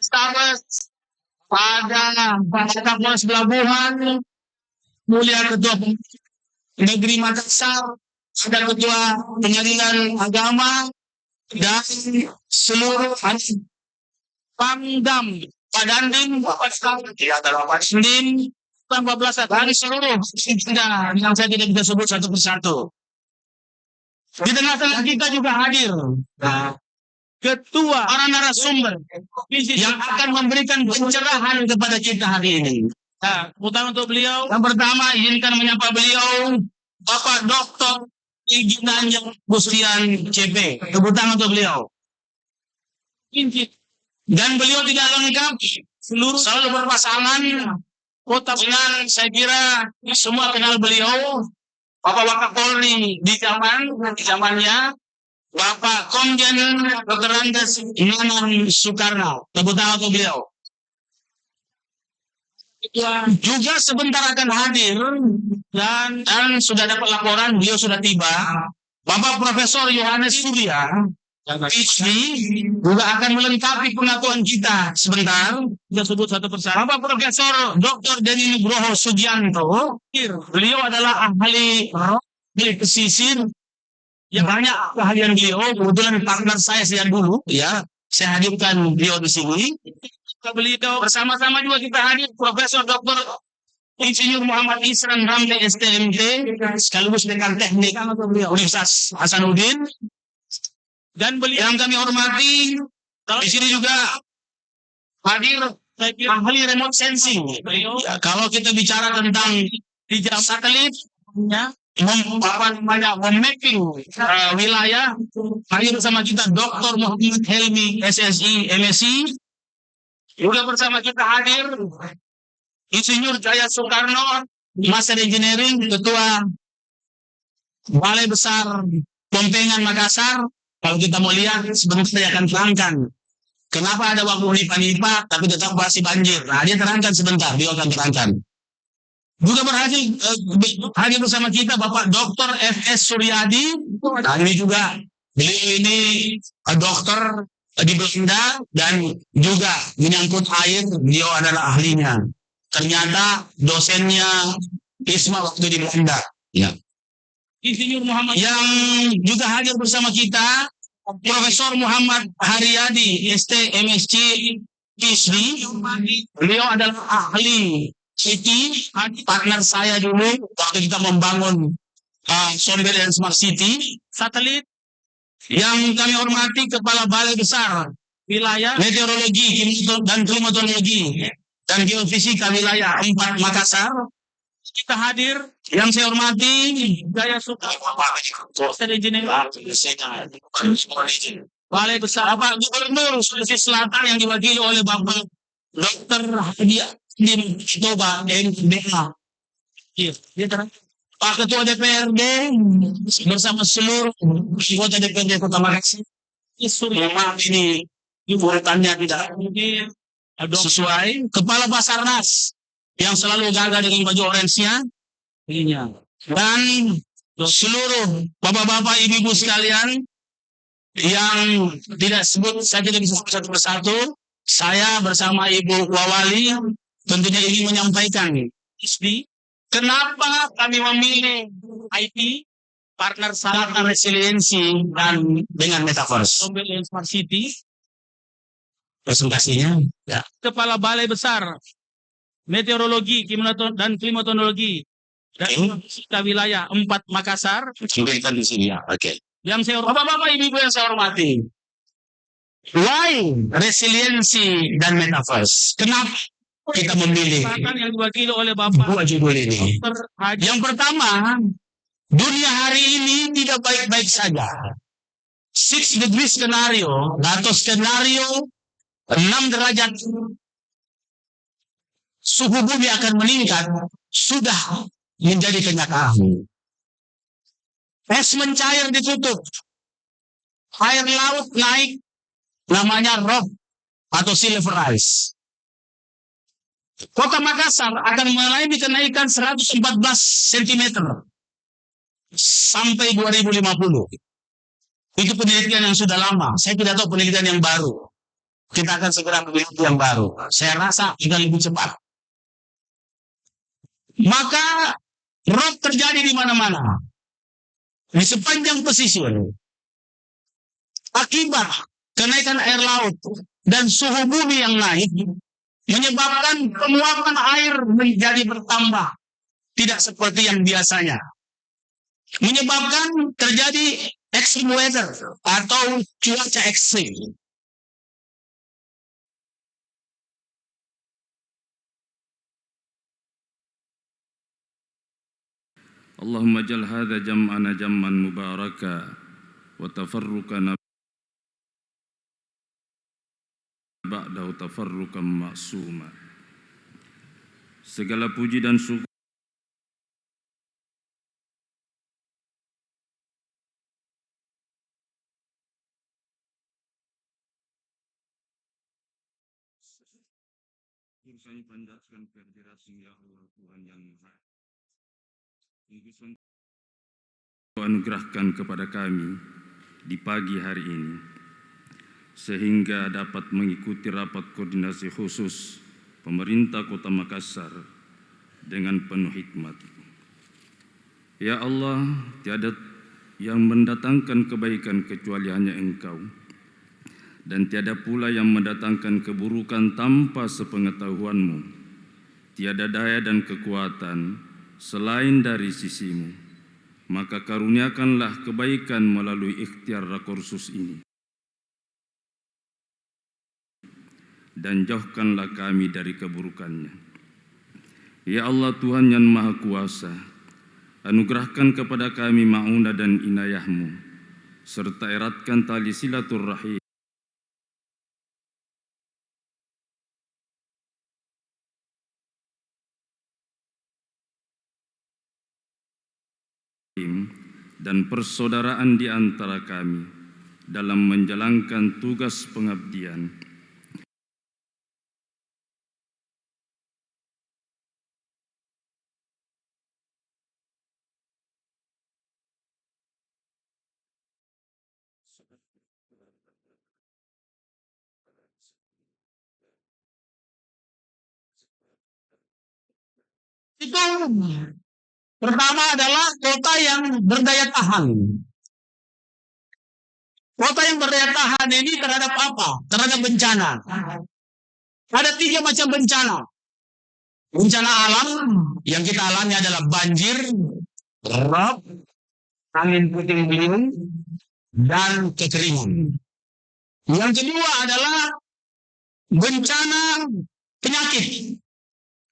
Stabes pada Kapolres Pelabuhan, Mulia Ketua Negeri Makassar, ada Ketua Pengadilan Agama, dan seluruh Pangdam, Pak Dandim, Bapak Dandim, 14 dan seluruh yang saya tidak bisa sebut satu persatu. Di tengah-tengah kita juga hadir ketua para narasumber yang akan memberikan pencerahan kepada kita hari ini. Nah, utama untuk beliau. Yang pertama, izinkan menyapa beliau Bapak Dr. Ginanjar Busrian CP. Tepuk tangan untuk beliau. Dan beliau tidak lengkap, selalu berpasangan. Kota dengan saya kira semua kenal beliau. Bapak Wakapolri di zamannya, Bapak Komjen Dr. Andes Nanan Soekarno. Tepuk tangan untuk beliau. Juga sebentar akan hadir dan sudah dapat laporan beliau sudah tiba. Bapak Profesor Yohanes Surya PhD juga akan melengkapi pengakuan kita sebentar. Kita sebut satu persatu. Bapak Profesor Dr. Denny Nugroho Sugianto, beliau adalah ahli pesisir. Yang banyak keahlian beliau, kebetulan partner saya sejak dulu, ya, saya hadirkan beliau di sini. Beliau bersama-sama juga kita hadir Profesor Dr. Insinyur Muhammad Isran Ramli STMT, sekaligus dekan teknik Universitas Hasanuddin. Dan beliau yang kami hormati, di sini juga hadir ahli remote sensing. Ya, kalau kita bicara tentang satelit, ya, memapping wilayah, hadir bersama kita Dr. Muhammad Helmi SSI MSI. Juga bersama kita hadir Insinyur Jaya Soekarno, Master Engineering, Ketua Balai Besar Pompengan Makassar. Kalau kita mau lihat, sebentar saya akan terangkan kenapa ada waktu nipa-nipa tapi tetap masih banjir. Nah, dia terangkan sebentar, dia akan terangkan. Juga hadir bersama kita Bapak Dr. F.S. Suryadi. Nah, ini juga beliau ini dokter di Belanda dan juga menyangkut air, beliau adalah ahlinya. Ternyata dosennya ISMA waktu di Belanda. Ya. Insinyur Muhammad yang juga hadir bersama kita Profesor Muhammad Haryadi ST MSc PhD. Beliau adalah ahli IT, partner saya dulu waktu kita membangun Sonbel dan Smart City satelit. Yang kami hormati Kepala Balai Besar Wilayah Meteorologi dan Klimatologi dan Geofisika Wilayah 4 Makassar. Kita hadir, yang saya hormati Jaya Soekarno, Balai Besar Bapak Gubernur Sulawesi Selatan yang diwakili oleh Bapak Dr. Hadi Toba MBA. Pak Ketua DPRD bersama seluruh anggota DPRD Kota Makassar. Ini urutannya tidak sesuai. Kepala Basarnas yang selalu gagah dengan baju orange-nya, dan seluruh bapak-bapak ibu-ibu sekalian yang tidak sebut, saya tidak bisa sebut satu persatu. Saya bersama Ibu Wawali tentunya ingin menyampaikan kenapa kami memilih IT partner sangat resiliensi dan dengan metaverse. Smart City presentasinya. Ya. Kepala Balai Besar Meteorologi dan Klimatologi dan Fisika Wilayah 4 Makassar. Kita di sini ya. Oke. Yang saya hormati, Bapak-bapak, Ibu yang saya hormati. Why resiliensi dan metaverse? Kenapa kita memilih? Yang diwakili oleh Bapak judul ini. Yang pertama, dunia hari ini tidak baik-baik saja. 6 degree skenario atau skenario 6 derajat suhu bumi akan meningkat sudah menjadi kenyataan. Es mencair ditutup, air laut naik, namanya rob atau sea level rise. Kota Makassar akan mengalami kenaikan 114 cm sampai 2050. Itu penelitian yang sudah lama. Saya tidak tahu penelitian yang baru. kita akan segera memiliki yang baru. Saya rasa akan lebih cepat. Maka rob terjadi di mana-mana, di sepanjang pesisir. Akibat kenaikan air laut dan suhu bumi yang naik menyebabkan penguapan air menjadi bertambah, tidak seperti yang biasanya. Menyebabkan terjadi extreme weather atau cuaca ekstrim. Allahumma jal hadha jam'ana jam'an mubaraka wa tafarruqana ba'dahu tafarruqan ma'suma. Segala puji dan syukur kami panjatkan kehadirat ya Allah Tuhan yang Maha. Anugerahkan kepada kami di pagi hari ini sehingga dapat mengikuti rapat koordinasi khusus pemerintah Kota Makassar dengan penuh hikmat. Ya Allah, tiada yang mendatangkan kebaikan kecuali hanya Engkau, dan tiada pula yang mendatangkan keburukan tanpa sepengetahuan-Mu. Tiada daya dan kekuatan selain dari sisi-Mu. Maka karuniakanlah kebaikan melalui ikhtiar rakorsus ini. Dan jauhkanlah kami dari keburukannya. Ya Allah Tuhan yang Maha Kuasa, anugerahkan kepada kami ma'unah dan inayah-Mu, serta eratkan tali silaturrahim dan persaudaraan di antara kami dalam menjalankan tugas pengabdian. Itu pertama adalah kota yang berdaya tahan. Kota yang berdaya tahan ini terhadap apa? Terhadap bencana. Ada 3 macam bencana. Bencana alam yang kita alami adalah banjir, rob, angin puting beliung, dan kekeringan. Yang kedua adalah bencana penyakit.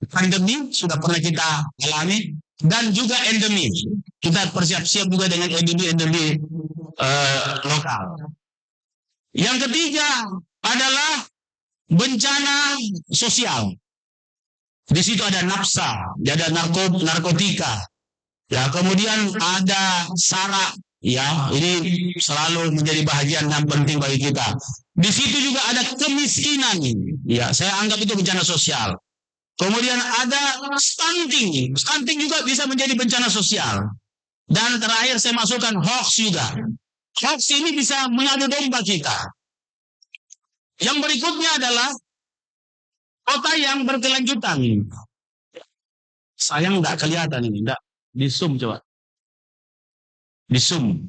Pandemi sudah pernah kita alami, dan juga endemi. Kita bersiap-siap juga dengan endemi lokal. Yang ketiga adalah bencana sosial. Di situ ada nafsa, ada narkotika. Ya, kemudian ada SARA. Ya, ini selalu menjadi bahagian yang penting bagi kita. Di situ juga ada kemiskinan. Ya, saya anggap itu bencana sosial. Kemudian ada stunting. Stunting juga bisa menjadi bencana sosial. Dan terakhir saya masukkan hoax juga. Hoax ini bisa mengadu domba kita. Yang berikutnya adalah kota yang berkelanjutan. Sayang nggak kelihatan ini, nggak di zoom coba. Di zoom.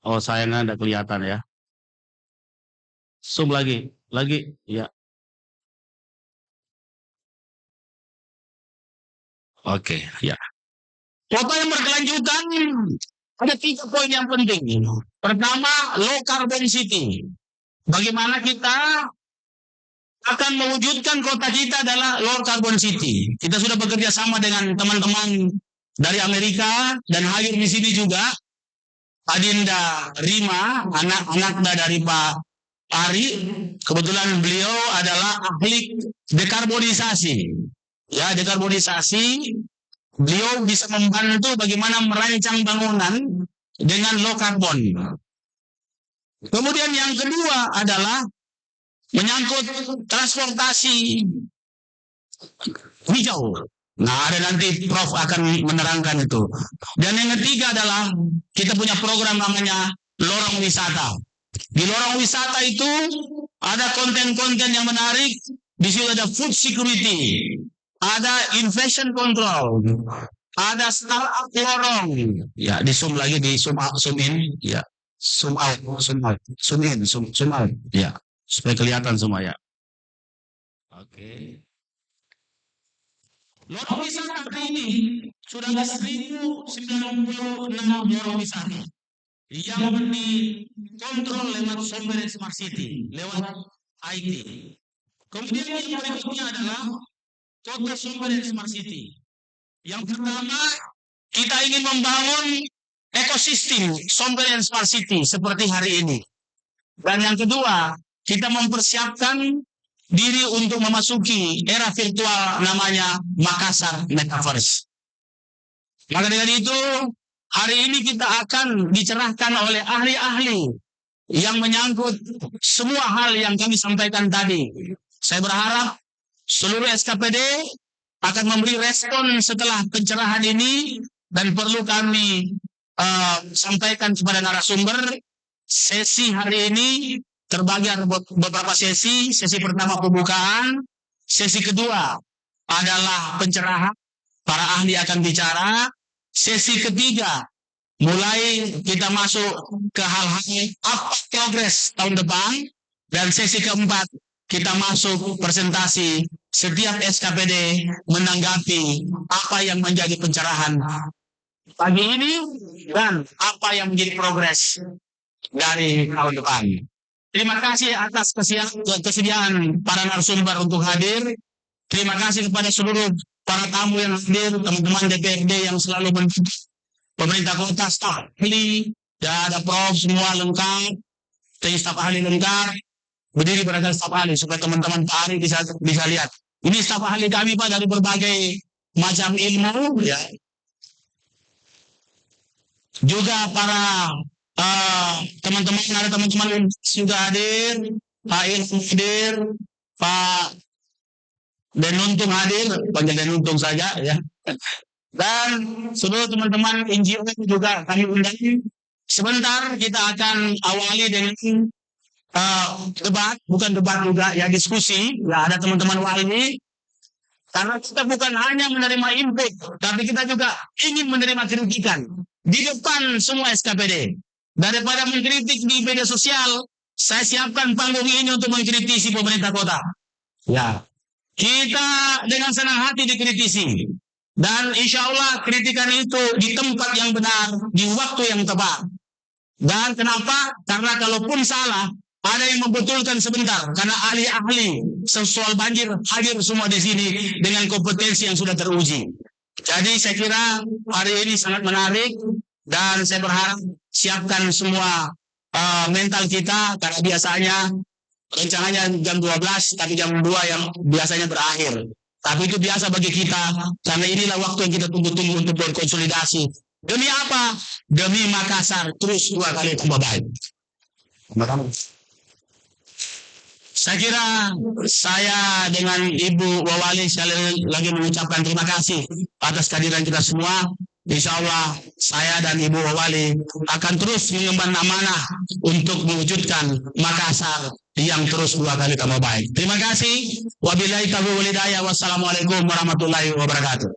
Oh sayangnya nggak kelihatan ya. Zoom lagi, ya. Oke, ya. Kota yang berkelanjutan ada 3 poin yang penting. Pertama, low carbon city. Bagaimana kita akan mewujudkan kota kita adalah low carbon city. Kita sudah bekerja sama dengan teman-teman dari Amerika dan hadir di sini juga Adinda Rima, anak-anak dari Pak Ari. Kebetulan beliau adalah ahli dekarbonisasi. Ya, dekarbonisasi. Beliau bisa membantu bagaimana merancang bangunan dengan low carbon. Kemudian yang kedua adalah menyangkut transportasi hijau. Nah, ada nanti Prof akan menerangkan itu. Dan yang ketiga adalah kita punya program namanya Lorong Wisata. Di Lorong Wisata itu ada konten-konten yang menarik. Di situ ada food security, ada infection control, ada startup lorong. Ya, di zoom lagi, di zoom out, zoom in, ya, zoom out, zoom out, zoom in, zoom out, ya, supaya kelihatan semua ya. Oke. Lorong wisata hari ini sudah ada 1096 lorong wisata yang dikontrol lewat Sombere Smart City, lewat IT. Kemudian yang berikutnya adalah Kota Sombere Smart City. Yang pertama, kita ingin membangun ekosistem Sombere Smart City seperti hari ini. Dan yang kedua, kita mempersiapkan diri untuk memasuki era virtual namanya Makassar Metaverse. Maka dengan itu, hari ini kita akan dicerahkan oleh ahli-ahli yang menyangkut semua hal yang kami sampaikan tadi. Saya berharap seluruh SKPD akan memberi respon setelah pencerahan ini, dan perlu kami sampaikan kepada narasumber, sesi hari ini terbagi beberapa sesi. Sesi pertama pembukaan, sesi kedua adalah pencerahan, para ahli akan bicara. Sesi ketiga mulai kita masuk ke hal-hal apa progres tahun depan, dan sesi keempat kita masuk presentasi setiap SKPD menanggapi apa yang menjadi pencerahan pagi ini dan apa yang menjadi progres dari tahun depan. Terima kasih atas kesediaan para narasumber untuk hadir. Terima kasih kepada seluruh para tamu yang hadir, teman-teman DPRD yang selalu mendukung, pemerintah kota, staf ahli, dan ada Prof semua lengkap, staf ahli lengkap, berdiri beragam staf ahli supaya teman-teman Pak Ari bisa lihat. Ini staf ahli kami Pak dari berbagai macam ilmu, ya. Juga para teman-teman, ada teman-teman juga hadir, Pak Ilham hadir, Pak Denuntung hadir, panggil Denuntung saja ya. Dan seluruh teman-teman NGO juga kami undang. Sebentar kita akan awali dengan debat, bukan debat juga ya, diskusi. Ya, ada teman-teman wali. Karena kita bukan hanya menerima input, tapi kita juga ingin menerima kritikan di depan semua SKPD. Daripada mengkritik di media sosial, saya siapkan panggung ini untuk mengkritisi pemerintah kota. Ya, kita dengan senang hati dikritisi. Dan insya Allah kritikan itu di tempat yang benar, di waktu yang tepat. Dan kenapa? Karena kalaupun salah, ada yang membetulkan sebentar. Karena ahli-ahli soal banjir hadir semua di sini dengan kompetensi yang sudah teruji. Jadi saya kira hari ini sangat menarik. Dan saya berharap siapkan semua mental kita, karena biasanya rencananya jam 12, tapi jam 2 yang biasanya berakhir. Tapi itu biasa bagi kita, karena inilah waktu yang kita tunggu-tunggu untuk berkonsolidasi. Demi apa? Demi Makassar terus 2 kali tambah baik. Saya kira saya dengan Ibu Wawali sekali lagi mengucapkan terima kasih atas kehadiran kita semua. Insya Allah saya dan Ibu Wawali akan terus mengemban amanah untuk mewujudkan Makassar yang terus 2 kali tambah baik. Terima kasih. Wabillahi taufiq wal hidayah. Wassalamualaikum warahmatullahi wabarakatuh.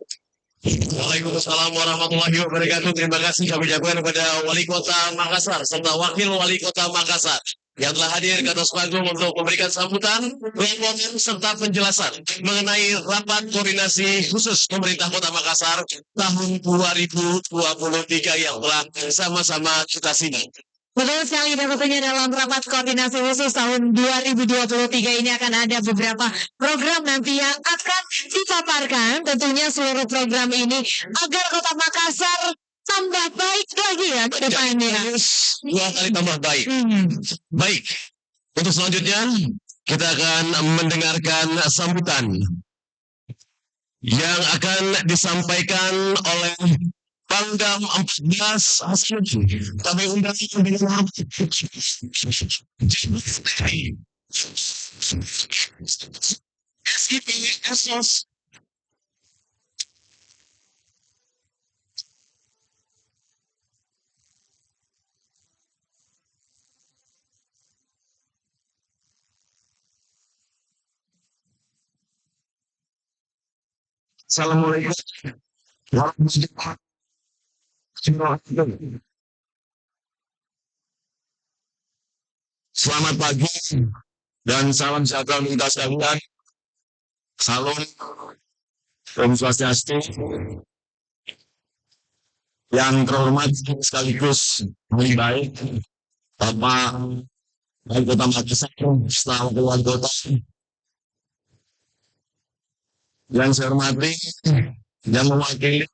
Waalaikumsalam warahmatullahi wabarakatuh. Terima kasih kami ucapkan kepada Wali Kota Makassar serta Wakil Wali Kota Makassar yang telah hadir ke atas panggung untuk memberikan sambutan, rombongan serta penjelasan mengenai rapat koordinasi khusus pemerintah Kota Makassar tahun 2023 yang telah sama-sama kita simak. Betul sekali, dan tentunya dalam rapat koordinasi khusus tahun 2023 ini akan ada beberapa program nanti yang akan dipaparkan. Tentunya seluruh program ini agar Kota Makassar tambah baik lagi ya ke depannya. 2 kali tambah baik. Baik, untuk selanjutnya kita akan mendengarkan sambutan yang akan disampaikan oleh Pangdam 14 Hasan. Kami undang dengan SIP Esos Assalamualaikum warahmatullahi wabarakatuh. Selamat pagi dan salam sejahtera untuk kita sekalian. Salam Om Swastiastu. Yang terhormat sekaligus lebih baik Bapak Wali Kota Makassar setelah Wakil Wali Kota. Yang saya hormati yang mewakili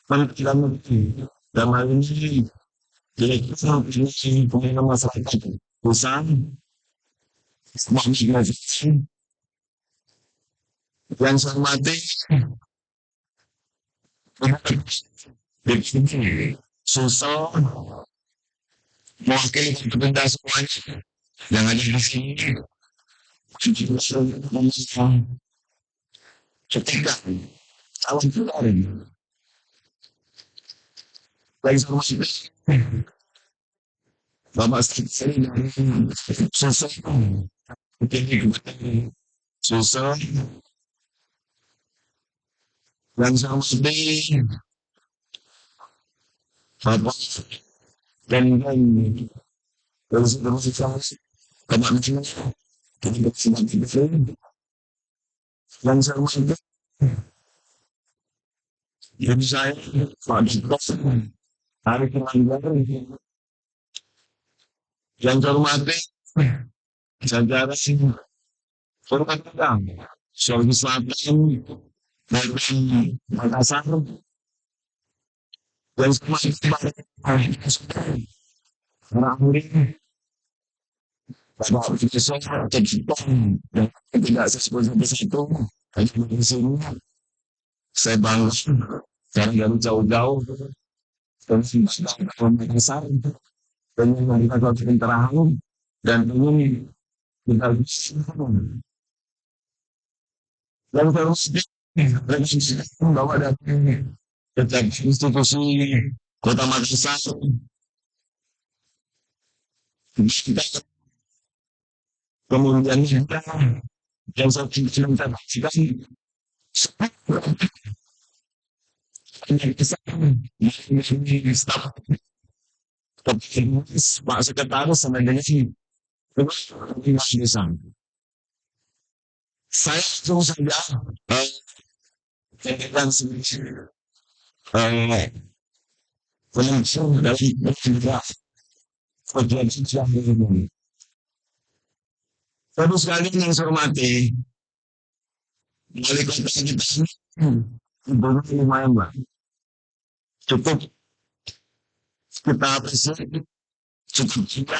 Menteri Dalam Negeri dan hal ini Direktur Pembinaan Masyarakat Pusat yang saya hormati Sulsel mewakili pemerintah semuanya yang ada di sini ketika calon kemarin lagi sama Bapak Sekretari dari Sulsel Sulsel yang saya hormati Bapak dan terus kemana yang saya hormati jadi saya Pak Diktos hari kemarin yang saya hormati jajaran Forkatang Sulawesi Selatan dan Makassar dan semakin orang Bapak Profesor Cekitong dan tidak sebut sampai situ di sini saya bangga karena dari jauh-jauh dan sudah Makassar dan kita lakukan terang dan ingin kita dan terus bahwa ada setiap institusi Kota Makassar kita kemudian kita yang satu kita staf Pak Sekretaris sama dengan saya langsung saja dan penyusun dari perjanjian ini. Terus sekali yang saya hormati, wali kota kita ini lumayan lah. Cukup kita apresiasi, cukup kita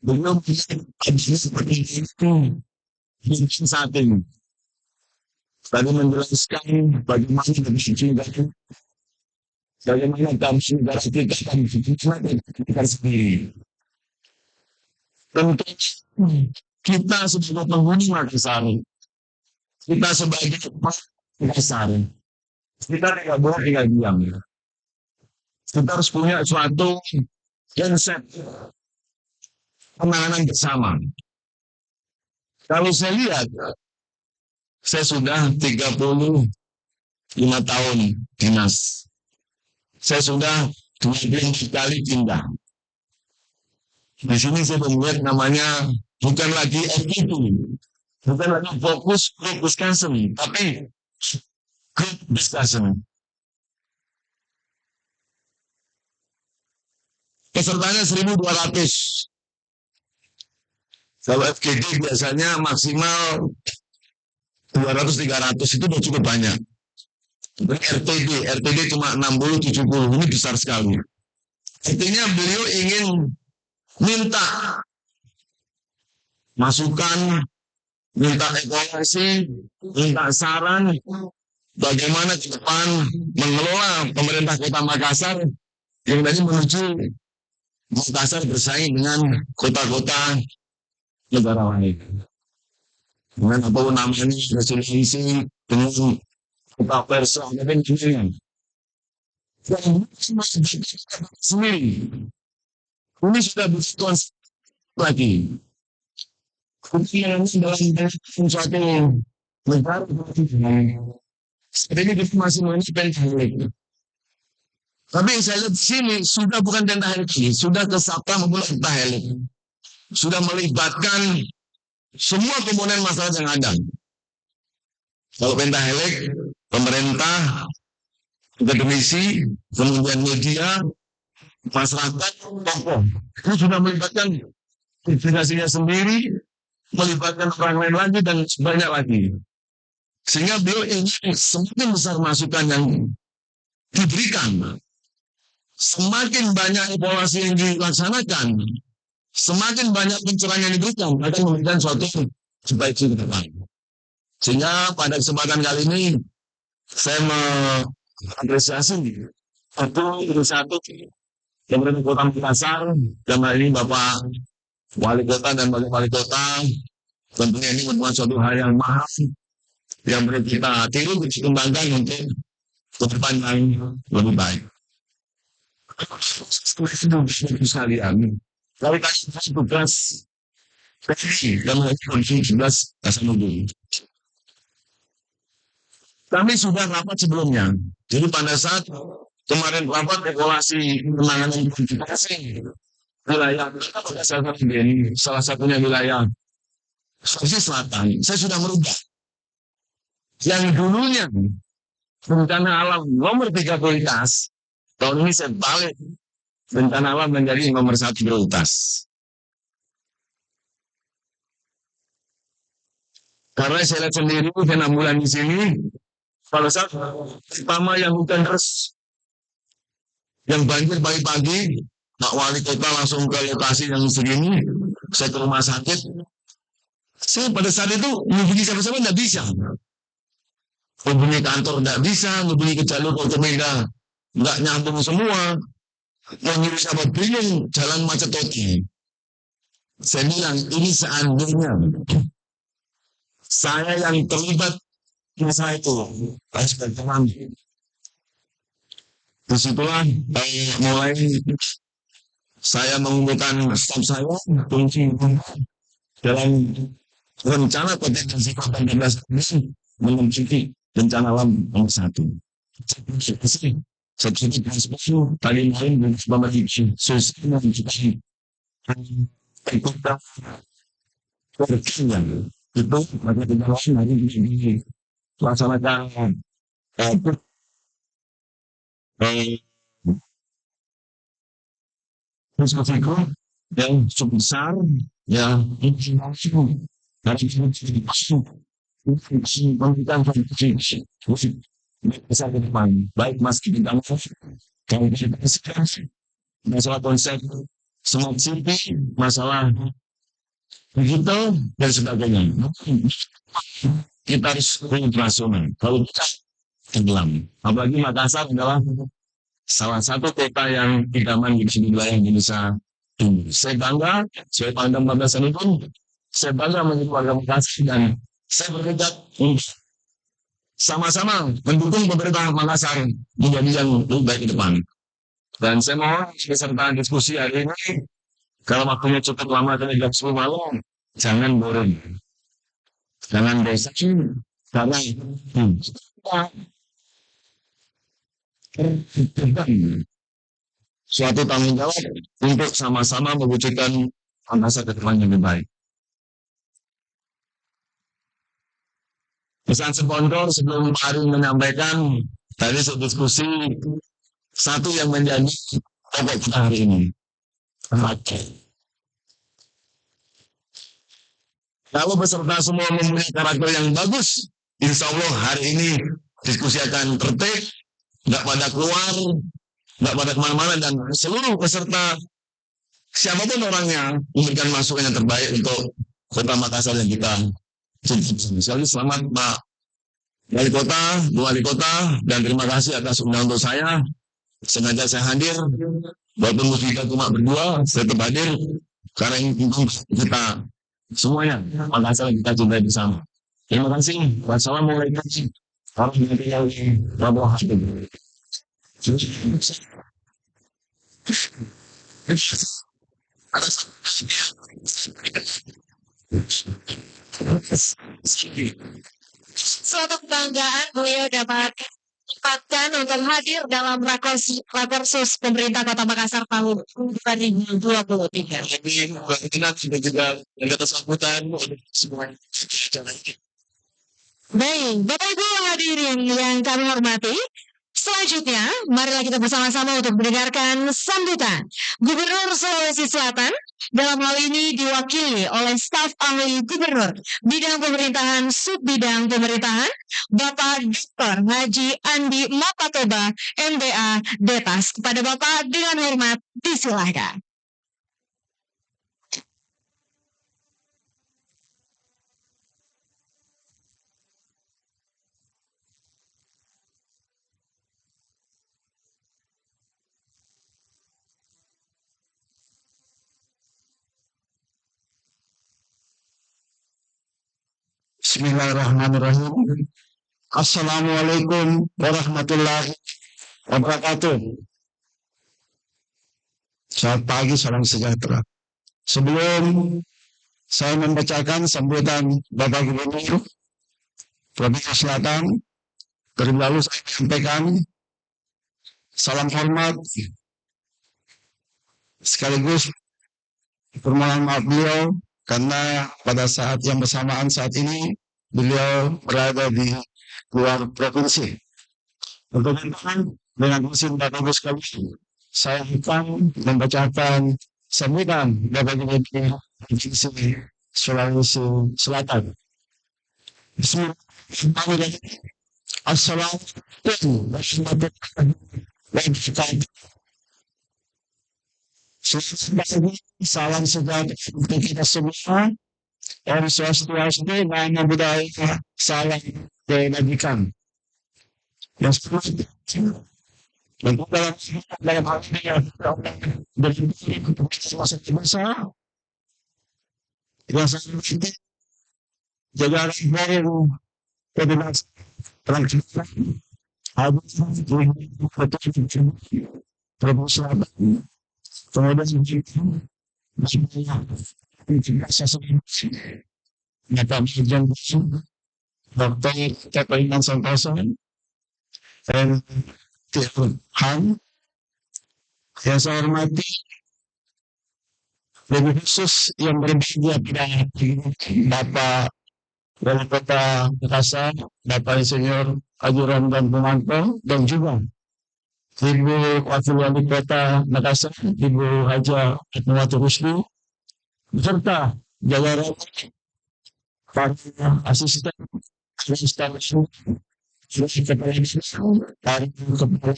belum bisa seperti itu mungkin saat ini. Tadi menjelaskan bagaimana dari sisi dari bagaimana kami sudah sekitar kita sendiri. Tentu kita sebagai penghuni Makassar, kita sebagai Makassar, kita tidak boleh tinggal diam. Kita harus punya suatu konsep penanganan bersama. Kalau saya lihat, saya sudah 35 tahun dinas. Saya sudah 20 kali pindah. Di sini saya melihat namanya bukan lagi FIP, bukan lagi fokus discussion, tapi group discussion. Pesertanya 1.200. Kalau FGD biasanya maksimal 200-300 itu udah cukup banyak. RTD cuma 60-70, ini besar sekali. Artinya beliau ingin minta masukan, minta evaluasi, minta saran bagaimana ke depan mengelola pemerintah Kota Makassar yang tadi menuju Makassar bersaing dengan kota-kota negara lain. Dengan apa namanya resolusi dengan kota Persia dan sebagainya. Dan sendiri ini sudah bersituan lagi. Kemudian dalam suatu negara seperti ini masih mengenai pentahelik. Tapi saya lihat di sini sudah bukan pentahelik lagi, sudah ke Sabta maupun pentahelik. Sudah melibatkan semua komponen masyarakat yang ada. Kalau pentahelik, pemerintah, akademisi, kemudian media, masyarakat, tokoh. Itu sudah melibatkan investigasinya sendiri, melibatkan orang lain lagi dan banyak lagi. Sehingga beliau ingin semakin besar masukan yang diberikan, semakin banyak evaluasi yang dilaksanakan, semakin banyak pencerahan yang diberikan akan memberikan suatu sebaik ke depan. Sehingga pada kesempatan kali ini saya mengapresiasi satu pemerintah Kota Makassar, dan ini Bapak Wali Kota dan Wakil Wali Kota. Tentunya ini merupakan suatu hal yang mahal yang perlu kita tiru, dikembangkan untuk ke depan yang lebih baik. Sekalian, kalau kasih tugas dan kondisi 11 Hasanuddin. Kami sudah rapat sebelumnya. Jadi pada saat kemarin rapat evaluasi penanganan identifikasi wilayah salah satunya wilayah Sulawesi Selatan, saya sudah merubah. Yang dulunya bencana alam nomor 3 prioritas, tahun ini saya balik bencana alam menjadi nomor 1 prioritas. Karena saya lihat sendiri 6 bulan di sini, pada saat pertama yang hujan deras, yang banjir pagi-pagi, Pak Wali Kota langsung ke lokasi yang segini, saya ke rumah sakit. Saya pada saat itu menghubungi siapa-siapa tidak bisa. Hubungi kantor tidak bisa, hubungi ke jalur Otomega nggak nyambung semua. Yang nyuruh sahabat bingung, jalan macet total. Saya bilang, ini seandainya saya yang terlibat masalah itu, saya sudah tenang. Disitulah mulai saya mengumpulkan staf saya kunci dalam rencana potensi Kota 16 menunjuki bencana alam nomor 1. Subsidi transportasi tadi lain dan sebagainya sosial mencuci kita perkembangan itu pada tindakan hari ini dilaksanakan risiko yang cukup besar yang dari memberikan kontribusi besar ke depan, baik meski bidang masalah konsep smart city, masalah digital dan sebagainya. Kita harus operasional. Kalau kita tenggelam, apalagi Makassar adalah salah satu kota yang idaman di wilayah Indonesia. Saya bangga, saya pandang Makassar itu, saya bangga menjadi warga Makassar dan saya berdekat sama-sama mendukung pemerintah Makassar menjadi yang lebih baik ke depan. Dan saya mohon beserta diskusi hari ini, kalau waktunya cukup lama dari jam 10 malam, jangan boring, jangan bosan, karena suatu tanggung jawab untuk sama-sama mewujudkan Makassar ke depan yang lebih baik. Pesan sponsor sebelum hari menyampaikan tadi diskusi satu yang menjadi pokok kita hari ini. Kalau peserta semua mempunyai karakter yang bagus, insya Allah hari ini diskusi akan tertib, nggak pada keluar, nggak pada kemana-mana, dan seluruh peserta siapapun orangnya memberikan masukan yang terbaik untuk Kota Makassar yang kita. Sekali selamat Pak Wali Kota, Bu Wali Kota, dan terima kasih atas undangan untuk saya. Sengaja saya hadir, walaupun kita cuma berdua, saya tetap hadir karena ini kita semuanya Makassar kita cintai bersama. Terima kasih. Wassalamualaikum warahmatullahi wabarakatuh. Suatu kebanggaan beliau dapat ditempatkan untuk hadir dalam Rakorsus Pemerintah Kota Makassar tahun 2023. Kami berkenan sudah juga dengan sambutan untuk semua. Baik, Bapak Ibu hadirin yang kami hormati, selanjutnya marilah kita bersama-sama untuk mendengarkan sambutan Gubernur Sulawesi Selatan, dalam hal ini diwakili oleh staf ahli Gubernur Bidang Pemerintahan Subbidang Pemerintahan, Bapak Dr. Haji Andi Mapatoba, MBA Detas. Kepada Bapak dengan hormat disilahkan. Bismillahirrahmanirrahim. Assalamualaikum warahmatullahi wabarakatuh. Selamat pagi, salam sejahtera. Sebelum saya membacakan sambutan Bapak Gubernur Provinsi Selatan, terlebih dahulu saya menyampaikan salam hormat sekaligus permohonan maaf beliau karena pada saat yang bersamaan saat ini beliau berada di luar provinsi. Untuk dengan izin Bapak Ibu sekalian, saya akan membacakan sambutan Bapak Gubernur Provinsi Sulawesi Selatan. Bismillahirrahmanirrahim. Assalamualaikum warahmatullahi wabarakatuh. Salam sejahtera untuk kita semua. Om Swastiastu, Namo Buddhaya, salam kebajikan. Yang seterusnya, dan dalam hal ini berdiri untuk masa masa yang sangat penting, jaga baru koordinasi transaksi habis promosi kemudian Dr. Kepainan Santoso dan Tuhan yang saya hormati, lebih khusus yang berbahagia pada Bapak Wali Kota Makassar, Bapak Insinyur Haji Ramdan Pomanto, dan juga Ibu Wakil Wali Kota Makassar, Ibu Haja Fatmawati Rusdi, beserta jajaran para asisten kepala desa, para kepala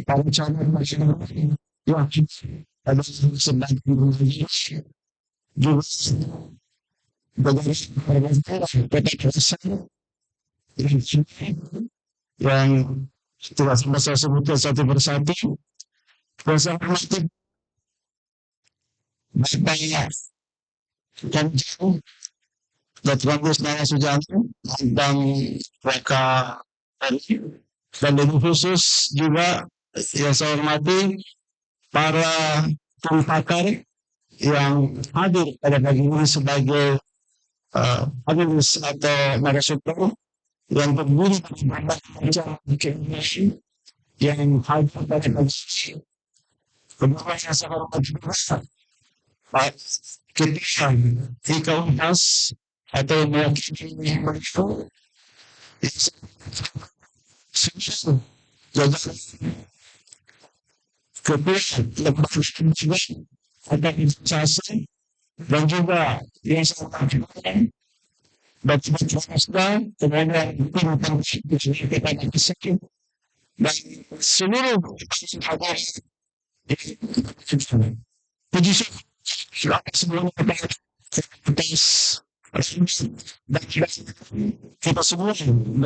para calon masyarakat yang ada sedang juga yang tidak sempat saya sebutkan satu persatu. Dan saya hormati Bapak Kanjeng Dr. Agus Nana Sujanto tentang mereka dan lebih khusus juga yang saya hormati para pakar yang hadir pada pagi ini sebagai panelis atau narasumber yang terdiri dari macam yang hadir pada pagi ini. Kemudian yang saya hormati Pak Ketua Ika Unas atau mewakili mereka semua jajaran ketua lembaga ada instansi dan juga yang saya hormati Bapak Swasta, kemudian tim penelitian kesehatan dan seluruh hadirin puji syukur sebelumnya atas dan kita semua bersyukur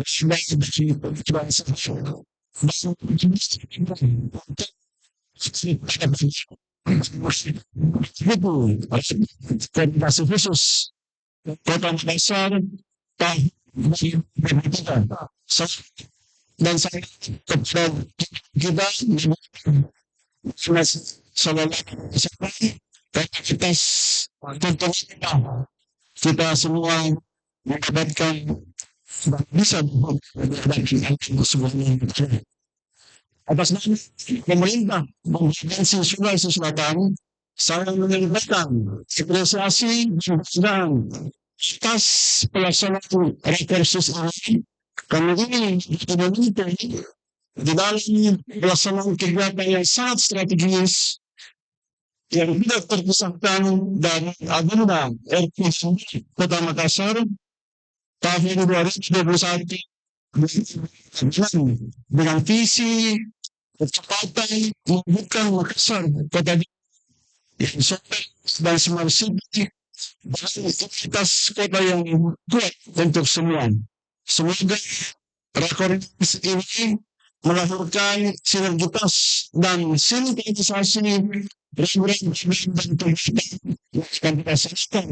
dan terima kasih khusus Kota Makassar dan saya kepada kita sallallahu alaihi wasallam kapasitas tentunya kita semua mendapatkan bisa menghadapi semuanya. Atas nama pemerintah Provinsi Sulawesi Selatan, saya menyampaikan apresiasi dan atas pelaksanaan rekursus ini, karena ini diminta di dalam pelaksanaan kegiatan yang sangat strategis yang tidak terpisahkan dari agenda RPJMD Kota Makassar tahun 2021 dengan visi kecepatan membuka Makassar kota yang sopan dan smart city dan identitas kota yang kuat untuk semua. Semoga rekords ini melahirkan sinergitas dan sinkronisasi program dan kegiatan yang akan kita saksikan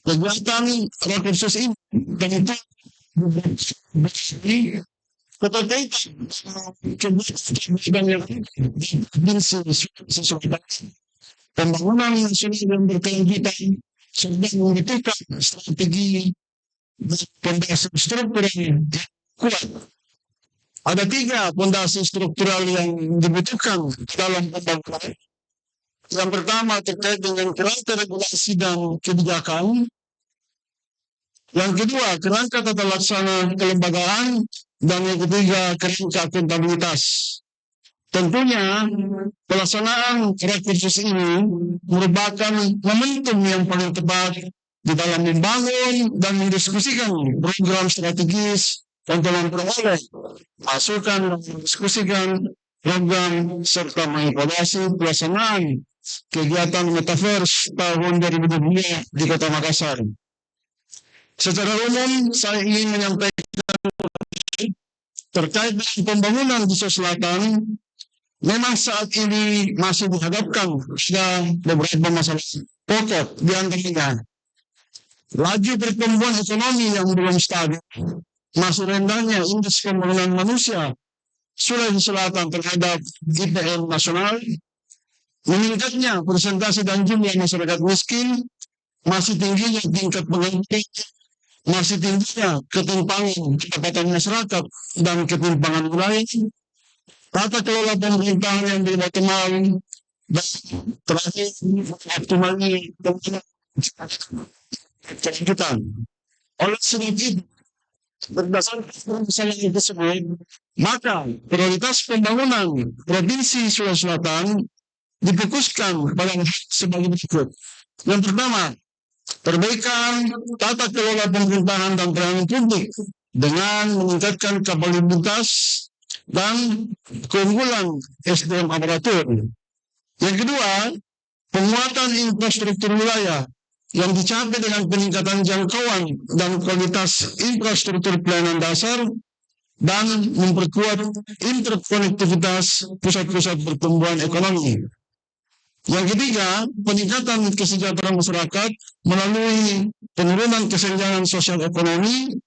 kegiatan rekursus ini dan itu keterkaitan kegiatan yang sesuai pembangunan nasional yang berkelanjutan sedang membutuhkan strategi dan fondasi struktural yang kuat. Ada 3 fondasi struktural yang dibutuhkan dalam pembangunan. Yang pertama terkait dengan kerangka regulasi dan kebijakan. Yang kedua, kerangka tata laksana kelembagaan. Dan yang ketiga, kerangka akuntabilitas. Tentunya, pelaksanaan rekursus ini merupakan momentum yang paling tepat di dalam membangun dan mendiskusikan program strategis untuk memperoleh masukan dan mendiskusikan program serta mengevaluasi pelaksanaan kegiatan Metaverse tahun 2022 di Kota Makassar. Secara umum, saya ingin menyampaikan terkait dengan pembangunan di Sulawesi Selatan, memang saat ini masih dihadapkan beberapa masalah pokok, di antaranya laju pertumbuhan ekonomi yang belum stabil, masih rendahnya indeks pembangunan manusia Sulawesi Selatan terhadap IPM nasional, meningkatnya persentase dan jumlah masyarakat miskin, masih tingginya tingkat pengangguran, masih tingginya ketimpangan pendapatan masyarakat dan ketimpangan wilayah, tata kelola pemerintahan yang tidak optimal, dan terakhir optimalnya kelanjutan. Oleh sebab itu, berdasarkan permasalahan tersebut, maka prioritas pembangunan Provinsi Sulawesi Selatan difokuskan pada hal sebagai berikut. Yang pertama, perbaikan tata kelola pemerintahan dan pelayanan publik dengan meningkatkan kapabilitas dan keunggulan SDM aparatur. Yang kedua, penguatan infrastruktur wilayah yang dicapai dengan peningkatan jangkauan dan kualitas infrastruktur pelayanan dasar dan memperkuat interkonektivitas pusat-pusat pertumbuhan ekonomi. Yang ketiga, peningkatan kesejahteraan masyarakat melalui penurunan kesenjangan sosial ekonomi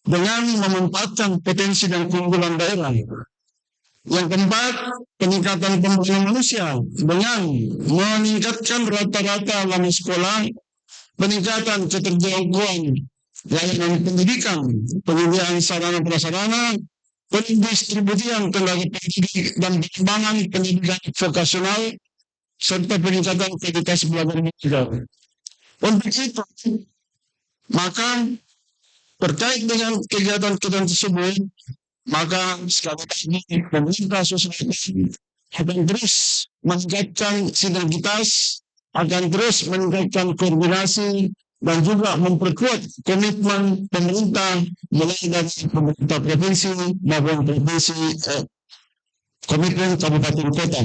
dengan memanfaatkan potensi dan keunggulan daerah. Yang keempat, peningkatan pembangunan manusia dengan meningkatkan rata-rata lama sekolah, peningkatan keterjangkauan layanan pendidikan, penyediaan sarana prasarana, pendistribusian tenaga pendidik dan pengembangan pendidikan vokasional, serta peningkatan kualitas belajar mengajar. Untuk itu, maka terkait dengan kegiatan-kegiatan tersebut, maka sekali lagi pemerintah Sulawesi akan terus meningkatkan sinergitas, akan terus meningkatkan koordinasi dan juga memperkuat komitmen pemerintah mulai dari pemerintah provinsi maupun komitmen kabupaten kota.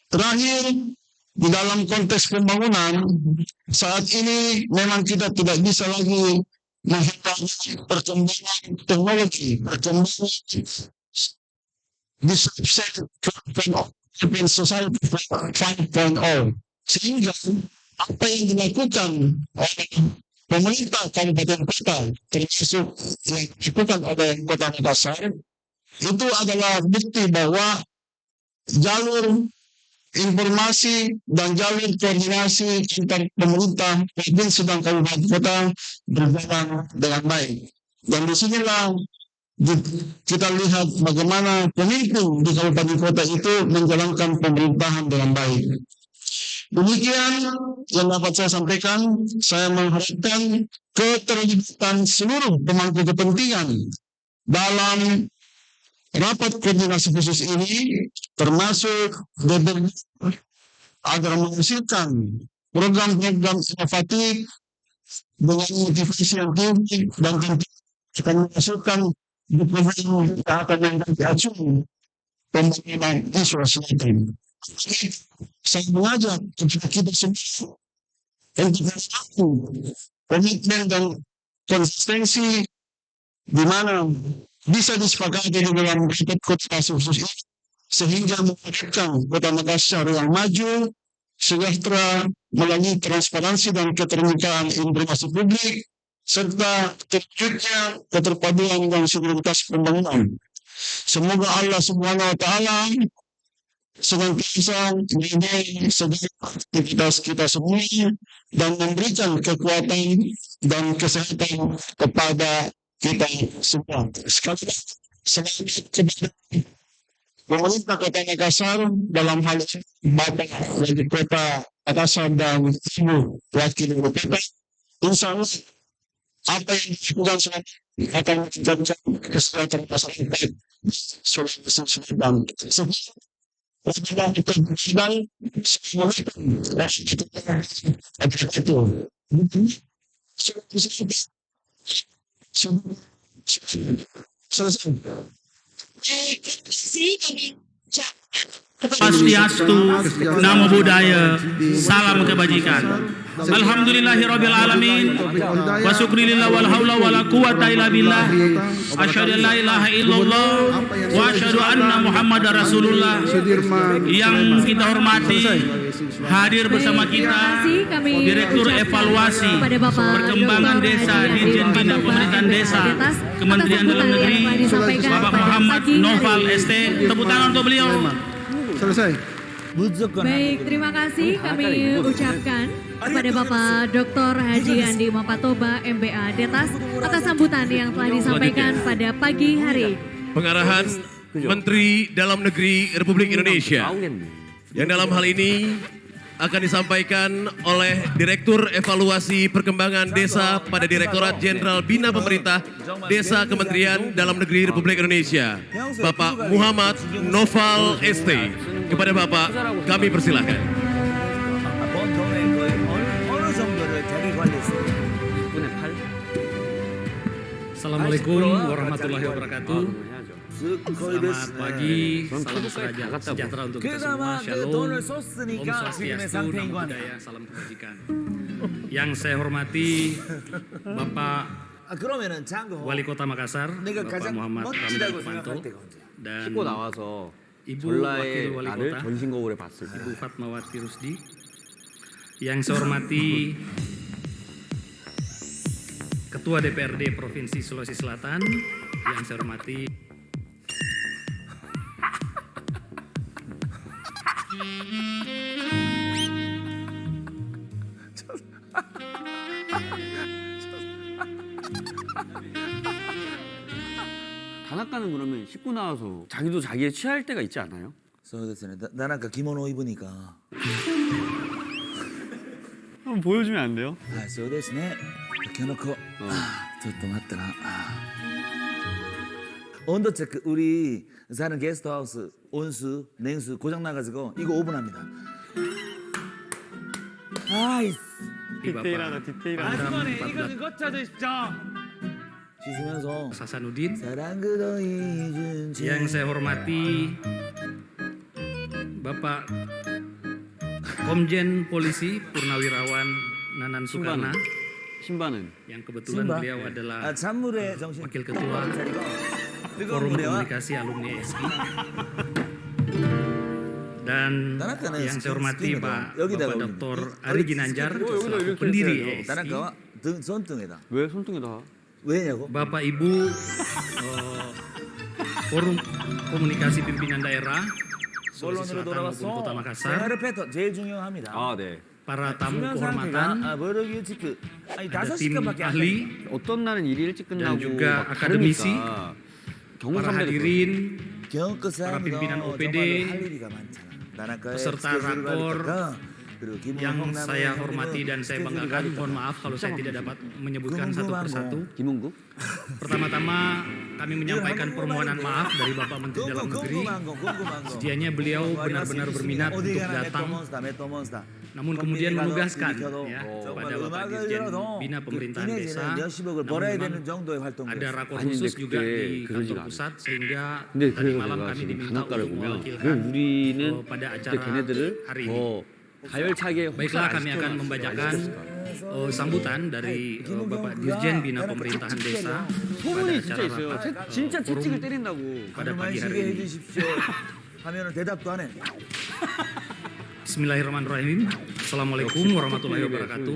Terakhir, di dalam konteks pembangunan, saat ini memang kita tidak bisa lagi menghadapi perkembangan teknologi, perkembangan disruption open society 5.0. Sehingga apa yang dilakukan oleh pemerintah kabupaten kota, termasuk yang dilakukan oleh Kota Makassar, itu adalah bukti bahwa jalur informasi dan jalur koordinasi antar pemerintah provinsi dan kabupaten kota berjalan dengan baik. Dan disinilah kita lihat bagaimana pemimpin di kabupaten kota itu menjalankan pemerintahan dengan baik. Demikian yang dapat saya sampaikan. Saya mengharapkan keterlibatan seluruh pemangku kepentingan dalam rapat koordinasi khusus ini, termasuk DPR, agar menghasilkan program-program inovatif dengan motivasi yang tinggi dan tentu akan menghasilkan program kesehatan yang diacu pembangunan di Sulawesi Selatan. Saya mengajak kepada kita semua untuk bersatu komitmen dan konsistensi di mana bisa disepakati di dalam rapat koordinasi khusus ini sehingga mewujudkan Kota Makassar yang maju, sejahtera melalui transparansi dan keterbukaan informasi publik serta terwujudnya keterpaduan dan sinergitas pembangunan. Semoga Allah Subhanahu wa taala senantiasa menjaga segala aktivitas kita semua dan memberikan kekuatan dan kesehatan kepada kita semua. Sekali lagi, selamat kepada pemerintah Kota Makassar, dalam hal ini Bapak Wali Kota Makassar dan Ibu Wakil Ibu Kota. Insya Allah apa yang dilakukan selama ini akan menjadikan kesejahteraan masyarakat Sulawesi Selatan. Apabila kita bersidang, Swastiastu, Namo Buddhaya, salam kebajikan. Alhamdulillahirabbil alamin. Wa syukurillah wal haula wala quwata illa billah. Asyhadu an la ilaha illallah wa asyhadu anna Muhammadar Rasulullah. Yang kita hormati, hadir bersama kita Direktur Evaluasi Perkembangan Desa Ditjen Bina Pemerintahan Desa Kementerian Dalam Negeri Bapak Muhammad Noval ST. Tepuk tangan untuk beliau. Selesai. Baik, terima kasih kami ucapkan kepada Bapak Dr. Haji Andi Mapatoba MBA Detas atas sambutan yang telah disampaikan pada pagi hari. Pengarahan Menteri Dalam Negeri Republik Indonesia. Yang dalam hal ini akan disampaikan oleh Direktur Evaluasi Perkembangan Desa pada Direktorat Jenderal Bina Pemerintah Desa Kementerian Dalam Negeri Republik Indonesia, Bapak Muhammad Noval ST. Kepada Bapak, kami persilahkan. Assalamualaikum warahmatullahi wabarakatuh. Selamat pagi, salam sejahtera untuk kita semua. Shalom, Om Swastiastu, Namo Buddhaya, salam kebajikan. Yang saya hormati Bapak Wali Kota Makassar, Bapak Muhammad Ramdan Purwanto, dan Ibu Wakil Wali Kota, Ibu Fatmawati Rusdi. Yang saya hormati Ketua DPRD Provinsi Sulawesi Selatan, yang saya hormati 단학가는 그러면 씻고 나와서 자기도 자기에 취할 때가 있지 않아요? そうですね。なんか着物を입으니까。 한번 보여주면 안 돼요? はい、そうですね。今日の子。ちょっと待ってな。온도 체크. 우리 사는 게스트하우스 온수, 냉수 고장 나가지고 이거 오픈합니다. 아이스. 디테일하다 디테일하다. 씻으면서 Sasanudin. 사랑 그도 잊은 채. Yang saya hormati Bapak Komjen Polisi Purnawirawan Nanan Sukana, 신바는 yang kebetulan Simba. beliau adalah 찬물에 정신. Wakil Ketua 뜨거운 Forum 물에와 Komunikasi Alumni SI. Dan Tanaka yang saya hormati Pak 여기다가 Bapak 올립니다. Dr. Ari Ginanjar selaku pendiri SI. 나라가와 등 손등에다. 왜 손등에다? 왜냐고? Bapak Ibu Forum Komunikasi Pimpinan Daerah Sulawesi 본론으로 Selatan maupun Kota 돌아와서 Makassar, 세아르페토 제일 중요합니다. 아, 네. para tamu 중요한 kehormatan, 상태가 버럭이 지크 아니 ada tim 5시간밖에 안 ahli, 어떤 날은 일이 일찍 끝나고 juga 막 akademisi, 다르니까 경호 para 선배도 hadirin, 경급 사람도 pimpinan OPD, 정말로 할 일이가 많잖아. 나라카의 peserta 스케줄을 rakor 가니까 그리고 김웅 yang 홍남의 saya 형님은 hormati dan saya 스케줄을 banggakan. 가니까. Mohon maaf kalau saya tidak dapat menyebutkan satu Gumung-gumang persatu. 김은국? Pertama-tama kami menyampaikan permohonan maaf dari Bapak Menteri Dalam Negeri. 궁금한 거. Sedianya beliau benar-benar berminat 어디 untuk 가나 datang, 메토몬스타. namun kemudian menugaskan ya 정말 kepada Bapak 음악을 Dirjen 들어도 Bina Pemerintahan Desa. 이내지는 몇십억을 Namun 벌어야 memang 되는 정도의 ada 활동이었어. rakor 아니, khusus 근데 juga 그때 di 그러지가 kantor 않아요. pusat sehingga 근데 tadi 그래서 malam 내가 kami 지금 diminta 단학가를 untuk 보면 mewakilkan 우리는 pada 그때 acara 걔네들을 hari ini. 더 가열차게 Baiklah, kami akan membacakan sambutan dari Bapak Dirjen Bina Pemerintahan Desa 소문이 pada 진짜 acara 있어요. rapat 진짜 채찍을 forum 때린다고. pada 하루만 pagi 쉬게 hari ini. 해주십시오. 하면은 대답도 안 해. Bismillahirrahmanirrahim. Assalamualaikum warahmatullahi wabarakatuh.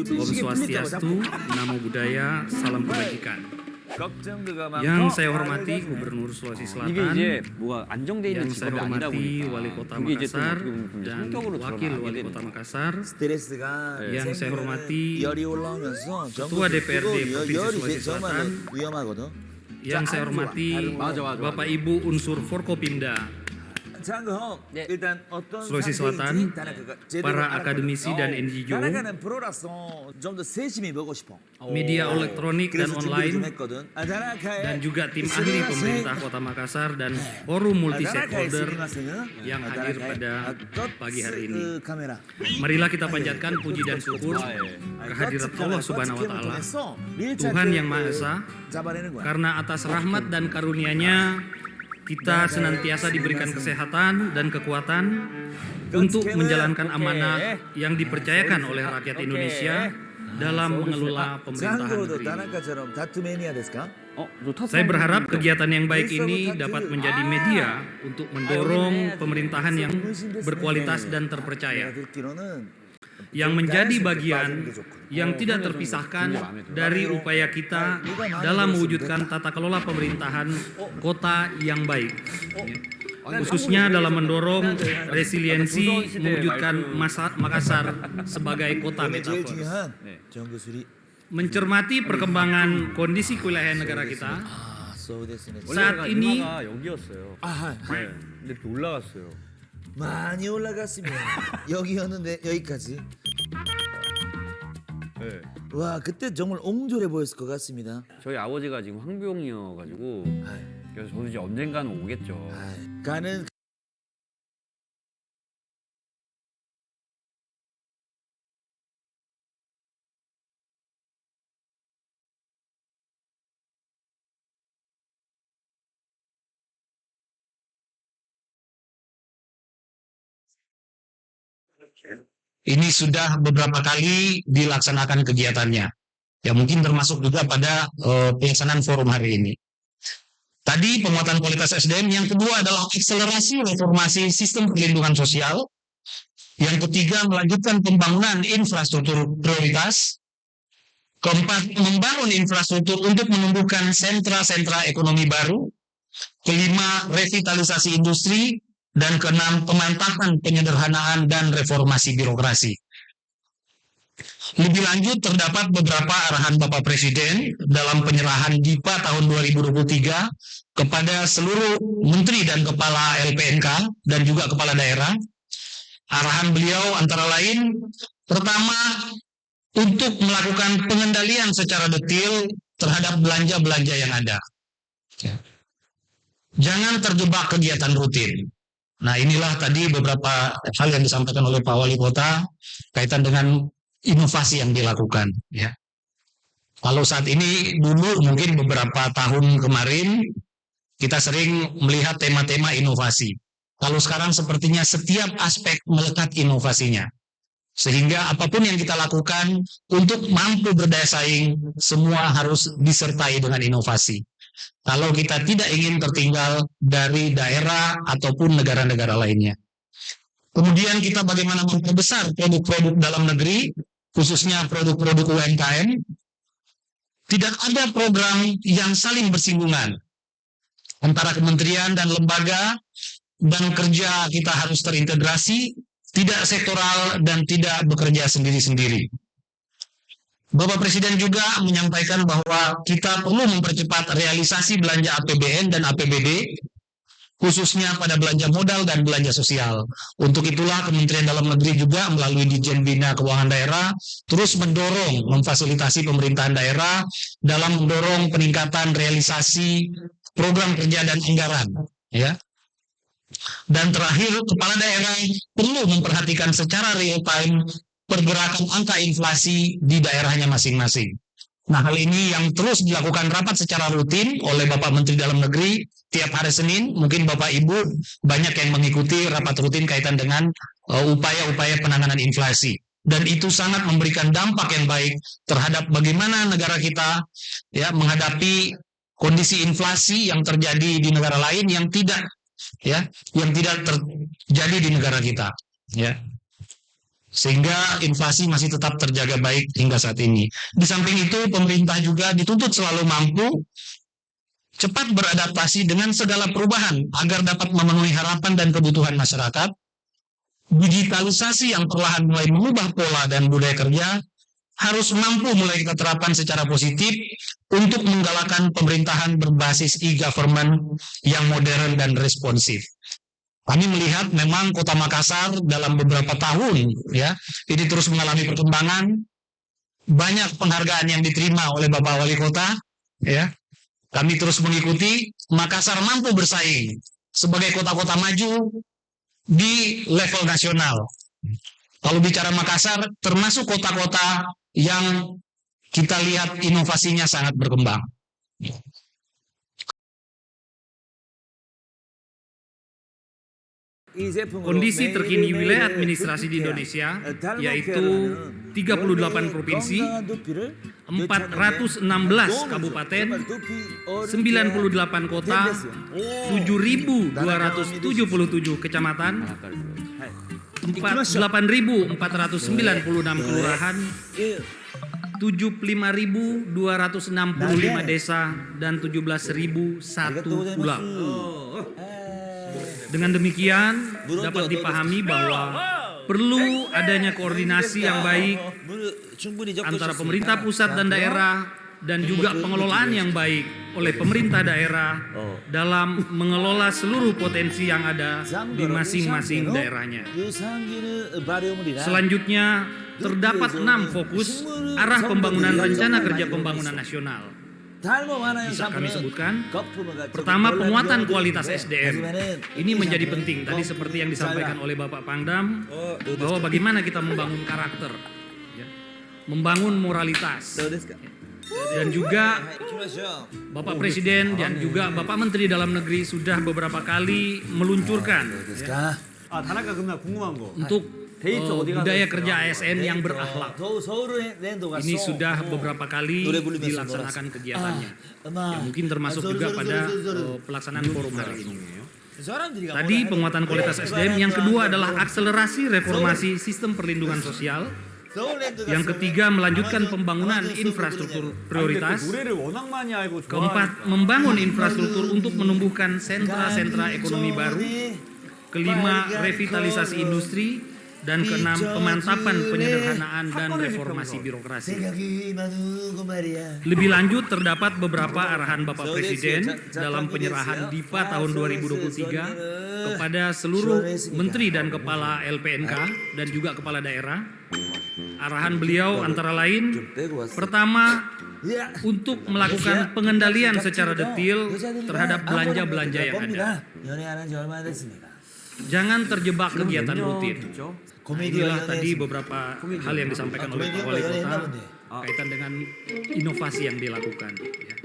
Om Swastiastu, Namo Buddhaya, Salam Kebajikan. 걱정들가 많고 Yang saya hormati Gubernur Sulawesi 이게 Selatan, 이제 뭐가 안정돼 있는 yang saya 직업이 아니다 hormati 보니까 Wali Kota 그게 이제 또 Makassar 어떻게 보면 이제 dan 성격으로 Wakil 드러나게 Wali 되는 Kota 거예요. Makassar, 스트레스가 yang saya hormati 열이 올라오면서 Ketua DPRD Provinsi Sulawesi 정말 Selatan, 위험하거든. yang saya hormati 맞아, 맞아, Bapak Ibu unsur Forkopimda, 장거 네. 일단 어떤 Sulawesi Selatan, para akademisi dan NGO, 나는 프로라서 좀 더 세심히 보고 싶어. media elektronik dan 그래서 준비를 좀 online, 했거든. 다나카의 dan juga tim ahli pemerintah Kota Makassar dan forum multi stakeholder yang hadir pada pagi hari ini. 카메라. Marilah kita panjatkan puji dan syukur kehadirat Allah Subhanahu wa taala, Tuhan yang Maha Esa, 잡아내는 거야. karena atas rahmat dan karunia-Nya kita senantiasa diberikan kesehatan dan kekuatan untuk menjalankan amanah yang dipercayakan oleh rakyat Indonesia dalam mengelola pemerintahan 장고도 negeri. 다나카처럼 다투 매니아 됐을까? Saya berharap kegiatan yang baik ini dapat menjadi media untuk mendorong pemerintahan yang berkualitas dan terpercaya, 듣기로는 yang menjadi bagian yang tidak terpisahkan dari upaya kita dalam mewujudkan tata kelola pemerintahan kota yang baik, khususnya dalam mendorong resiliensi mewujudkan Makassar sebagai kota 제일 metaverse. 중요한 정구술이 Mencermati perkembangan kondisi kewilayahan negara kita, 소데스네. saat ini 여기였어요. 아, 네. 근데 또 올라갔어요. 많이 올라갔으면 여기였는데 여기까지. 네. 와 그때 정말 옹졸해 보였을 것 같습니다. 저희 아버지가 지금 황병이어가지고 그래서 저도 이제 언젠가는 오겠죠. 가는 Ini sudah beberapa kali dilaksanakan kegiatannya. Ya mungkin termasuk juga pada pelaksanaan forum hari ini. Tadi penguatan kualitas SDM, yang kedua adalah akselerasi reformasi sistem perlindungan sosial. Yang ketiga melanjutkan pembangunan infrastruktur prioritas. Keempat, membangun infrastruktur untuk menumbuhkan sentra-sentra ekonomi baru. Kelima, revitalisasi industri. Dan keenam, pemantapan penyederhanaan dan reformasi birokrasi. Lebih lanjut, terdapat beberapa arahan Bapak Presiden dalam penyerahan DIPA tahun 2023 kepada seluruh menteri dan kepala LPNK dan juga kepala daerah. Arahan beliau antara lain, pertama, untuk melakukan pengendalian secara detail terhadap belanja-belanja yang ada. Jangan terjebak kegiatan rutin. Nah, inilah tadi beberapa hal yang disampaikan oleh Pak Wali Kota kaitan dengan inovasi yang dilakukan. Ya. Kalau saat ini, dulu mungkin beberapa tahun kemarin kita sering melihat tema-tema inovasi. Kalau sekarang sepertinya setiap aspek melekat inovasinya. Sehingga apapun yang kita lakukan untuk mampu berdaya saing, semua harus disertai dengan inovasi. Kalau kita tidak ingin tertinggal dari daerah ataupun negara-negara lainnya. Kemudian kita bagaimana memperbesar produk-produk dalam negeri, khususnya produk-produk UMKM. Tidak ada program yang saling bersinggungan. antara kementerian dan lembaga, dan kerja kita harus terintegrasi, tidak sektoral dan tidak bekerja sendiri-sendiri. Bapak Presiden juga menyampaikan bahwa kita perlu mempercepat realisasi belanja APBN dan APBD, khususnya pada belanja modal dan belanja sosial. Untuk itulah Kementerian Dalam Negeri juga melalui Ditjen Bina Keuangan Daerah terus mendorong, memfasilitasi pemerintahan daerah dalam mendorong peningkatan realisasi program kerja dan anggaran. Ya. Dan terakhir, kepala daerah perlu memperhatikan secara real time pergerakan angka inflasi di daerahnya masing-masing. Nah, hal ini yang terus dilakukan rapat secara rutin oleh Bapak Menteri Dalam Negeri tiap hari Senin. Mungkin Bapak Ibu banyak yang mengikuti rapat rutin kaitan dengan upaya-upaya penanganan inflasi. Dan itu sangat memberikan dampak yang baik terhadap bagaimana negara kita ya menghadapi kondisi inflasi yang terjadi di negara lain yang tidak terjadi di negara kita. Ya. Sehingga inflasi masih tetap terjaga baik hingga saat ini. Di samping itu, pemerintah juga dituntut selalu mampu cepat beradaptasi dengan segala perubahan agar dapat memenuhi harapan dan kebutuhan masyarakat. Digitalisasi yang perlahan mulai mengubah pola dan budaya kerja harus mampu mulai kita terapkan secara positif untuk menggalakkan pemerintahan berbasis e-government yang modern dan responsif. Kami melihat memang Kota Makassar dalam beberapa tahun ya ini terus mengalami perkembangan, banyak penghargaan yang diterima oleh Bapak Wali Kota ya. Kami terus mengikuti, Makassar mampu bersaing sebagai kota-kota maju di level nasional. Kalau bicara Makassar termasuk kota-kota yang kita lihat inovasinya sangat berkembang. Kondisi terkini wilayah administrasi di Indonesia yaitu 38 provinsi, 416 kabupaten, 98 kota, 7.277 kecamatan, 8.496 kelurahan, 75.265 desa, dan 17.001 pulau. Dengan demikian dapat dipahami bahwa perlu adanya koordinasi yang baik antara pemerintah pusat dan daerah dan juga pengelolaan yang baik oleh pemerintah daerah dalam mengelola seluruh potensi yang ada di masing-masing daerahnya. Selanjutnya terdapat 6 fokus arah pembangunan rencana kerja pembangunan nasional. Bisa kami sebutkan. Pertama, penguatan kualitas SDM. Ini menjadi penting. Tadi seperti yang disampaikan oleh Bapak Pangdam, bahwa bagaimana kita membangun karakter, ya, membangun moralitas. Dan juga Bapak Presiden dan juga Bapak Menteri Dalam Negeri sudah beberapa kali meluncurkan ya, untuk budaya kerja ASN yang berakhlak. Ini sudah beberapa kali dilaksanakan kegiatannya. Ya, mungkin termasuk juga pada pelaksanaan forum hari ini. Tadi penguatan kualitas SDM, yang kedua adalah akselerasi reformasi sistem perlindungan sosial. Yang ketiga, melanjutkan pembangunan infrastruktur prioritas. Keempat, membangun infrastruktur untuk menumbuhkan sentra-sentra ekonomi baru. Kelima, revitalisasi industri. Dan keenam, pemantapan penyederhanaan dan reformasi birokrasi. Lebih lanjut, terdapat beberapa arahan Bapak Presiden dalam penyerahan DIPA tahun 2023 kepada seluruh menteri dan kepala LPNK dan juga kepala daerah. Arahan beliau antara lain, pertama, untuk melakukan pengendalian secara detail terhadap belanja-belanja yang ada. Jangan terjebak kegiatan rutin. Nah, inilah tadi beberapa hal yang disampaikan oleh Pak Wali Kota kaitan dengan inovasi yang dilakukan. Ya.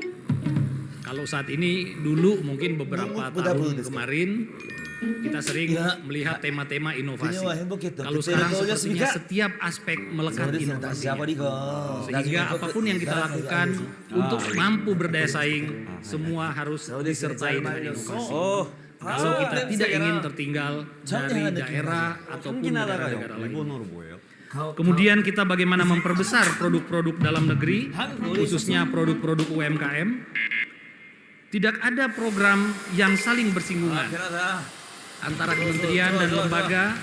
Kalau saat ini, dulu mungkin beberapa tahun kemarin kita sering melihat tema-tema inovasi. Kalau sekarang sepertinya setiap aspek melekat inovasi. Sehingga apapun yang kita lakukan untuk mampu berdaya saing, semua harus disertai dengan inovasi. Kalau kita tidak ingin tertinggal dari daerah ataupun negara-negara lain. Kemudian kita bagaimana memperbesar produk-produk dalam negeri, khususnya produk-produk UMKM. Tidak ada program yang saling bersinggungan antara kementerian dan lembaga,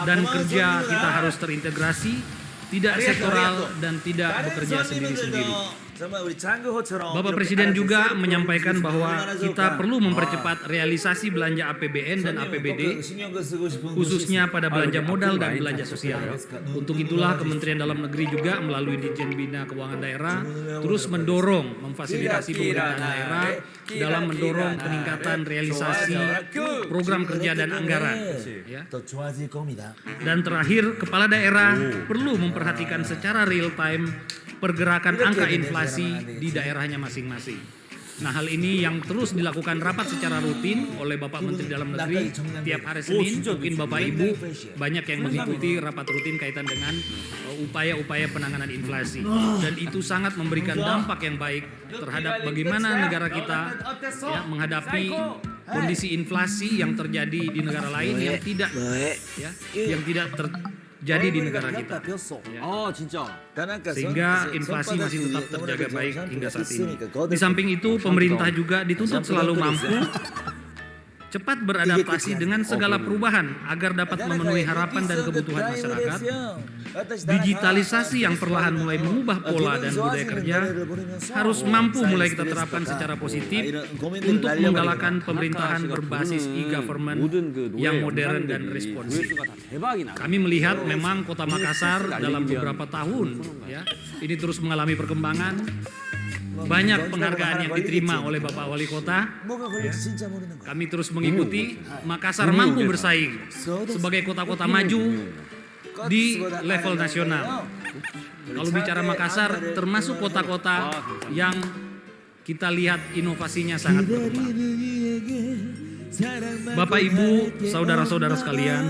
dan kerja kita harus terintegrasi, tidak sektoral dan tidak bekerja sendiri-sendiri. Bapak Presiden juga menyampaikan bahwa kita perlu mempercepat realisasi belanja APBN dan APBD, khususnya pada belanja modal dan belanja sosial. Untuk itulah Kementerian Dalam Negeri juga melalui Ditjen Bina Keuangan Daerah terus mendorong memfasilitasi pemerintahan daerah dalam mendorong peningkatan realisasi program kerja dan anggaran. Ya. Dan terakhir, kepala daerah perlu memperhatikan secara real time pergerakan angka inflasi di daerahnya masing-masing. Nah, hal ini yang terus dilakukan rapat secara rutin oleh Bapak Menteri Dalam Negeri tiap hari Senin. Mungkin Bapak Ibu banyak yang mengikuti rapat rutin kaitan dengan upaya-upaya penanganan inflasi. Dan itu sangat memberikan dampak yang baik terhadap bagaimana negara kita ya, menghadapi kondisi inflasi yang terjadi di negara lain yang tidak terjadi di negara kita. Ya. Sehingga inflasi masih tetap terjaga baik hingga saat ini. Di samping itu, pemerintah juga dituntut selalu mampu cepat beradaptasi dengan segala perubahan agar dapat memenuhi harapan dan kebutuhan masyarakat. Digitalisasi yang perlahan mulai mengubah pola dan budaya kerja harus mampu mulai kita terapkan secara positif untuk menggalakkan pemerintahan berbasis e-government yang modern dan responsif. Kami melihat memang Kota Makassar dalam beberapa tahun ya, ini terus mengalami perkembangan. Banyak penghargaan yang diterima oleh Bapak Wali Kota. Ya. Kami terus mengikuti. Makassar mampu bersaing sebagai kota-kota maju di level nasional. Kalau bicara Makassar, termasuk kota-kota yang kita lihat inovasinya sangat berkembang. Bapak, Ibu, saudara-saudara sekalian,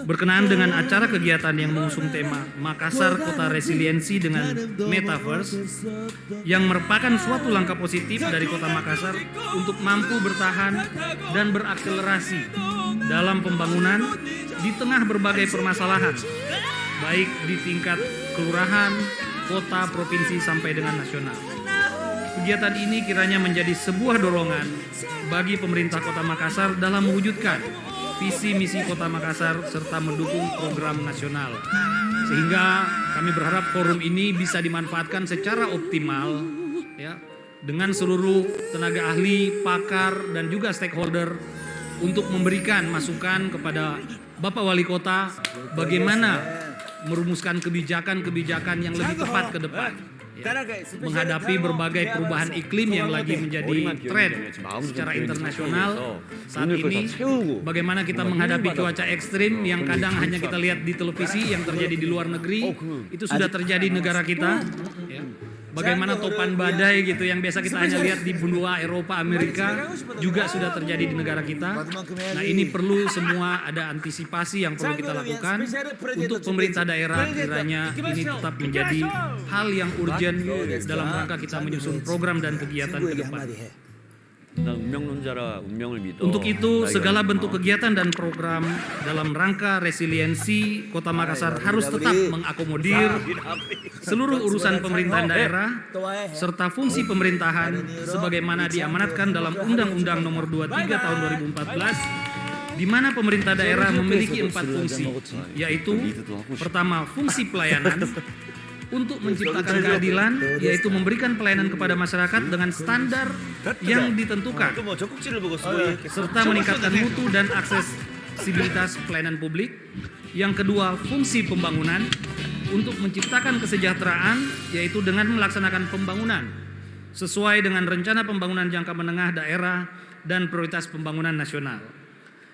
berkenaan dengan acara kegiatan yang mengusung tema Makassar Kota Resiliensi dengan Metaverse yang merupakan suatu langkah positif dari Kota Makassar untuk mampu bertahan dan berakselerasi dalam pembangunan di tengah berbagai permasalahan, baik di tingkat kelurahan, kota, provinsi sampai dengan nasional. Kegiatan ini kiranya menjadi sebuah dorongan bagi pemerintah Kota Makassar dalam mewujudkan visi misi Kota Makassar serta mendukung program nasional. Sehingga kami berharap forum ini bisa dimanfaatkan secara optimal ya, dengan seluruh tenaga ahli, pakar dan juga stakeholder untuk memberikan masukan kepada Bapak Wali Kota bagaimana merumuskan kebijakan-kebijakan yang lebih tepat ke depan. Ya, menghadapi berbagai perubahan iklim yang lagi menjadi tren secara internasional saat ini, bagaimana kita menghadapi cuaca ekstrim yang kadang hanya kita lihat di televisi yang terjadi di luar negeri, itu sudah terjadi di negara kita. Ya. Bagaimana topan badai gitu yang biasa kita hanya lihat di benua Eropa, Amerika juga sudah terjadi di negara kita. Nah, ini perlu semua ada antisipasi yang perlu kita lakukan untuk pemerintah daerah, kiranya ini tetap menjadi hal yang urgent dalam rangka kita menyusun program dan kegiatan ke depan. Untuk itu, segala bentuk kegiatan dan program dalam rangka resiliensi Kota Makassar harus tetap mengakomodir seluruh urusan pemerintahan daerah serta fungsi pemerintahan sebagaimana diamanatkan dalam Undang-Undang Nomor 23 Tahun 2014, di mana pemerintah daerah memiliki 4 fungsi, yaitu pertama, fungsi pelayanan untuk menciptakan keadilan, yaitu memberikan pelayanan kepada masyarakat dengan standar yang ditentukan, serta meningkatkan mutu dan aksesibilitas pelayanan publik. Yang kedua, fungsi pembangunan untuk menciptakan kesejahteraan, yaitu dengan melaksanakan pembangunan sesuai dengan rencana pembangunan jangka menengah daerah dan prioritas pembangunan nasional.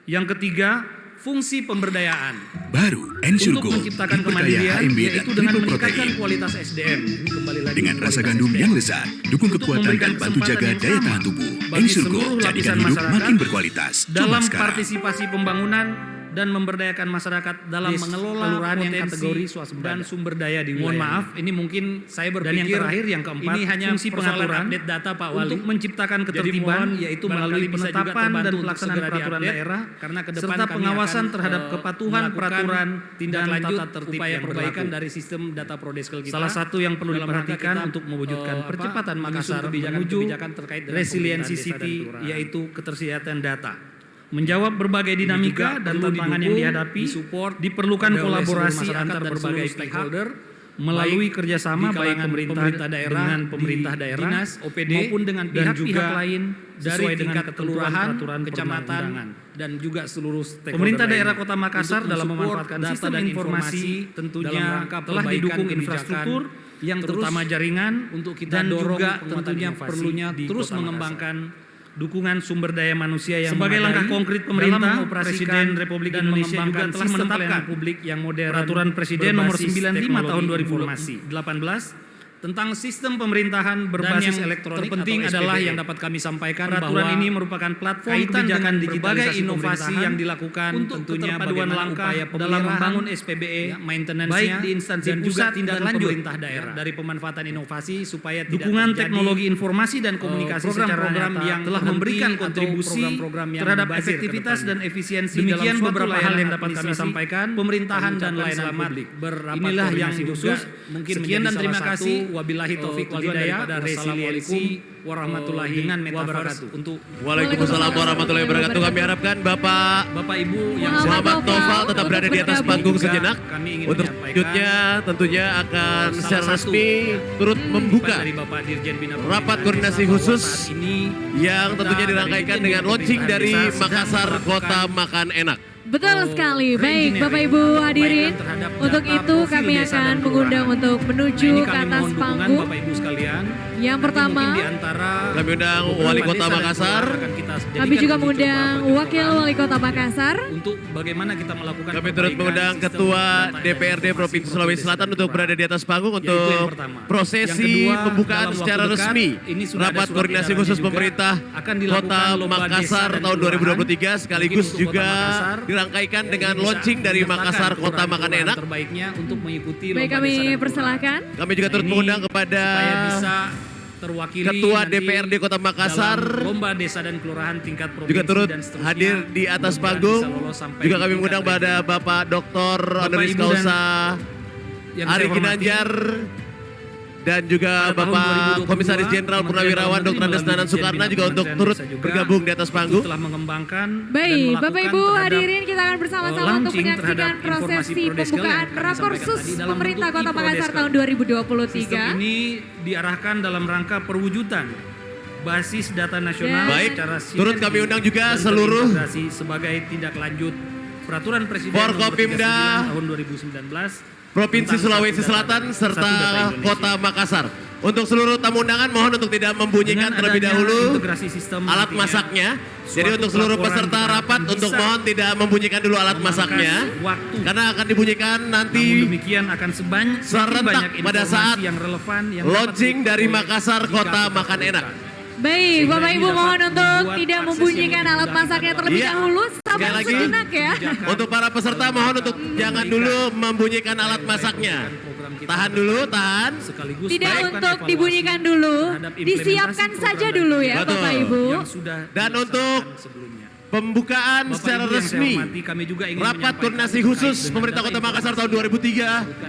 Yang ketiga, fungsi pemberdayaan baru Ensure untuk Gold menciptakan diperkaya kemandirian, HMB dan yaitu dengan triple meningkatkan protein. kualitas SDM. Kembali lagi Dengan kualitas rasa gandum SDM. yang lezat, dukung Untuk kekuatan memberikan dan bantu kesempatan jaga yang daya sama tahan tubuh. bagi Ensure seluruh Gold, lapisan jadikan hidup masyarakat makin berkualitas. Coba dalam sekarang. partisipasi pembangunan dan memberdayakan masyarakat dalam mengelola kelurahan yang kategori dan sumber daya di wilayah. Mohon maaf, ini mungkin saya berpikir. Dan yang terakhir, yang keempat, ini hanya fungsi pengaturan update data Pak Wali untuk menciptakan ketertiban, yaitu melalui penetapan dan pelaksanaan peraturan daerah, karena ke depan serta pengawasan terhadap kepatuhan peraturan tindak lanjut upaya perbaikan dari sistem data prodeskel kita. Salah satu yang perlu diperhatikan untuk mewujudkan percepatan Makassar menuju resiliensi city, yaitu ketersediaan data. Menjawab berbagai dinamika dan tantangan yang dihadapi, diperlukan kolaborasi antar berbagai stakeholder melalui kerjasama baik pemerintah daerah dengan pemerintah daerah, dinas, OPD maupun dengan pihak-pihak lain dari tingkat kelurahan, kecamatan, dan juga seluruh stakeholder. Pemerintah daerah Kota Makassar dalam memanfaatkan data dan informasi tentunya telah didukung infrastruktur yang terutama jaringan untuk kita dorong juga tentunya perlunya terus mengembangkan dukungan sumber daya manusia yang sebagai langkah konkret pemerintah Presiden Republik Indonesia juga telah menetapkan publik yang modern peraturan Presiden nomor 95 tahun 2018 tentang sistem pemerintahan berbasis elektronik. Terpenting adalah yang dapat kami sampaikan peraturan ini merupakan platform kebijakan berbagai inovasi yang dilakukan untuk tentunya paduan langkah dalam membangun SPBE, maintenance baik di instansi pusat tindak lanjut pemerintah daerah dari pemanfaatan inovasi supaya dukungan teknologi informasi dan komunikasi program yang telah memberikan kontribusi terhadap efektivitas dan efisiensi. Demikian beberapa hal yang dapat kami sampaikan. Pemerintahan dan layanan publik. Inilah yang khusus. Mungkin sekian dan terima kasih. Wabillahi taufik wal hidayah. Wassalamualaikum warahmatullahi wabarakatuh. Untuk Waalaikumsalam warahmatullahi wabarakatuh. Kami harapkan Bapak Ibu yang Muhammad Noval tetap berada di atas panggung sejenak. kami ingin Untuk menyampaikan selanjutnya tentunya akan salah secara satu, resmi turut membuka dari Bapak Dirjen Bina rapat Pembinaan koordinasi Desa bahwa khusus saat ini yang tentunya kita dirangkaikan dari dengan launching Pemerintahan dari Desa sedang Makassar melakukan Kota Makan Enak. Betul sekali. Baik, Bapak Ibu hadirin. Untuk itu kami akan mengundang untuk menuju ke atas panggung. Bapak Ibu sekalian. Yang pertama, Di antara Kami undang Wali Kota Makassar. kami juga mengundang Wakil Wali Kota Makassar. Untuk bagaimana kita melakukan Kami turut mengundang Ketua DPRD Provinsi Sulawesi Selatan untuk berada di atas panggung untuk prosesi pembukaan secara resmi rapat koordinasi khusus pemerintah Kota Makassar tahun 2023 sekaligus juga dirangkaikan dengan launching dari Makassar Kota Makan Enak. Terbaiknya untuk mengikuti Baik, kami persilahkan. Kami juga turut mengundang kepada supaya bisa terwakili Ketua nanti DPRD Kota Makassar dalam lomba desa dan kelurahan tingkat provinsi juga turut dan seterusnya. hadir di atas Mudah-mudahan panggung. bisa lolos sampai Juga di kami tingkat mengundang pada regional. Bapak Dr. Honoris Ibu dan Causa yang Ari saya hormati, Ginanjar dan juga pada tahun Bapak 2022, Komisaris Jenderal Purnawirawan Kementerian Dr. Andes Dalam Nanan Negeri Soekarno melalui juga untuk Kementerian turut Desa juga bergabung di atas panggung. telah mengembangkan dan Baik, melakukan Bapak Ibu terhadap hadirin, kita akan bersama-sama untuk launching menyaksikan terhadap prosesi informasi prodeskel pembukaan yang kami Rakorsus sampaikan tadi dalam Pemerintah bentuk Kota Makassar e-Prodeskel. tahun Sistem 2023. ini diarahkan dalam rangka perwujudan basis data nasional Baik, secara turut sinergi kami undang juga dan seluruh terintegrasi sebagai tindak lanjut Peraturan Presiden Forkopimda nomor 39 tahun 2019 Provinsi tentang Sulawesi Satu Selatan Data serta Indonesia. Kota Makassar. Untuk seluruh tamu undangan mohon untuk tidak membunyikan Dengan terlebih adanya dahulu integrasi sistem alat nantinya, masaknya. Jadi suatu untuk seluruh pelaporan peserta kita rapat akan untuk bisa mohon tidak membunyikan dulu alat memangkas masaknya waktu. karena akan dibunyikan Namun nanti demikian akan serentak banyak pada informasi saat yang relevan yang launching dapat dari diperoleh Makassar jika Kota kita Makan Enak. perlukan. Baik, Sehingga Bapak ini Ibu dapat mohon untuk membuat tidak akses membunyikan yang alat dimudahkan masaknya dalam terlebih Iya. dahulu. Sekali Sabar lagi. sejenak ya. Untuk para peserta mohon untuk jangan dulu membunyikan alat masaknya. Tahan dulu, tahan. Sekaligus Tidak melakukan untuk evaluasi dibunyikan dulu, terhadap implementasi disiapkan program saja dan dulu ya Betul. Bapak Ibu. yang sudah Dan dilaksanakan untuk sebelumnya. Pembukaan Bapak secara Ibu yang saya resmi hormati, kami juga ingin rapat menyampaikan koordinasi terkait khusus dengan pemerintah data Kota Makassar tahun informasi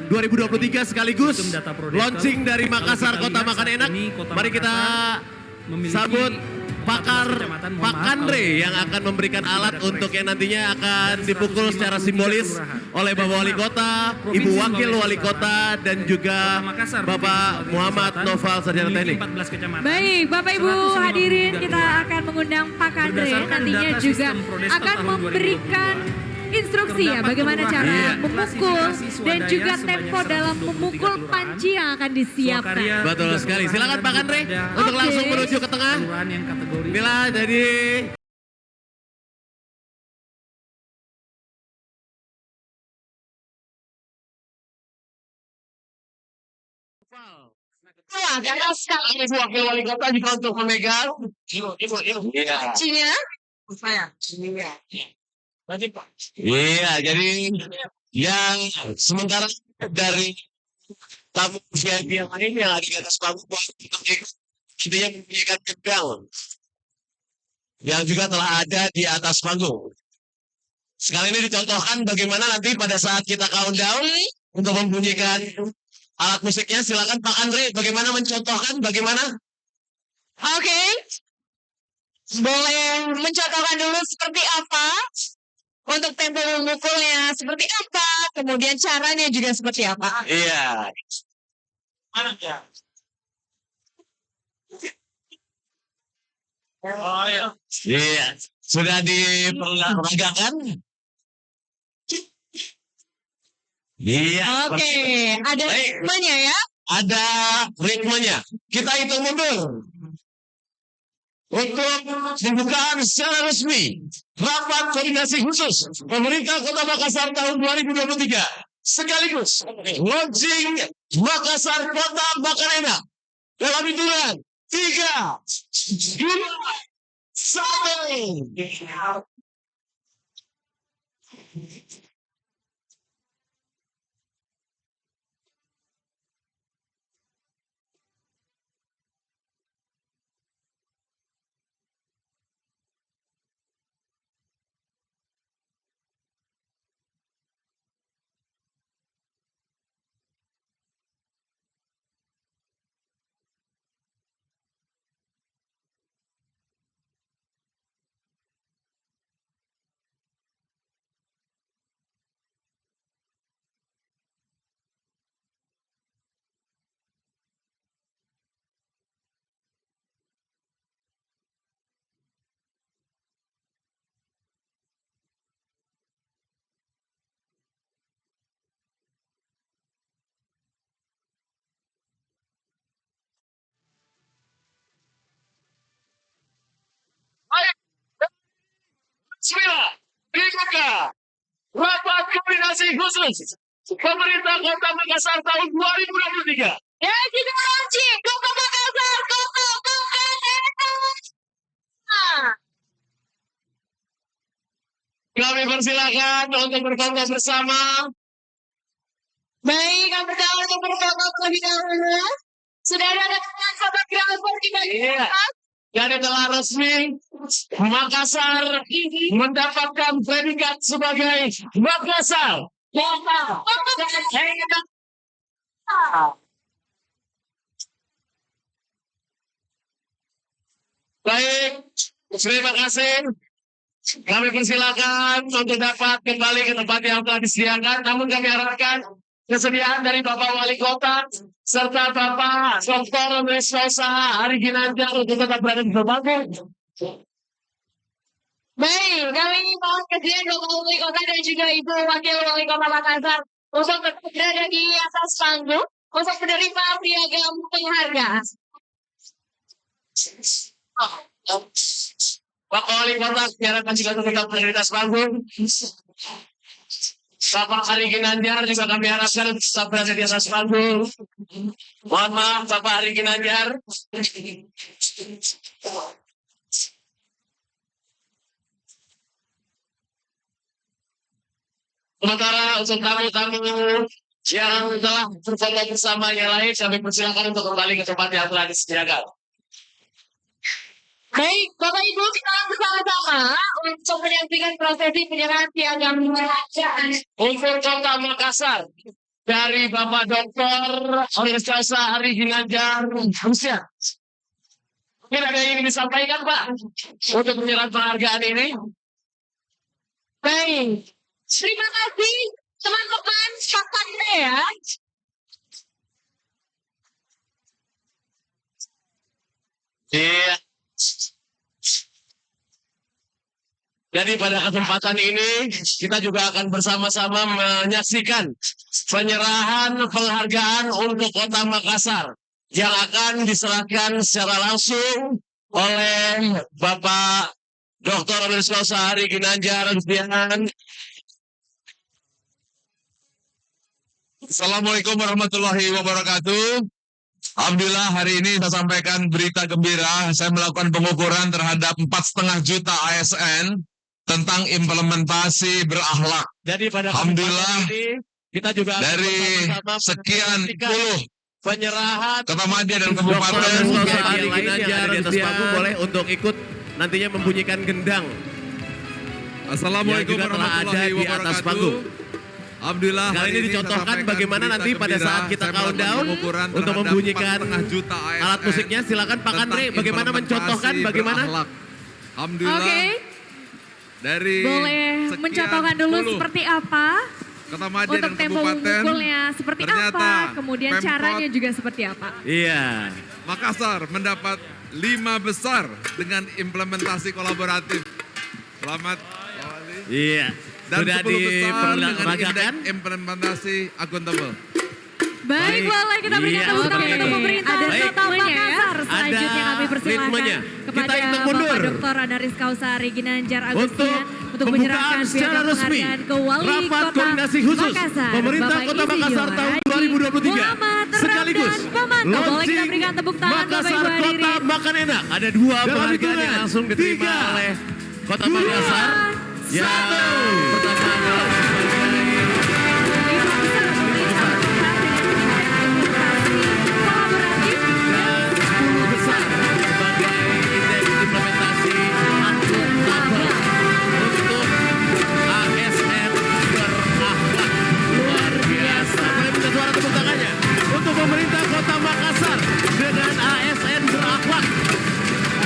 2023 sekaligus Sistem data prodeskel. launching dari Kalau Makassar kita Kota lihat Makan saat Enak. ini Kota Mari kita Makassar memiliki sambut 14 pakar kecamatan, mohon Pak maaf, Andre kalau yang akan memberikan alat ada untuk yang nantinya akan Dan dipukul 153 secara simbolis kelurahan. oleh Bapak Wali Kota, Provinsi Ibu Wakil Sulawesi Wali Kota dan juga Kota Makassar, Bapak Provinsi Sulawesi Muhammad Selatan, Noval Sarjana memiliki Teknik. 14 kecamatan. Baik, Bapak Ibu 153 hadirin, kita kelurahan. akan mengundang Pak Kadre Berdasarkan nantinya data juga sistem Prodeskel akan tahun memberikan instruksi ya terdapat bagaimana kelurahan cara Iya. memukul klasifikasi dan swadaya juga sebanyak tempo dalam 123 memukul kelurahan. panci yang akan disiapkan. Swakarya Betul 3 sekali. kelurahan Silakan dan Pak Andre ada untuk Oke. langsung menuju ke tengah. kelurahan yang kategori Inilah jadi Karena sekali Ibu Wakil Wali Kota juga untuk memegang. Iya. pancinya. Baik, Iya, jadi yang sementara dari tamu VIP yang lain yang ada di atas panggung untuk ikut itu yang memberikan countdown yang juga telah ada di atas panggung. Sekali ini dicontohkan bagaimana nanti pada saat kita countdown untuk membunyikan alat musiknya. Silakan Pak Andre, bagaimana mencontohkan bagaimana? Oke. Boleh mencontohkan dulu seperti apa? Untuk tempo memukulnya seperti apa? Kemudian caranya juga seperti apa? Iya. Mana ya? Oh ya. Iya. Sudah diperagakan? Iya. Oke, ada Baik. ritmenya ya? Ada ritmenya. Kita hitung mundur. Untuk pembukaan secara resmi rapat koordinasi khusus pemerintah Kota Makassar tahun 2023 sekaligus launching Makassar Kota Makarena dalam hitungan 3, 2, 1. Bismillah, dibuka rapat koordinasi khusus pemerintah Kota Makassar tahun 2023. Ya, kita launching Kota Makassar, Kota Makarena. Kami persilakan untuk berfoto bersama. Baik, kami pertama untuk berfoto terlebih dahulu. Sudah ada fotografer kita di Iya. atas. Jadi telah resmi Makassar mendapatkan predikat sebagai Makassar Kota Makarena. Baik, terima kasih. Kami persilakan untuk dapat kembali ke tempat yang telah disediakan. Namun kami harapkan kesediaan dari Bapak Wali Kota serta Bapak Dr. Rizwasa Hari Ginanjar untuk tetap berada di panggung. Baik, kami mohon kesediaan Bapak Wali Kota dan juga Ibu Wakil Wali Kota Makassar untuk tetap berada di atas panggung untuk menerima piagam penghargaan. Pak Wali Kota diharapkan juga tetap berada di atas panggung. Bapak Hari Ginanjar juga kami harapkan tetap berada di atas panggung. Mohon maaf Bapak Hari Ginanjar. Sementara untuk tamu-tamu yang telah berfoto bersama yang lain, kami persilakan untuk kembali ke tempat yang telah disediakan. Baik, Bapak Ibu, kita bersama-sama untuk menyaksikan prosesi penyerahan piagam penghargaan. Untuk Kota Makassar dari Bapak Dr. Rizwasa Hari Ginanjar Rusia. Mungkin ada yang ingin disampaikan Pak untuk penyerahan penghargaan ini? Baik, terima kasih teman-teman Pakande ya. Iya. Jadi pada kesempatan ini kita juga akan bersama-sama menyaksikan penyerahan penghargaan untuk Kota Makassar yang akan diserahkan secara langsung oleh Bapak Dr. Rizwasa Hari Ginanjar Rusian. Assalamualaikum warahmatullahi wabarakatuh. Alhamdulillah hari ini saya sampaikan berita gembira. Saya melakukan pengukuran terhadap 4,5 juta ASN tentang implementasi berakhlak. Jadi pada Alhamdulillah, kesempatan ini kita juga akan dari bersama-sama sekian menyaksikan puluh penyerahan kota madya dan Dr. kabupaten Rizky yang Ari Ginanjar di atas panggung boleh untuk ikut nantinya membunyikan gendang. Assalamualaikum Yang juga telah ada warahmatullahi di atas wabarakatuh. panggung. Alhamdulillah, Kali ini dicontohkan bagaimana nanti pada saat kita countdown untuk membunyikan alat musiknya. Silakan Pak Andre, bagaimana mencontohkan bagaimana? Alhamdulillah. Oke, Dari boleh sekian mencontohkan dulu puluh seperti apa kota madya untuk dan tempo kabupaten, memukulnya seperti ternyata apa, kemudian Pemkot caranya juga seperti apa. Iya. Makassar mendapat 5 besar dengan implementasi kolaboratif. Selamat Pak Wali. Iya. Dan Sudah 10 besar dengan diperagakan. indeks implementasi akuntabel. Baik, boleh kita berikan Iya, tepuk tangan oke. untuk pemerintah Ada Kota ritmenya ya. Makassar. Selanjutnya kami persilahkan ritmenya. kepada Kita hitung mundur. Bapak Dr. Anaris Kausari Ginanjar Agustian untuk pembukaan menyerahkan secara piagam resmi penghargaan ke Wali Rapat Kota Koordinasi Khusus Makassar. Pemerintah Bapak Kota Izzy Makassar Yoha tahun Haji 2023. Muhammad Sekaligus Ramdan Pomanto. Boleh kita berikan tepuk tangan Bapak Makassar Ibu Kota hadirin. Makan Enak. Ada 2 penghargaan yang langsung diterima 3, oleh Kota Makassar. Yang pertama adalah besar sebagai indeks implementasi akuntabel untuk ASN berakhlak. Luar biasa. Boleh minta suara tepuk tangannya untuk pemerintah Kota Makassar dengan ASN berakhlak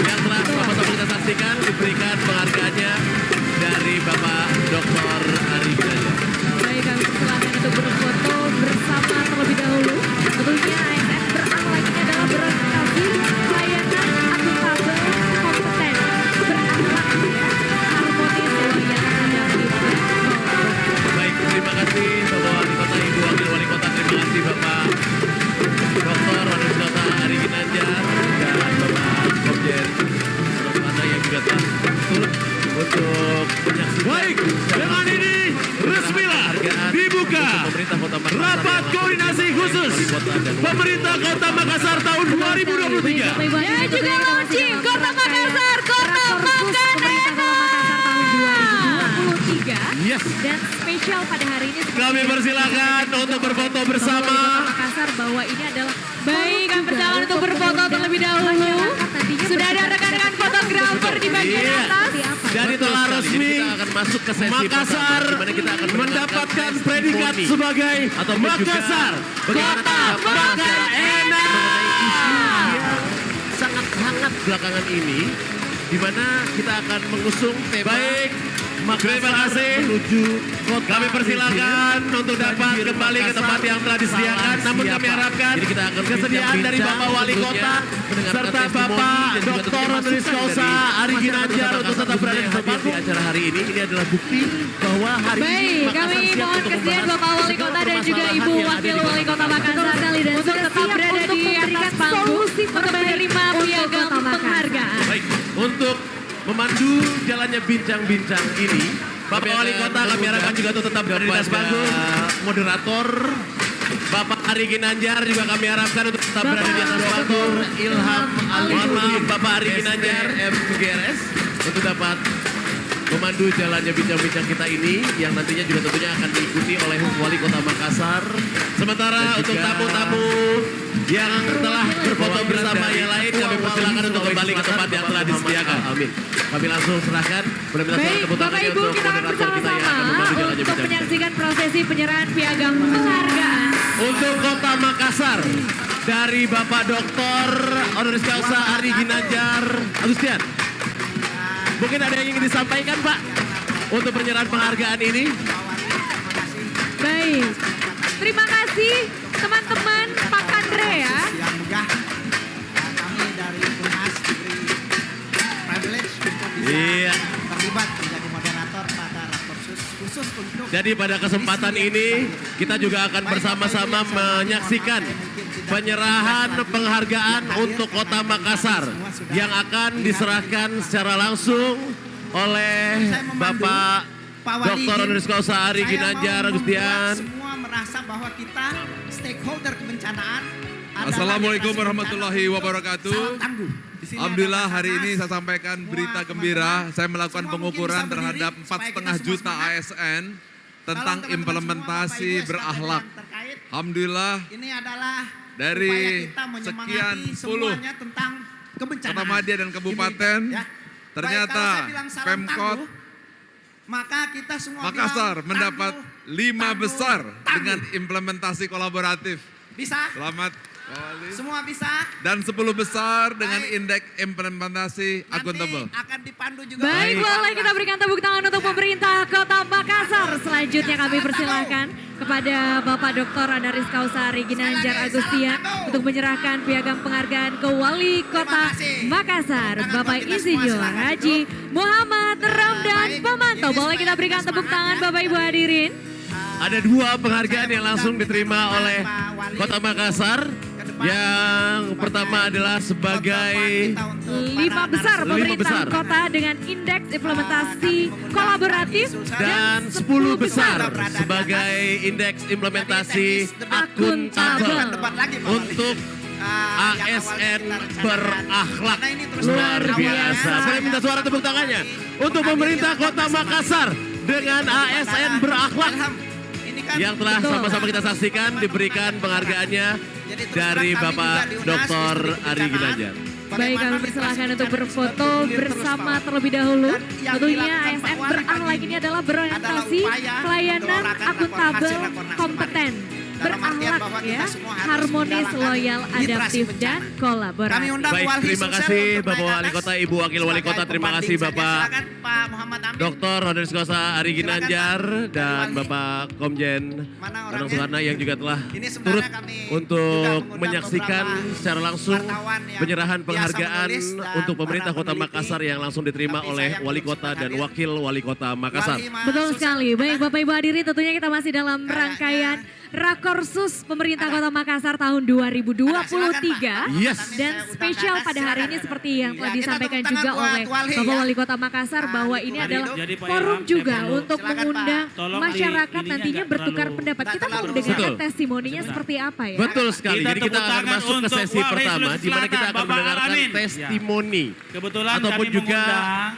yang telah sama-sama kita saksikan diberikan penghargaannya dari Bapak Dr. Ari Ginanjar. Baik, kami persilahkan untuk berfoto bersama terlebih dahulu. Tentunya ASN berakhlak ini adalah berorientasi pelayanan akuntabel, kompeten, berakhlak, harmonis, yang ada di Baik, terima kasih Bapak Wali Kota, Ibu Wakil Wali Kota, terima kasih Bapak Dr. Anaris Kausari Ari Ginanjar dan Bapak Komjen Mana yang juga telah turut untuk menyaksikan. Baik, dengan ini resmilah dibuka Rapat Koordinasi Khusus Pemerintah Kota Makassar tahun 2023. Ya juga launching Kota Makassar, Kota Makan Enak 2023. Yes. Dan spesial pada hari ini Kami persilakan untuk berfoto bersama. Makassar bahwa ini adalah baik, kami persilakan untuk berfoto terlebih dahulu. Sudah ada rekan-rekan fotografer di bagian atas. Jadi telah resmi Makassar mendapatkan predikat sebagai Makassar Kota Makan Enak. Sangat hangat belakangan ini, di mana kita akan mengusung tema. Baik, terima kasih. Kami persilakan untuk dapat kembali ke tempat yang telah disediakan. Namun kami harapkan kesediaan dari Bapak Wali Kota serta Bapak Dr. Anaris Kausari Ari Ginanjar untuk tetap berada di tempat di acara hari ini. Ini adalah bukti bahwa hari ini Baik, kami mohon kesediaan Bapak Wali Kota dan juga Ibu Wakil Wali Kota Makassar dan untuk tetap berada di atas panggung untuk menerima piagam penghargaan. Baik, untuk memandu jalannya bincang-bincang ini, Bapak Wali Kota kami harapkan juga untuk tetap berada di atas panggung. Moderator Bapak Ari Ginanjar juga kami harapkan untuk tetap berada di atas panggung. Ilham Mohon maaf Bapak Ari Ginanjar MGRS untuk dapat memandu jalannya bincang-bincang kita ini yang nantinya juga tentunya akan diikuti oleh Wali Kota Makassar. Sementara untuk tamu-tamu yang telah berfoto bersama yang lain kami persilakan untuk kembali ke tempat yang telah disediakan. Amin. Kami langsung serahkan. Baik, Bapak Ibu kita akan bersama-sama untuk menyaksikan prosesi penyerahan piagam penghargaan. Untuk Kota Makassar dari Bapak Dr. Anaris Kausari Ari Ginanjar Agustian. Mungkin ada yang ingin disampaikan Pak untuk penyerahan penghargaan ini. Baik, terima kasih teman-teman Pak Andre ya. Yang megah, kami dari Unas diberi privilege untuk bisa terlibat menjadi moderator pada rapor khusus untuk. Jadi pada kesempatan ini kita juga akan bersama-sama menyaksikan penyerahan penghargaan untuk Kota Makassar yang akan diserahkan secara langsung oleh Bapak Dr. Anaris Kausari Ari Ginanjar Agustian. Semua merasa bahwa kita stakeholder kebencanaan Assalamualaikum warahmatullahi wabarakatuh. Alhamdulillah hari ini saya sampaikan berita gembira. Saya melakukan pengukuran terhadap 4,5 juta ASN tentang implementasi berakhlak. Alhamdulillah Ini adalah dari upaya kita menyemangati sekian puluh semuanya tentang kebencanaan. kota madya dan kabupaten, Ini, ya. ternyata Baik, kalau saya bilang salam Pemkot tangguh, maka kita semua Makassar bilang mendapat tangguh, 5 tangguh, besar tangguh. dengan implementasi kolaboratif. Bisa? Selamat Pak Wali. Semua bisa? Dan 10 besar dengan Baik. indeks implementasi akuntabel. Nanti akan dipandu juga. Baik, boleh kita berikan tepuk tangan untuk pemerintah Kota Makassar. Selanjutnya kami persilahkan kepada Bapak Dr. Anaris Kausari Ginanjar Agustian untuk menyerahkan piagam penghargaan ke Wali Kota Makassar, Bapak Insinyur Haji Muhammad Ramdan Pamanto. Boleh kita berikan tepuk tangan Bapak Ibu hadirin. Ada 2 penghargaan yang langsung diterima oleh Kota Makassar. Yang pertama adalah sebagai 5 besar pemerintah kota dengan indeks implementasi kolaboratif dan 10 besar sebagai indeks implementasi akuntabel untuk ASN berakhlak. Luar biasa. Boleh minta suara tepuk tangannya untuk pemerintah Kota Makassar dengan ASN berakhlak yang telah sama-sama kita saksikan diberikan penghargaannya dari Bapak Dr. Ari Ginanjar. Baik, kami persilahkan untuk berfoto bersama terlebih dahulu. Tentunya ASN berakhlak ini adalah berorientasi pelayanan akuntabel, kompeten, berakhlak ya, harmonis, loyal, adaptif, dan kolaboratif. Baik, terima kasih Bapak Wali Kota, Ibu Wakil Wali Kota, terima kasih Bapak Dr. Honoris Causa Ari Ginanjar dan Bapak Komjen Anang Suharna yang juga telah turut untuk menyaksikan secara langsung penyerahan penghargaan untuk pemerintah Kota Makassar yang langsung diterima oleh Wali Kota dan Wakil Wali Kota Makassar. Betul sekali. Baik Bapak Ibu hadirin, tentunya kita masih dalam rangkaian Rakorsus Pemerintah Kota Makassar tahun 2023. Yes. Dan spesial pada hari ini seperti yang telah disampaikan juga oleh Bapak Wali Kota Makassar bahwa ini adalah forum juga untuk mengundang masyarakat nantinya bertukar pendapat. Kita mau mendengarkan testimoninya seperti apa ya? Betul sekali. Jadi kita akan masuk ke sesi pertama di mana kita akan mendengarkan testimoni ataupun juga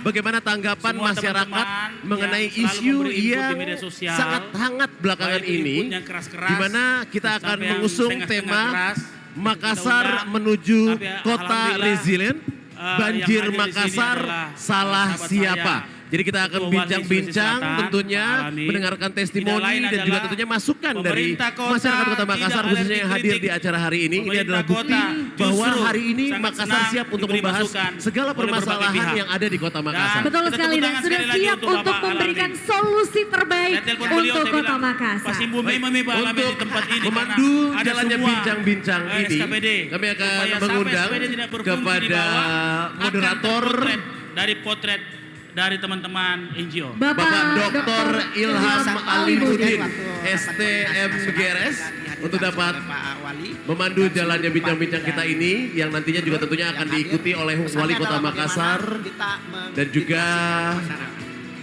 bagaimana tanggapan masyarakat mengenai isu yang sangat hangat belakangan ini, di mana kita akan mengusung tema Makassar menuju kota resilient, banjir Makassar salah siapa. Jadi kita akan bincang-bincang tentunya, mendengarkan testimoni dan juga tentunya masukan dari masyarakat Kota Makassar khususnya yang hadir di acara hari ini. Ini adalah bukti bahwa hari ini Makassar siap untuk membahas segala permasalahan yang ada di Kota Makassar. Betul sekali, dan sudah siap untuk memberikan solusi terbaik untuk Kota Makassar. Untuk memandu jalannya bincang-bincang ini, kami akan mengundang kepada moderator dari potret dari teman-teman NGO. Bapak Dr. Ilham Alimuddin, STMGRS, untuk dapat memandu jalannya bincang-bincang kita ini yang nantinya juga tentunya akan diikuti oleh Wali Kota Makassar dan juga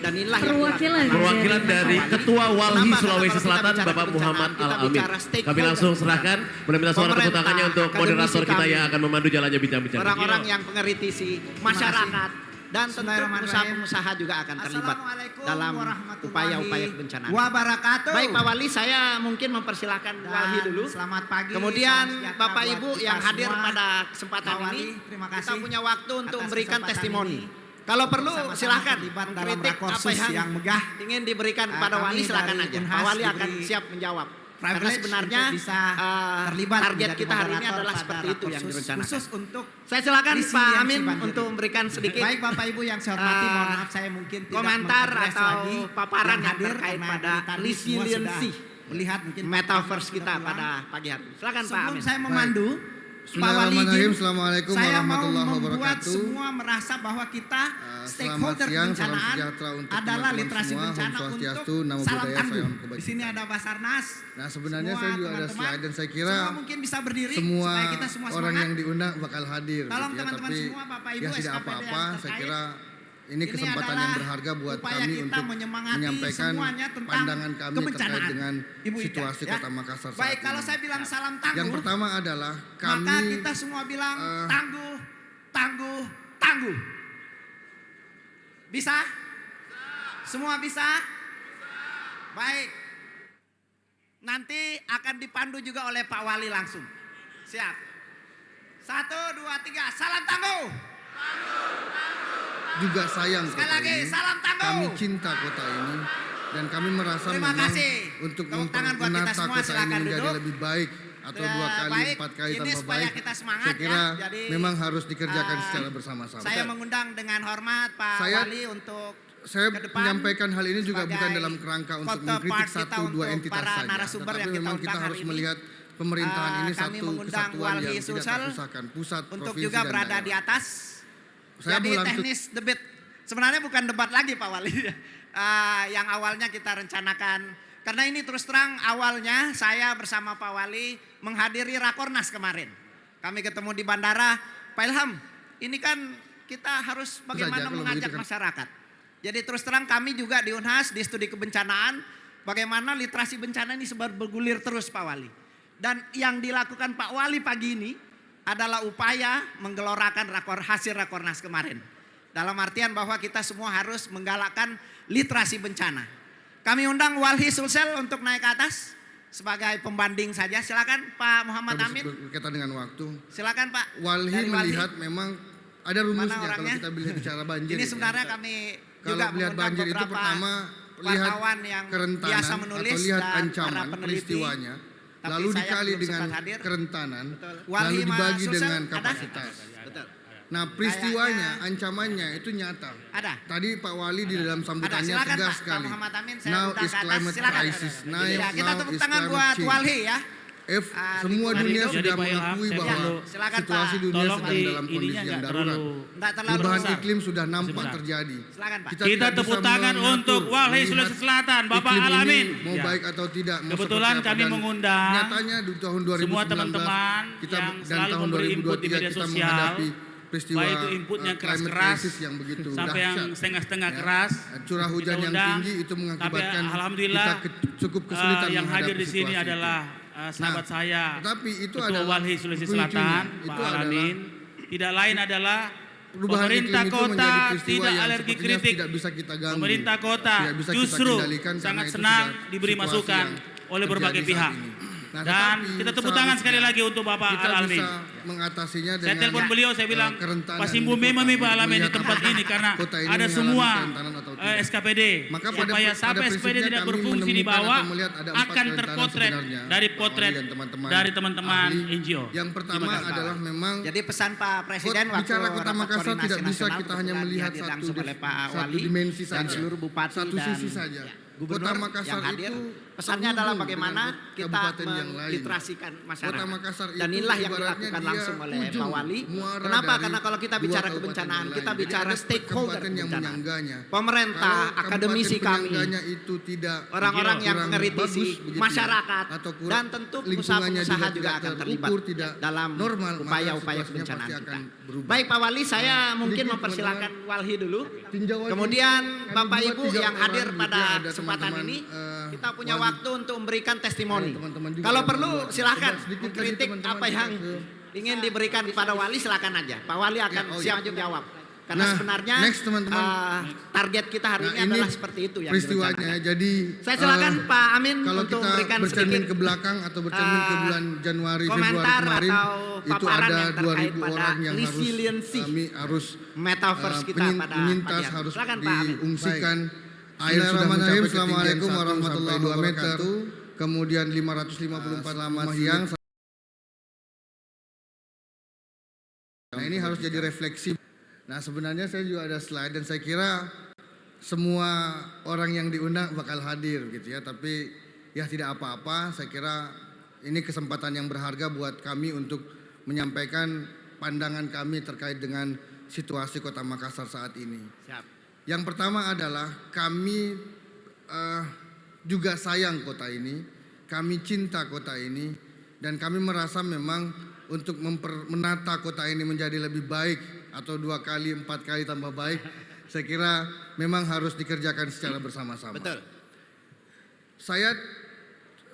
perwakilan dari Ketua Walhi Sulawesi Selatan Bapak Muhammad Al-Amin. Kami langsung serahkan, meminta suara tepuk tangannya untuk moderator kita yang akan memandu jalannya bincang-bincang. Orang-orang yang pengeritisi masyarakat dan tentu pengusaha-pengusaha juga akan terlibat dalam upaya-upaya kebencanaan. Wabarakatuh. Baik Pak Wali, saya mungkin mempersilahkan Walhi dulu. Selamat pagi. Kemudian selamat Bapak buat Ibu kita yang hadir semua. pada kesempatan Pak Wali, ini, terima kita kasih punya waktu untuk atas memberikan kesempatan testimoni. ini. Kalau perlu Sama-sama silahkan terlibat dalam kritik apa rakorsus yang megah. ingin diberikan kepada Kami Wali, silakan dari aja. Unhas Pak Wali akan diberi siap menjawab. Karena privilege sebenarnya untuk bisa terlibat target menjadi kita hari ini moderator adalah pada seperti itu yang rakorsus direncanakan. khusus untuk Saya silakan Pak resiliensi Amin banjir. untuk memberikan sedikit Baik Bapak Ibu yang saya hormati, mohon maaf saya mungkin tidak komentar mengadres atau lagi paparan yang hadir terkait karena pada dari tadi semua resiliensi sudah melihat mungkin metaverse Pak kita Amin pada pagi hari. Silakan Pak sebelum Amin. saya memandu Bismillahirrahmanirrahim. Assalamualaikum saya mau warahmatullahi membuat wabarakatuh. semua merasa bahwa kita stakeholder siang, salam kebencanaan sejahtera untuk adalah teman-teman literasi semua. bencana Om Swastiastu, untuk Namo salam Buddhaya, tangguh. Salam Kebajikan. Di sini ada Basarnas. Nah sebenarnya Semua saya juga ada teman-teman, slide dan saya kira semua mungkin bisa berdiri semua supaya kita semua orang semangat. yang diundang bakal hadir. Tolong gitu ya. teman-teman Tapi semua, Bapak Ibu, yang tidak SKPD apa-apa, yang saya terkait. kira ini kesempatan yang berharga buat upaya kami kita untuk menyemangati menyampaikan semuanya tentang pandangan kami terkait kebencanaan. dengan Ibu Ida, situasi ya. Kota Makassar saat Baik, kalau ini. saya bilang salam tangguh, Yang pertama adalah kami maka kita semua bilang tangguh, tangguh, tangguh. Bisa? Semua bisa? Baik. Nanti akan dipandu juga oleh Pak Wali langsung. Siap. 1, 2, 3, salam tangguh. juga sayang Sekali kota lagi, ini. salam tangguh. Kami cinta kota ini dan kami merasa Terima memang kasih. untuk Tepuk tangan buat kita menata semua, kota ini silakan menjadi duduk. lebih baik atau Ya, 2 kali, baik. 4 kali Ini tambah supaya baik. kita semangat Saya kira ya. Jadi, memang harus dikerjakan secara bersama-sama. Saya mengundang dengan hormat Pak Saya- Wali untuk Saya ke depan menyampaikan hal ini juga bukan sebagai dalam kerangka untuk counterpart mengkritik kita 1-2 untuk entitas para saja, narasumber tetapi yang kita memang kita undang harus hari ini. melihat pemerintahan ini Kami satu mengundang kesatuan Walhi yang tidak Sulsel terpisahkan, pusat, untuk provinsi, juga dan berada di daerah. atas. Saya Jadi mau langsung- teknis debat. Sebenarnya bukan debat lagi Pak Wali. Yang awalnya kita rencanakan. Karena ini terus terang awalnya saya bersama Pak Wali menghadiri Rakornas kemarin. Kami ketemu di bandara. Pak Ilham, ini kan kita harus bagaimana kalau mengajak begitu kan. masyarakat. Jadi terus terang kami juga di Unhas, di studi kebencanaan, bagaimana literasi bencana ini sebar bergulir terus Pak Wali. Dan yang dilakukan Pak Wali pagi ini adalah upaya menggelorakan hasil Rakornas kemarin. Dalam artian bahwa kita semua harus menggalakkan literasi bencana. Kami undang Walhi Sulsel untuk naik ke atas sebagai pembanding saja. Silakan Pak Muhammad Habis Amin. berkaitan dengan waktu. Silakan Pak. Walhi Dari Walhi. melihat memang ada rumusnya kalau orangnya? kita bicara banjir. Ini ya. sebenarnya kami Kalau juga melihat mengundang banjir itu beberapa pertama lihat wartawan yang kerentanan biasa menulis atau lihat dan para ancaman peneliti. peristiwanya, Tapi lalu saya dikali belum dengan sempat hadir. kerentanan, Walhi lalu dibagi Sulsel dengan ada? kapasitas. Betul. Nah peristiwanya, ancamannya itu nyata. Ada. Tadi Pak Wali di dalam sambutannya Silakan tegas Pak. sekali. Pak Muhammad Amin saya Now undang is ke atas. climate Silakan. crisis. Ya, kita Now tepuk is tangan climate buat change. Walhi ya. If semua lingkungan dunia hidup. sudah Jadi, Pak Ilham, mengakui saya bahwa perlu- Silakan, situasi Pak. dunia Tolong sedang dalam ininya kondisi yang nggak darurat. Enggak terlalu Perubahan besar. iklim sudah nampak Sebentar. terjadi. Silakan Pak. Kita tidak tepuk bisa tangan mengatur, untuk Walhi melihat Sulawesi Selatan, Bapak iklim ini Alamin. mau Ya. baik atau tidak. mau Kebetulan seperti apa. kami Dan mengundang nyatanya di tahun 2019 semua teman-teman kita yang dan selalu tahun memberi input di 2023 media kita sosial, menghadapi peristiwa baik itu input yang climate keras-keras crisis yang begitu sampai yang dahsyat. setengah-setengah Ya. keras. Curah hujan Kita yang undang, tinggi itu tapi mengakibatkan alhamdulillah cukup kesulitan yang hadir menghadapi di sini situasi itu. adalah sahabat saya, Tetapi itu Ketua adalah Walhi Sulawesi pemicunya. Selatan, Itu Pak adalah Alamin. Tidak lain adalah perubahan pemerintah iklim itu kota menjadi peristiwa tidak yang alergi sepertinya kritik. tidak bisa kita ganggu. Pemerintah kota Tidak bisa kita justru kendalikan karena sangat itu senang sudah diberi situasi masukan yang oleh berbagai terjadi pihak. saat ini. Nah, Dan tetapi kita tepuk tangan sekali seharusnya lagi untuk Bapak kita Alamin. bisa mengatasinya Saya dengan telepon beliau, saya bilang, kerentanan Pak Simbu di kota memang Pak untuk Alamin di melihat tempat apakah ini karena kota ini ada mengalami semua kerentanan atau tidak. SKPD. Maka Supaya sampai SKPD prinsipnya tidak kami berfungsi di menemukan bawah atau melihat ada 4 akan kerentanan terpotret sebenarnya, dari Pak potret Wali dan teman-teman dari teman-teman ahli. NGO. Yang pertama Terima kasih, Pak. adalah memang Jadi pesan Pak Presiden waktu bicara kota rapat Makassar koordinasi tidak bisa nasional kita hanya kebetulan melihat dihadir satu langsung oleh Pak satu Wali dimensi dan saja, seluruh bupati satu dan sisi saja. gubernur Kota Makassar yang hadir. itu Pesannya adalah terhubung bagaimana dengan kita kabupaten yang lain. meliterasikan masyarakat. Kota Makassar Dan itu inilah yang ibaratnya dilakukan dia langsung oleh ujung Pak Wali. muara Kenapa? dari Karena kalau kita dua bicara kabupaten kebencanaan, yang kita lain. Jadi bicara ada stakeholder kabupaten yang kebencanaan. menyangganya. Pemerintah, Kalau akademisi kabupaten kami, penyangganya itu tidak orang-orang yang kurang mengkritisi bagus begitu ya, masyarakat, atau kurang dan tentu lingkungannya pengusaha-pengusaha juga tidak akan terlibat terukur, tidak dalam normal, maka upaya-upaya situasinya kebencanaan pasti kita. akan berubah. Baik Pak Wali, saya mungkin sedikit, mempersilahkan Walhi dulu. Tinjauan Kemudian ini, Bapak ada Ibu 2-3 yang hadir orang pada gitu ya, ada kesempatan teman-teman, ini, kita punya Wali. waktu untuk memberikan testimoni. Teman-teman juga Kalau yang perlu membuat. silakan Coba sedikit lagi mengkritik teman-teman apa yang kita ingin diberikan kepada Wali, silakan aja. Pak Wali akan siap menjawab. Karena Nah, sebenarnya next, teman-teman. target kita hari ini adalah seperti itu yang peristiwanya. direncanakan. Jadi Saya silakan Pak Amin kalau untuk kita memberikan bercermin sedikit ke belakang atau bercermin ke bulan Januari Februari komentar kemarin atau itu paparan ada yang terkait 2.000 pada orang yang resiliency harus metaverse kita pada penyintas pagi hari. harus Silakan, Pak Amin. diungsikan. Air sudah Bismillahirrahmanirrahim. mencapai Assalamualaikum ketinggian 1 warahmatullahi sampai 2 meter. wabarakatuh. Kemudian 554 rumah yang nah ini harus jadi refleksi. Nah sebenarnya saya juga ada slide dan saya kira semua orang yang diundang bakal hadir gitu ya. Tapi ya tidak apa-apa, saya kira ini kesempatan yang berharga buat kami untuk menyampaikan pandangan kami terkait dengan situasi Kota Makassar saat ini. Siap. Yang pertama adalah kami juga sayang kota ini, kami cinta kota ini, dan kami merasa memang untuk menata kota ini menjadi lebih baik atau 2 kali, 4 kali tambah baik, saya kira memang harus dikerjakan secara bersama-sama. Betul.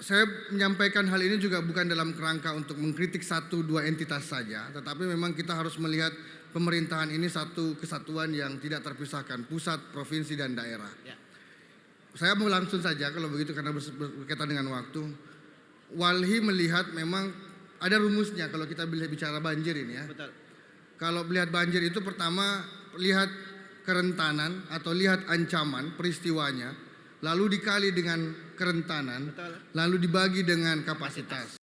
Saya menyampaikan hal ini juga bukan dalam kerangka untuk mengkritik satu dua entitas saja, tetapi memang kita harus melihat pemerintahan ini satu kesatuan yang tidak terpisahkan, pusat, provinsi, dan daerah. Ya. Saya mau langsung saja kalau begitu karena berkaitan dengan waktu. Walhi melihat memang ada rumusnya kalau kita bicara banjir ini ya. Betul. Kalau melihat banjir itu pertama lihat kerentanan atau lihat ancaman peristiwanya, lalu dikali dengan kerentanan, Betul. lalu dibagi dengan kapasitas.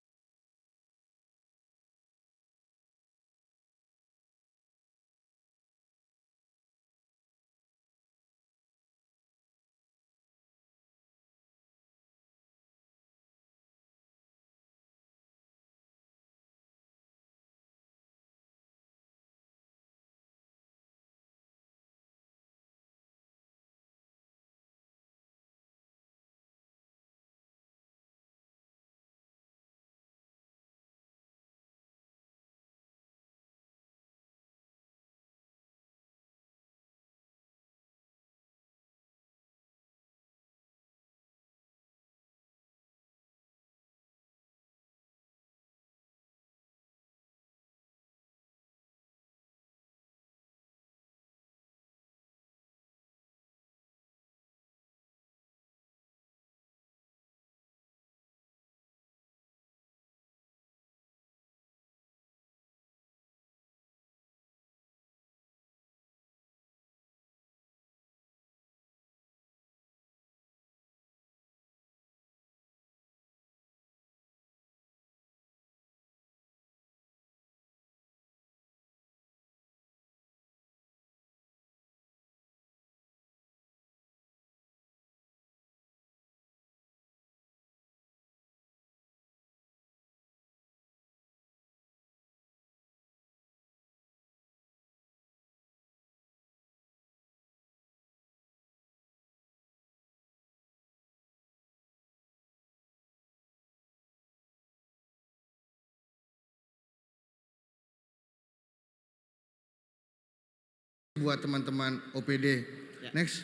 Buat teman-teman OPD. Ya. Next.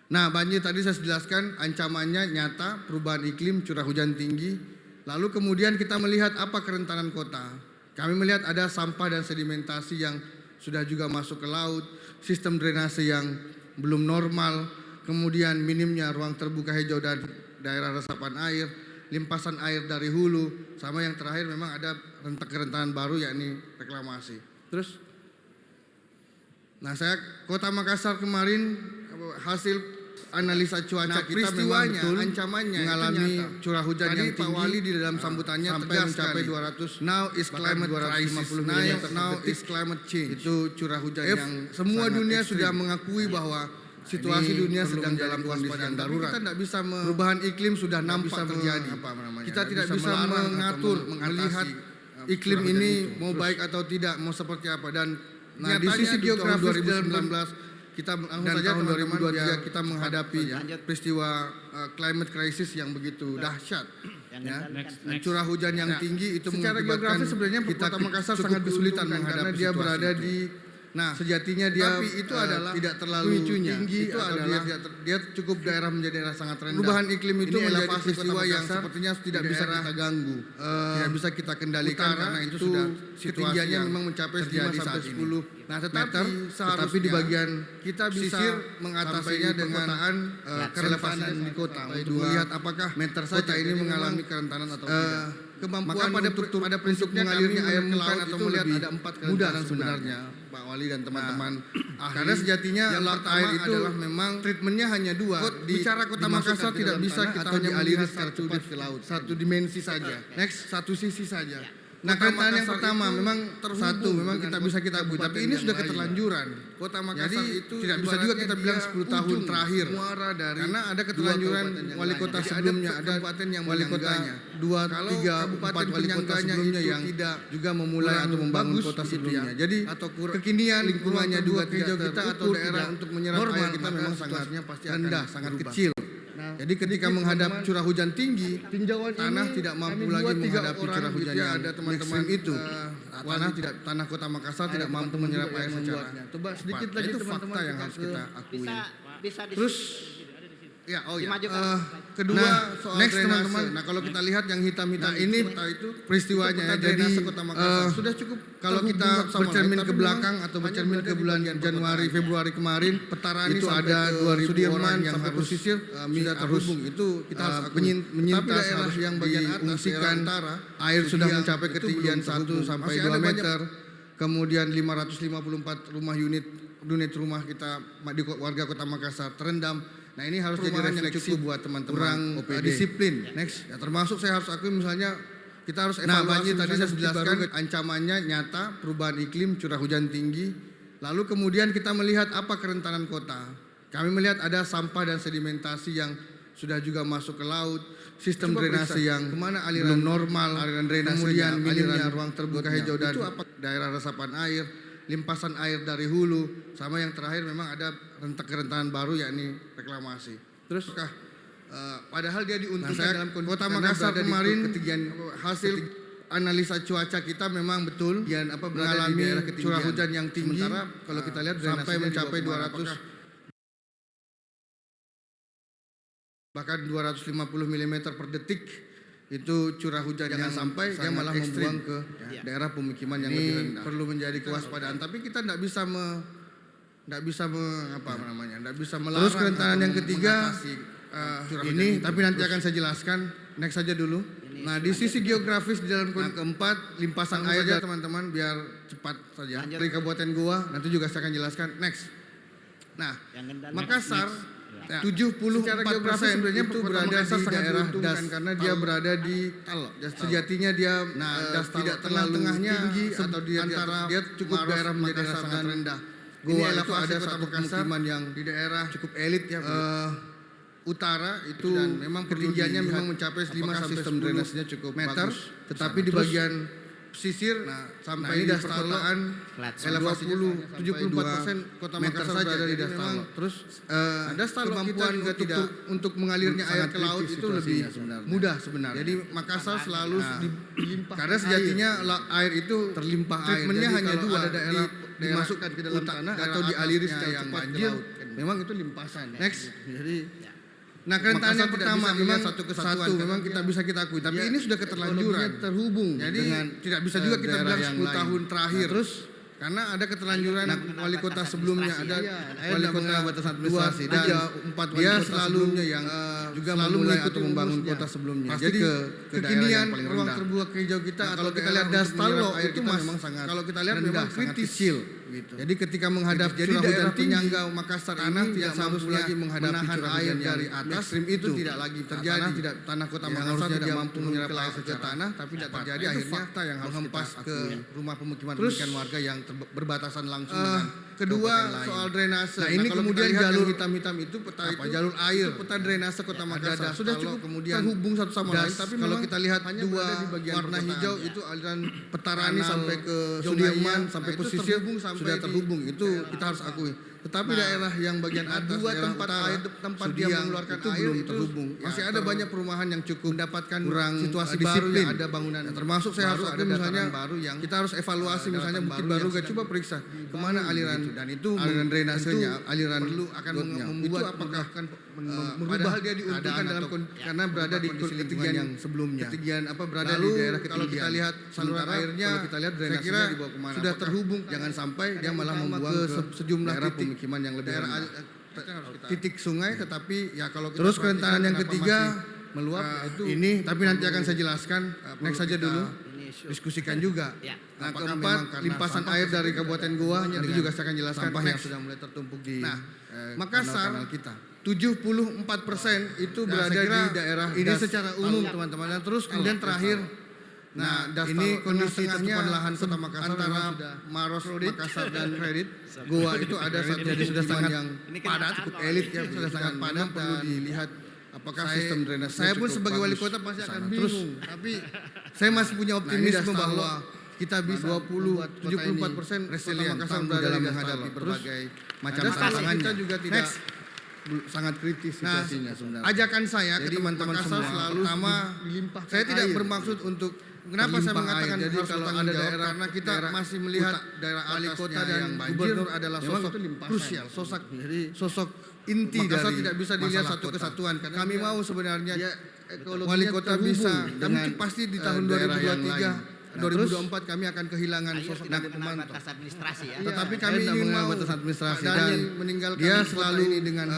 Nah, banjir tadi saya jelaskan ancamannya nyata, perubahan iklim, curah hujan tinggi. Lalu kemudian kita melihat apa kerentanan kota. Kami melihat ada sampah dan sedimentasi yang sudah juga masuk ke laut, sistem drainase yang belum normal, kemudian minimnya ruang terbuka hijau dan daerah resapan air, limpasan air dari hulu, sama yang terakhir memang ada kerentanan baru yakni reklamasi. Terus nah, saya Kota Makassar kemarin hasil analisa cuaca kita memang betul ancamannya mengalami curah hujan yang tinggi. Pak Wali di dalam sambutannya sampai mencapai 200. Now is climate crisis. Now is climate change. Itu curah hujan yang semua dunia sudah mengakui bahwa situasi dunia sedang dalam kondisi yang darurat. Kita tidak bisa perubahan iklim sudah nampak terjadi. Kita tidak bisa mengatur, melihat iklim ini mau baik atau tidak, mau seperti apa. Dan nah, di sisi geografis 2019 kita dan tahun 2023 kita menghadapi peristiwa climate crisis yang begitu dahsyat. Ya. Curah hujan yang tinggi itu secara geografis sebenarnya Kota Makassar sangat kesulitan menghadapi dia berada di sejatinya dia tapi itu adalah tidak terlalu tinggi itu adalah dia cukup daerah menjadi daerah sangat rendah. Perubahan iklim itu menjadi peristiwa yang sepertinya tidak bisa kita ganggu, tidak bisa kita kendalikan karena itu sudah ketinggiannya memang mencapai 5-10 tetapi di bagian kita bisa mengatasinya dengan kerentanan di kota untuk melihat apakah kota ini mengalami kerentanan atau tidak. Kemampuan pada prinsip mengalirnya air ke laut atau melihat ada 4 kerentanan sebenarnya Pak Wali dan teman-teman karena sejatinya laut air itu adalah memang treatmentnya hanya 2. Bicara Kota Makassar tidak bisa kita hanya aliri secara cepat ke laut, satu dimensi saja, next satu sisi saja. Nah, kerentanan yang pertama memang satu memang kita bisa kita buat, tapi ini sudah keterlanjuran. Kota Makassar itu tidak bisa juga kita bilang 10 tahun terakhir. Karena ada keterlanjuran wali kota sebelumnya, ada kabupaten yang wali kotanya, 2, 3, 4 wali kota sebelumnya yang tidak juga memulai atau membangun kota sebelumnya. Jadi kekinian lingkungannya juga hijau kita atau daerah untuk menyerap air kita memang sangat rendah, sangat kecil. Jadi ketika menghadap curah hujan tinggi, tanah tidak mampu lagi menghadapi curah hujan yang ada teman-teman itu. Tanah Kota Makassar tidak mampu menyerap air secara cepat. sedikit lagi Itu teman-teman fakta yang kita harus kita akui. Bisa Terus kedua soal next teman-teman. Nah kalau kita lihat yang hitam-hitam ini itu peristiwanya ya. Jadi sudah cukup kalau kita bercermin ke belakang atau bercermin ke bulan Januari Februari kemarin itu ada 2000 Sudirman yang sampai pesisir sudah terhubung. Itu kita harus menyintas daerah yang bagian atas air sudah mencapai ketinggian 1 sampai 2 meter. Kemudian 554 unit rumah kita warga Kota Makassar terendam. Nah ini harus jadi refleksi buat teman-teman kurang disiplin. Next, ya, termasuk saya harus akui misalnya kita harus evaluasi tadi saya jelaskan ancamannya nyata perubahan iklim, curah hujan tinggi. Lalu kemudian kita melihat apa kerentanan kota. Kami melihat ada sampah dan sedimentasi yang sudah juga masuk ke laut, sistem drainase yang belum normal, aliran drainase kemudian minimnya ruang terbuka hijau dan daerah resapan air, limpasan air dari hulu, sama yang terakhir memang ada kerentanan baru yakni reklamasi. Terus padahal dia diuntungkan dalam Kota Makassar kemarin ketinggian hasil analisa cuaca kita memang betul mengalami curah hujan yang tinggi. Sementara kalau kita lihat sampai mencapai 200 bahkan 250 mm per detik. Itu curah hujan yang sampai dia malah membuang ke daerah pemukiman yang lebih rendah. Perlu menjadi kewaspadaan, tapi kita tidak bisa melarang. Terus kerentanan yang ketiga ini, tapi nanti akan saya jelaskan. Next saja dulu. Nah di sisi geografis di dalam keempat limpasan air ya teman-teman biar cepat saja. Dari Kabupaten Goa nanti juga saya akan jelaskan. Next. Nah Makassar 74% sebenarnya itu berada di daerah das karena dia berada di sejatinya dia tidak terlalu tinggi atau dia cukup daerah menjadi daerah sangat rendah. Goa itu ada satu pemukiman yang di daerah cukup elit ya utara itu dan memang ketinggiannya memang mencapai 5 sampai 10 drainasenya cukup meter, tetapi di bagian pesisir sampai di perkotaan elevasi 74% Kota Makassar berada di Dastalo. Terus kemampuan kita untuk mengalirnya air ke laut itu lebih mudah sebenarnya. Jadi Makassar selalu dilimpah karena sejatinya air itu terlimpah air. Treatmentnya hanya dua, ada daerah dimasukkan ke dalam tanah atau dialiri secara cepat ke laut. Memang itu limpasan. Next. Jadi nah kerentanan yang pertama memang satu kesatuan memang kita bisa kita akui, tapi ini sudah keterlanjuran terhubung dengan tidak bisa juga kita bilang 10 tahun terakhir. Terus karena ada keterlanjuran wali kota sebelumnya, ada wali kota batasan administrasi dan 4 wali kota sebelumnya yang juga memulai atau membangun kota sebelumnya. Jadi kekinian ruang terbuka hijau kita kalau kita lihat Dastalo itu memang sangat kalau kita lihat memang kritis. Gitu. Jadi ketika menghadap curah hujan penyangga Makassar ini tidak mampu lagi menghadapi curah hujan dari atas itu tidak lagi terjadi. Tanah Kota Makassar tidak mampu menyerap air secara tanah, tapi tidak terjadi akhirnya fakta yang menghempas ke rumah pemukiman warga yang berbatasan langsung dengan kedua soal drainase. Nah ini kemudian jalur hitam-hitam itu jalur air peta drainase Kota Makassar sudah cukup kemudian terhubung satu sama lain. Tapi kalau kita lihat dua warna hijau itu aliran Petarani sampai ke Sudirman sampai pesisir sudah terhubung, itu kita harus akui. Tetapi daerah yang bagian atas tempat dia mengeluarkan itu air belum terhubung. Masih ada banyak perumahan yang cukup mendapatkan kurang situasi disiplin. Ada bangunan termasuk saya harus ada misalnya baru yang kita harus evaluasi misalnya Bukit Baru coba periksa kemana aliran dan itu aliran drainasenya aliran perlu akan membuat apakah akan padahal dia diuntungkan dalam karena berada di ketinggian yang sebelumnya. Ketinggian berada di daerah ketinggian. Kalau kita lihat saluran airnya, kalau kita lihat drainasenya dibawa kemana? Sudah terhubung. Jangan sampai dia malah membuang ke sejumlah pemukiman yang lebih titik sungai, tetapi ya kalau kita terus kerentanan yang ketiga meluap itu ini, tapi nanti akan saya jelaskan. Next saja dulu diskusikan juga. Nah keempat limpasan air dari Kabupaten Goa nanti juga saya akan jelaskan sampah yang sudah mulai tertumpuk di Makassar kita. 74% itu berada di daerah ini secara umum teman-teman. Dan terus kemudian terakhir ini kondisi temuan lahan Kota Makassar antara Maros, Makassar dan Kredit Goa itu ada jadi sudah sangat yang padat, cukup elit ya, sudah sangat padat. Perlu dilihat apakah sistem drainase. Saya pun sebagai wali kota pasti akan bingung, tapi saya masih punya optimisme bahwa kita bisa 74% resilient Makassar dalam menghadapi berbagai macam tantangan. Kita juga tidak sangat kritis situasinya sebenarnya. Ajakan saya ke teman-teman semua, pertama saya tidak bermaksud untuk kenapa saya mengatakan harus kalau ada daerah karena kita masih melihat daerah wali kota dan gubernur adalah sosok krusial, sosok inti dari tidak bisa dilihat satu kesatuan. Kami mau sebenarnya wali kota bisa, kami pasti di tahun 2023 2024 kami akan kehilangan sosok dari pemantau. Administrasi ya. Tetapi kami ingin mau batas administrasi dan meninggalkan dia selalu ini dengan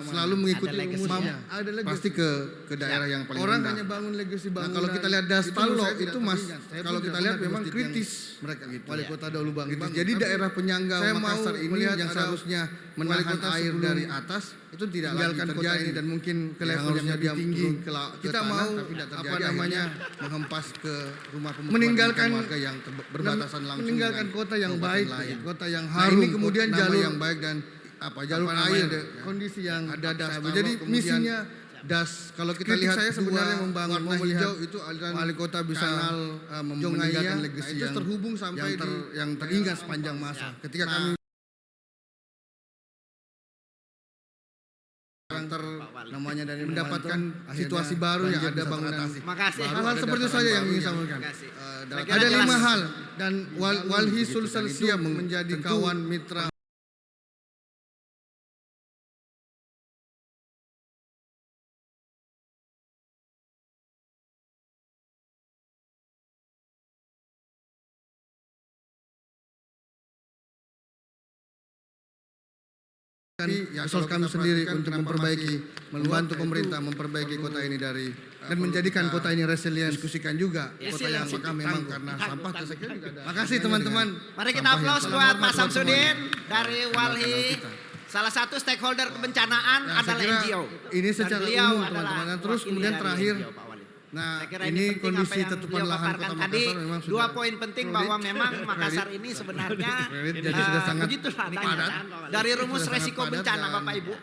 selalu mengikuti rumusnya. Pasti ke daerah yang paling orang hanya bangun legasi bangunan. Kalau kita lihat Dastalo itu Mas, kalau kita lihat memang kritis mereka gitu. Wali kota dahulu bangun. Jadi daerah penyangga Makassar ini yang seharusnya menahan air dari atas itu tidak tinggalkan kota ini dan mungkin ke level yang lebih tinggi. Kita mau apa namanya menghempas ke rumah meninggalkan warga yang berbatasan langsung meninggalkan kota yang baik, kota yang harum. Ini kemudian jalur yang baik dan jalur air, kondisi yang ada das. Jadi misinya das. Kalau kita lihat saya sebenarnya membangun warna hijau itu aliran wali kota bisa meninggalkan legasi yang terhubung sampai yang teringat sepanjang masa. Ketika kami namanya dari mendapatkan situasi baru yang ada bangunan. Makasih. Hal-hal seperti saja yang ingin saya sampaikan. Ada 5 hal dan Walhi Sulsel siap menjadi kawan mitra. Resource kami sendiri untuk memperbaiki, membantu pemerintah memperbaiki kota ini dari dan menjadikan kota ini resilient. Diskusikan juga kota yang apakah memang karena sampah. Makasih teman-teman. Mari kita aplaus buat Pak Samsudin dari Walhi. Salah satu stakeholder kebencanaan adalah NGO. Ini secara umum teman-teman. Terus kemudian terakhir. Nah, ini kondisi tutupan lahan kota Makassar memang sudah 2 poin penting bahwa memang Makassar ini sebenarnya sudah sangat begitulah adanya dari rumus resiko bencana Bapak Ibu.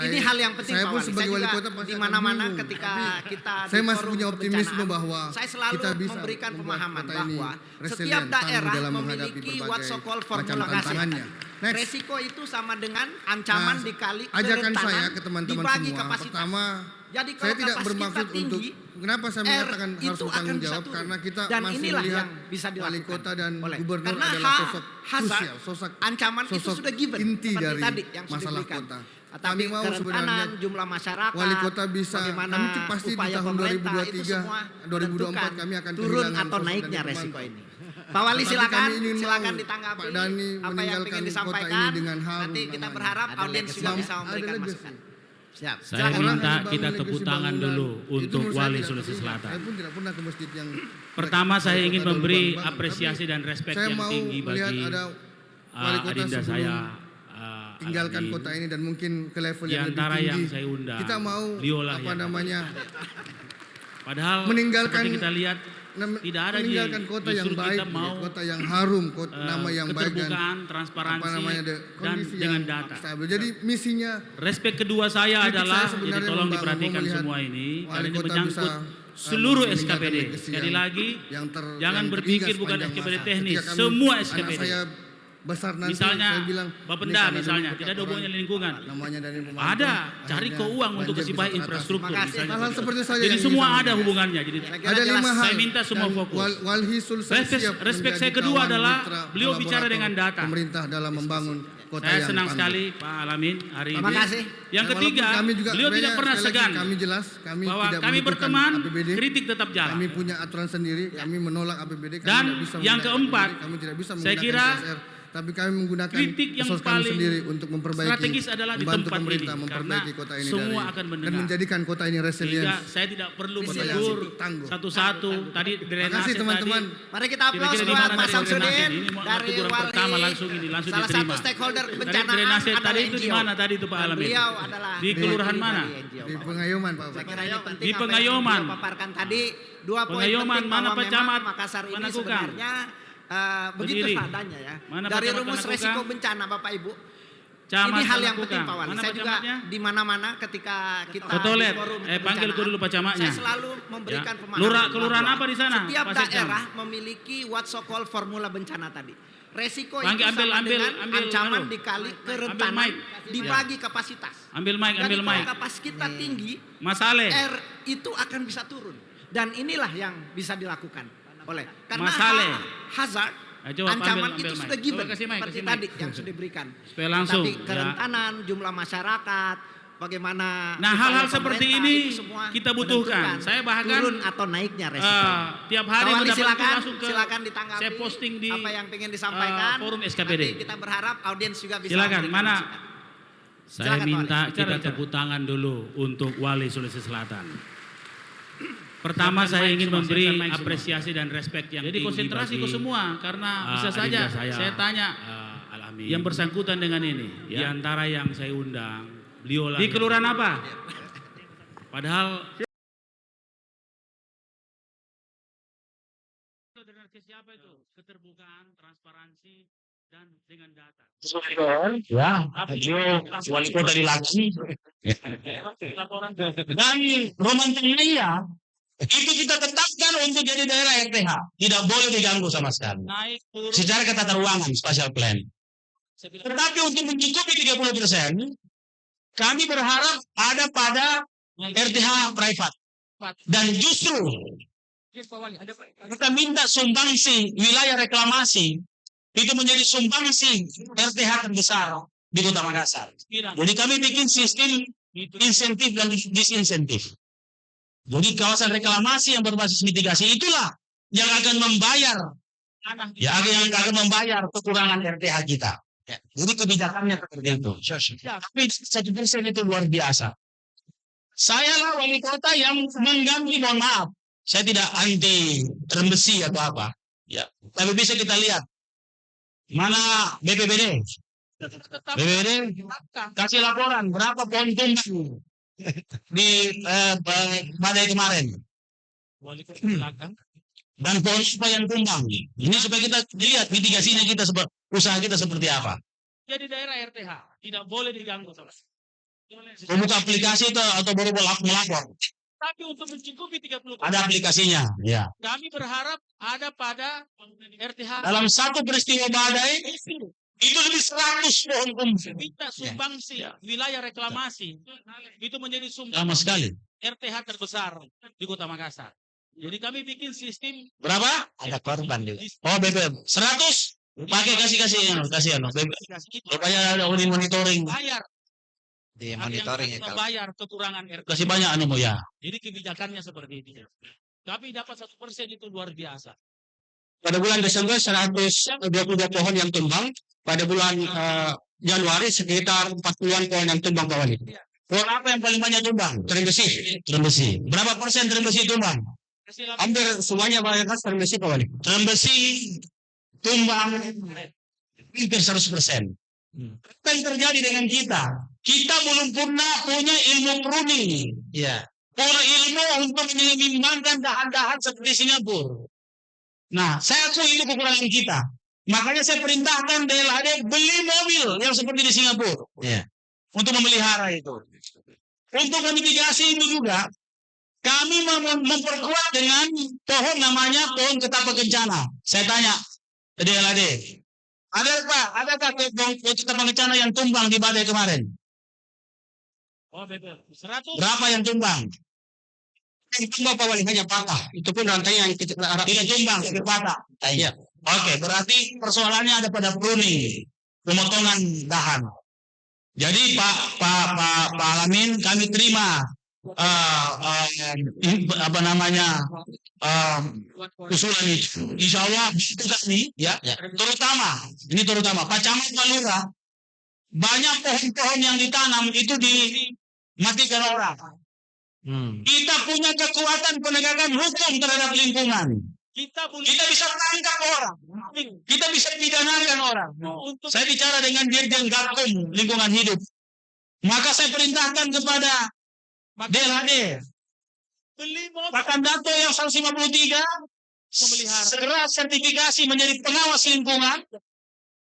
Ini hal yang penting saya Pak pun Wali. sebagai wali kota di mana-mana ketika kita saya masih punya optimisme bahwa saya selalu kita bisa memberikan pemahaman kota ini bahwa setiap resilient, daerah dalam menghadapi memiliki berbagai what so called macam formula tantangannya. kasih. Resiko itu sama dengan ancaman dikali ajakan kerentanan saya ke teman-teman dibagi semua. kapasitas. Pertama, jadi kalau saya tidak kapasitas bermaksud tinggi, untuk kenapa saya mengatakan harus itu bertanggung akan bisa jawab turun. karena kita Dan masih inilah melihat yang bisa wali dilakukan kota dan oleh. gubernur Karena adalah sosok hazard, krusial, sosok ancaman itu sosok sudah given inti seperti dari tadi yang sudah masalah diberikan. kota. Tapi Kami mau kerentanan sebenarnya jumlah masyarakat, wali kota bisa, bagaimana kami pasti di upaya tahun pemerintah itu 2023, semua 2024 kami akan turun kehilangan atau sosok naiknya dan resiko pemantau. ini. Pak Wali Tetapi silakan, kami ingin silakan mau ditanggapi Pak Dhani apa yang meninggalkan ingin kota disampaikan. ini dengan harum Nanti kita namanya. berharap Ada audiens legacy. juga bisa Ada memberikan legacy. masukan. Siap. Saya Silakan. minta Orang kita bangun tepuk legasi tangan bangunan. dulu Itu untuk menurut saya Wali tidak Sulawesi terima. Selatan. Saya pun tidak pernah ke masjid yang Pertama saya wali ingin kota dulu memberi bangun. apresiasi Tapi dan respek saya yang mau tinggi melihat bagi ada wali kota adinda sebelum saya tinggalkan Al-Adin. kota ini dan mungkin ke level Di yang lebih antara tinggi. yang saya undang, Kita mau beliaulah apa yang namanya Padahal meninggalkan seperti kita lihat tidak ada meninggalkan kota yang justru baik, kita mau kota yang harum, nama yang baik dan keterbukaan, transparansi, apa namanya dan kondisi dengan yang data. stabil. Jadi misinya Respek kedua saya kritik adalah, saya jadi sebenarnya tolong membangun, diperhatikan melihat semua ini, wali karena ini kota menyangkut bisa, seluruh meninggalkan SKPD. legasi Sekali yang- lagi, yang jangan yang berpikir teringat bukan sepanjang SKPD masa. teknis, Ketika kami- semua anak SKPD. saya besar nanti Misalnya saya bilang Bapenda ini karena misalnya dulu tidak ada kata hubungannya orang, lingkungan. namanya dari pemantau, Ada, cari akhirnya kau uang untuk banjir kasih bisa baik teratasi. infrastruktur. misalnya. Hal-hal seperti saja Jadi yang semua ingin ada saya hubungannya. Jadi ada 5 hal. saya minta semua dan fokus. Walhi Sulsel Respek siap saya menjadi kedua kawan adalah mitra beliau bicara kolaborator dengan data. pemerintah dalam membangun kota Saya yang senang tangguh. sekali Pak Alamin hari ini. Terima kasih. Yang Walaupun ketiga, kami juga beliau tidak sebenarnya pernah sekali lagi segan kami jelas kami bahwa tidak kami membutuhkan berteman, APBD. kritik tetap jalan. Kami punya aturan sendiri, kami menolak APBD, kami Dan tidak bisa yang menggunakan keempat, APBD, kami tidak bisa saya menggunakan kira CSR, tapi kami menggunakan kritik yang resource kami paling sendiri untuk memperbaiki, strategis adalah di membantu tempat pemerintah ini, memperbaiki karena kota ini semua dari, akan dan mendengar. menjadikan kota ini resilient. Sehingga saya tidak perlu Kota yang menegur tangguh. satu-satu. Tadi drainase kasih, teman-teman. tadi. Mari kita aplaus Kira-kira di buat mana Mas tadi drainase Samsudin ini? Ini mau dari teguran Walhi. pertama langsung Salah diterima. satu stakeholder Dari kebencanaan drainase adalah tadi itu di NGO. mana tadi itu Pak Dan Alamin? Beliau adalah Di kelurahan mana? Di Pengayoman, Pak. Saya kira ini penting Di apa yang Pengayoman. beliau paparkan tadi 2 poin Pengayoman, penting mana bahwa Pak memang Camat? Makassar ini Mana Kukang? sebenarnya begitu Berdiri. adanya ya. Mana Pak Dari Camat, rumus mana resiko Kukang? bencana Bapak Ibu. Camat ini hal yang melakukan. penting Pak Wali. Mana Saya Pak juga Camatnya? di mana-mana ketika kita Kotolet, di forum panggil kebencanaan, gua dulu Pak Camatnya. saya selalu memberikan Ya. pemahaman. Kelurahan bahwa apa di sana? Setiap Pak Sekjen? daerah memiliki what so called formula bencana tadi. Resiko Panggil, itu sama ambil, dengan ambil, ancaman anu. dikali Ambil kerentanan mic. dibagi kapasitas. Ambil mic, Jadi ambil kalau mic. kapasitas kita tinggi, Masalah. R itu akan bisa turun. Dan inilah yang bisa dilakukan oleh karena Masalah. hazard Coba ancaman ambil itu mic. sudah given Coba kasih mic, seperti kasih mic. tadi yang sudah diberikan. Supaya langsung, Tapi ya. kerentanan jumlah masyarakat, bagaimana Nah, upaya hal-hal seperti pemerintah, ini itu semua kita butuhkan. menentukan Saya bahkan turun atau naiknya resiko. tiap hari Pak Wali, mendapat silakan, langsung ke silakan ditanggapi saya posting di apa yang ingin disampaikan. forum SKPD. Nanti kita berharap audiens juga bisa Silakan, memberikan mana? masukan. Saya Silakan, Pak minta Wali. kita tepuk tangan dulu untuk Wali Sulawesi Selatan. Pertama saya ingin memberi apresiasi dan respect yang Jadi tinggi konsentrasi bagi ke semua karena bisa adinda saja saya tanya Al-Amin. yang bersangkutan dengan ini. Di Ya. antara yang saya undang, beliau lah Di yang- kelurahan apa? Padahal Siapa itu? Keterbukaan, transparansi, dan dengan data. Ya, wali kota di Laki. Dan Roman Tengah itu kita tetapkan untuk jadi daerah RTH. Tidak boleh diganggu sama sekali. Naik turun. Secara ketata ruangan, spatial plan. Tetapi untuk mencukupi 30%, kami berharap ada pada RTH private. Dan justru kita minta sumbangsi wilayah reklamasi itu menjadi sumbangsi RTH terbesar di Kota Makassar. Jadi kami bikin sistem insentif dan disinsentif. Jadi kawasan reklamasi yang berbasis mitigasi itulah yang akan membayar, yang akan membayar kekurangan RTH kita. Ya, jadi kebijakannya seperti itu. Tapi 1% itu luar biasa. Saya lah wali kota yang mengganti, mohon maaf. Saya tidak anti rembesi atau apa. Ya, tapi bisa kita lihat mana BPBD. BPBD kasih laporan berapa pohon tumbang di badai kemarin. Dan pohon apa yang tumbang. Ini supaya kita lihat mitigasinya kita, usaha kita seperti apa. Jadi daerah RTH tidak boleh diganggu. Membuka aplikasi itu atau baru melapor. Tapi untuk mencukupi 30%. Ada aplikasinya, ya. Kami berharap ada pada RTH. Dalam satu peristiwa badai itu lebih 100 pohon tumbang. Kita sumbangsi wilayah reklamasi itu menjadi Sama sumbangsi sekali. RTH terbesar di Kota Makassar. Jadi kami bikin sistem Berapa? Ada korban juga. Oh, BBM 100. Pakai kasih supaya ada monitoring. bayar. Di Monitoring bayar kekurangan RTH. Kasih banyak anu ya. Jadi kebijakannya seperti ini. Kami dapat 1% itu luar biasa. Pada bulan Desember 122 pohon yang tumbang. Pada bulan Januari sekitar 40-an pohon yang tumbang Pak Wali. Pohon apa yang paling banyak tumbang? Terembesi. Berapa persen terembesi tumbang? Hampir semuanya mayoritas terembesi Pak Wali. Terembesi tumbang hampir 100%. Apa yang terjadi dengan kita? Kita belum pernah punya ilmu pruning. Ya. Ilmu untuk menyeimbangkan dahan-dahan seperti Singapura. Nah, saya akui ini kekurangan kita. Makanya saya perintahkan DLHD beli mobil yang seperti di Singapura. Ya. Untuk memelihara itu. Untuk mitigasi itu juga, kami memperkuat dengan pohon namanya pohon ketapa kencana. Saya tanya ke DLHD, adakah pohon ketapa kencana yang tumbang di badai kemarin? Oh, betul. 100. Berapa yang tumbang? Yang tumbang Pak Wali hanya patah. Itu pun rantainya yang tidak tumbang, tidak patah. Iya. Oke, berarti persoalannya ada pada pruning, pemotongan dahan. Jadi Pak Alamin, kami terima usulan itu. Insya Allah tugas nih, ya. Terutama Pak Camat Malura, banyak pohon-pohon yang ditanam itu dimatikan orang. Kita punya kekuatan penegakan hukum terhadap lingkungan. Kita bisa tangkap orang. Kita bisa pidanakan orang. Saya bicara dengan Dirjen Gakum Lingkungan Hidup. Maka saya perintahkan kepada DLHD, Pak Kandato yang 153 segera sertifikasi menjadi pengawas lingkungan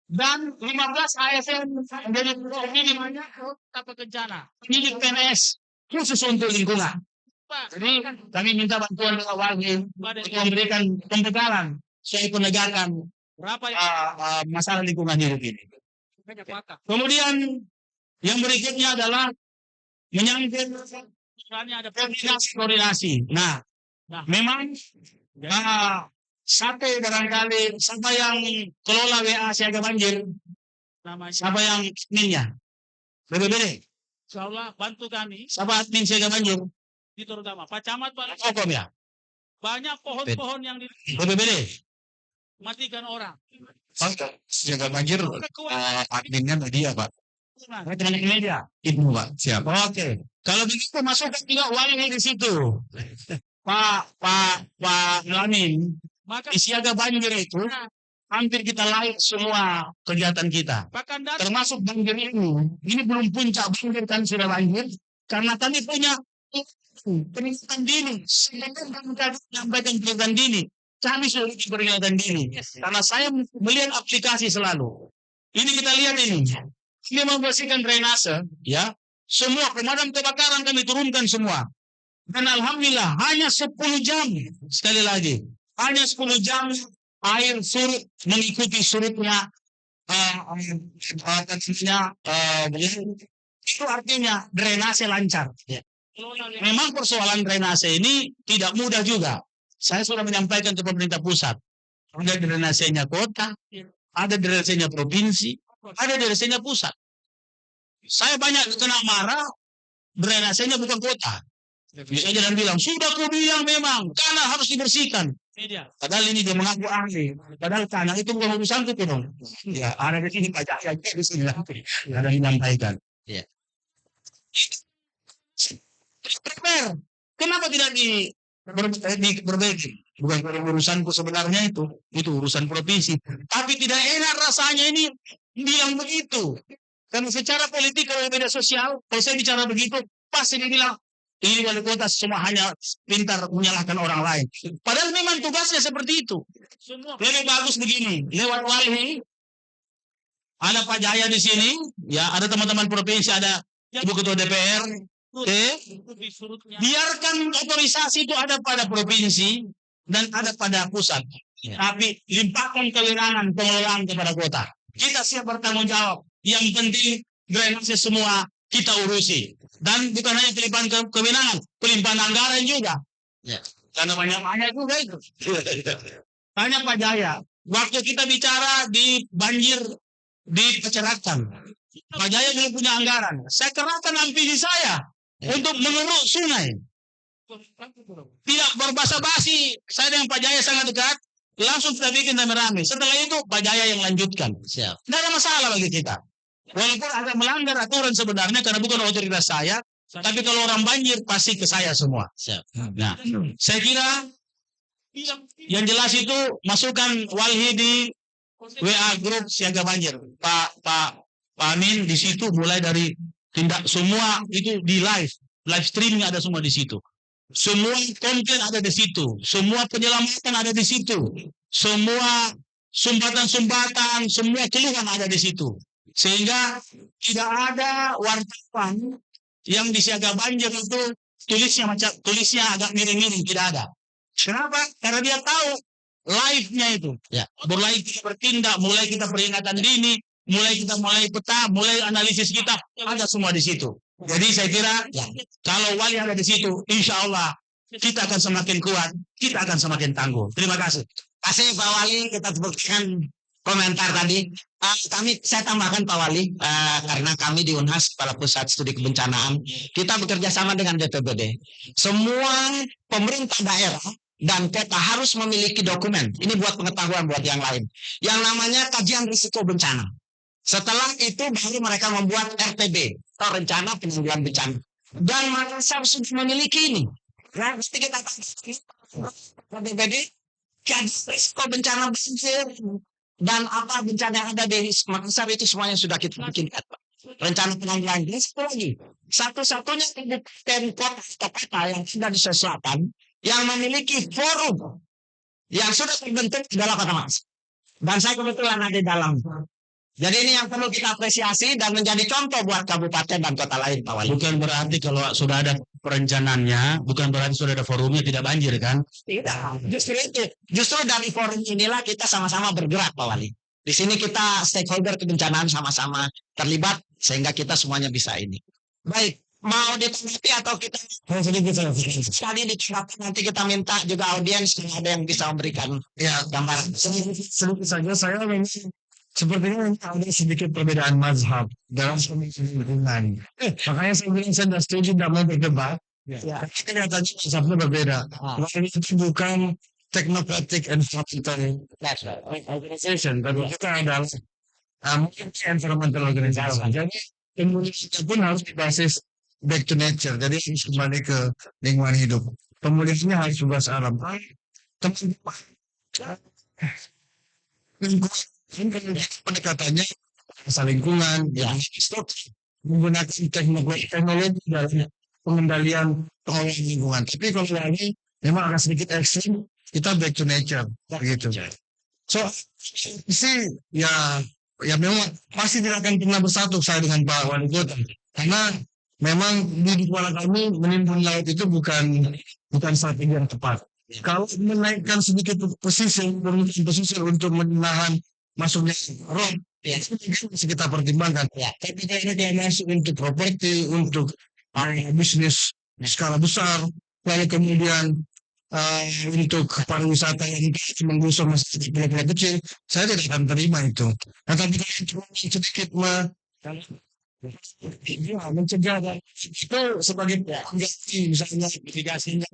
dan 15 ASN menjadi ini di mana apa bencana. penyidik PNS khusus untuk lingkungan. Jadi kami minta bantuan dari Walhi untuk memberikan pembekalan soal penegakan Berapa masalah lingkungan hidup ini. Kemudian yang berikutnya adalah menyangkut ada koordinasi. Nah, memang satu barangkali siapa yang kelola WA siaga banjir, siapa yang adminnya, beda-beda. Insya Allah bantu kami Siapa admin siaga banjir? di terutama Pak Camat Pak. Hukum ya, Banyak pohon-pohon yang beda-beda. dimatikan orang. Siaga banjir adminnya media Pak. Rekening media. Itu Pak, siap. Oke, kalau begitu masukkan juga Walhi di situ. Pak Lamin, Maka di siaga banjir itu hampir kita live semua kegiatan kita. bahkan data Termasuk banjir ini. Ini belum puncak banjir kan sudah banjir. Karena kami punya peringatan dini. Sebelum kami menyampaikan peringatan dini, kami sudah bikin peringatan dini. Karena saya melihat aplikasi selalu. Ini kita lihat ini. Ini membersihkan drainase, ya. Semua pemadam kebakaran kami turunkan semua. Dan alhamdulillah hanya 10 jam, sekali lagi, hanya 10 jam air surut mengikuti surutnya itu artinya drainase lancar. Memang persoalan drainase ini tidak mudah juga. Saya sudah menyampaikan ke pemerintah pusat. Ada drainasenya kota, ada drainasenya provinsi, ada drainasenya pusat. Saya banyak kena marah, drainasenya bukan kota. Bisa jalan bilang, sudah ku bilang memang, tanah harus dibersihkan. media. Padahal ini dia mengaku ahli. Padahal tanah itu bukan urusanku tuh dong. Ya, ada di sini pajak ya, di sini nanti. Ada yang menyampaikan. Ya. Prepare. Kenapa tidak diperbaiki? Bukan urusanku sebenarnya itu urusan provinsi. Tapi tidak enak rasanya ini bilang begitu. Karena secara politik kalau media sosial, kalau saya bicara begitu, pasti dibilang ini wali kota semua hanya pintar menyalahkan orang lain. Padahal memang tugasnya seperti itu. Lebih bagus begini, lewat Walhi, ada Pak Jaya di sini, ya ada teman-teman provinsi, ada Ibu Ketua DPR. Biarkan otorisasi itu ada pada provinsi dan ada pada pusat. Tapi limpahkan kewenangan pengelolaan kepada kota. Kita siap bertanggung jawab. Yang penting drainase semua kita urusi. Dan bukan hanya pelimpahan kewenangan, pelimpahan anggaran juga. Ya. Karena banyak juga itu. Tanya Pak Jaya, waktu kita bicara di banjir di Pecerakan, Pak Jaya belum punya anggaran. Saya kerahkan ampisi saya untuk mengeruk sungai. Tidak berbasa-basi. Saya dengan Pak Jaya sangat dekat. Langsung kita bikin rame-rame. Setelah itu Pak Jaya yang lanjutkan. Siap. Tidak ada masalah bagi kita. Walaupun ada melanggar aturan sebenarnya karena bukan otoritas saya, tapi kalau orang banjir pasti ke saya semua. Siap. Nah, saya kira yang jelas itu masukkan Walhi di WA grup siaga banjir. Pak Amin di situ mulai dari tindak semua itu di live streaming ada semua di situ. Semua konten ada di situ, semua penyelamatan ada di situ, semua sumbatan-sumbatan, semua keluhan ada di situ. Sehingga tidak ada wartawan yang di siaga banjir itu tulisnya agak miring-miring, tidak ada. Kenapa? Karena dia tahu live-nya itu. Ya. Mulai kita bertindak, mulai kita peringatan dini, mulai peta, mulai analisis kita, ada semua di situ. Jadi saya kira kalau Walhi ada di situ, insya Allah kita akan semakin kuat, kita akan semakin tangguh. Terima kasih. Kasih Pak Wali, kita berikan komentar tadi. Saya tambahkan Pak Wali, karena kami di Unhas, Kepala Pusat Studi Kebencanaan, kita bekerja sama dengan BPBD. Semua pemerintah daerah dan kota harus memiliki dokumen. Ini buat pengetahuan buat yang lain. Yang namanya kajian risiko bencana. Setelah itu baru mereka membuat RTB atau rencana penanggulangan bencana. Dan Makassar sudah memiliki ini. Nah, mesti kita RTB kajian risiko bencana banjir dan apa bencana yang ada di Makassar itu semuanya sudah kita bikin. Rencana penanggulangan bencana. Satu lagi, satu-satunya kabupaten kota yang sudah di selatan yang memiliki forum yang sudah terbentuk adalah Kota Makassar. Dan saya kebetulan ada di dalam. Jadi ini yang perlu kita apresiasi dan menjadi contoh buat kabupaten dan kota lain, Pak Wali. Bukan berarti kalau sudah ada perencanaannya, bukan berarti sudah ada forumnya tidak banjir kan? Tidak, justru itu. Justru dari forum inilah kita sama-sama bergerak, Pak Wali. Di sini kita stakeholder kebencanaan sama-sama terlibat sehingga kita semuanya bisa ini. Baik, mau ditanggapi atau kita sekali diceritakan, nanti kita minta juga audiens kalau ada yang bisa memberikan gambaran. Sedikit saja saya memang sepertinya ada sedikit perbedaan mazhab dalam pemikiran. Makanya saya bilang saya tidak setuju tidak mau berdebat. Ya. Kelihatannya mazhabnya berbeda. Makanya itu bukan technocratic environmental organization, tapi kita adalah environmental organization. Jadi pemulihan pun harus berbasis back to nature. Jadi harus kembali ke lingkungan hidup. Pemulihannya harus berbasis alam. Pendekatannya asal lingkungan, menggunakan teknologi dalam pengendalian pengelolaan lingkungan. Tapi kalau ini memang agak sedikit ekstrim, kita back to nature, begitu. So, sih ya memang pasti tidak akan pernah bersatu saya dengan Pak Wali Kota, karena memang di kepala kami menimbun laut itu bukan strategi yang tepat. Kalau menaikkan sedikit pesisir untuk menahan masuknya rob, masih kita pertimbangkan. Tapi kalau dia masuk untuk properti, untuk bisnis skala besar, lalu kemudian untuk pariwisata yang menggusur masih kecil, saya tidak akan terima itu. Nah, tapi kalau sedikit mencegah itu sebagai pengganti, misalnya mitigasinya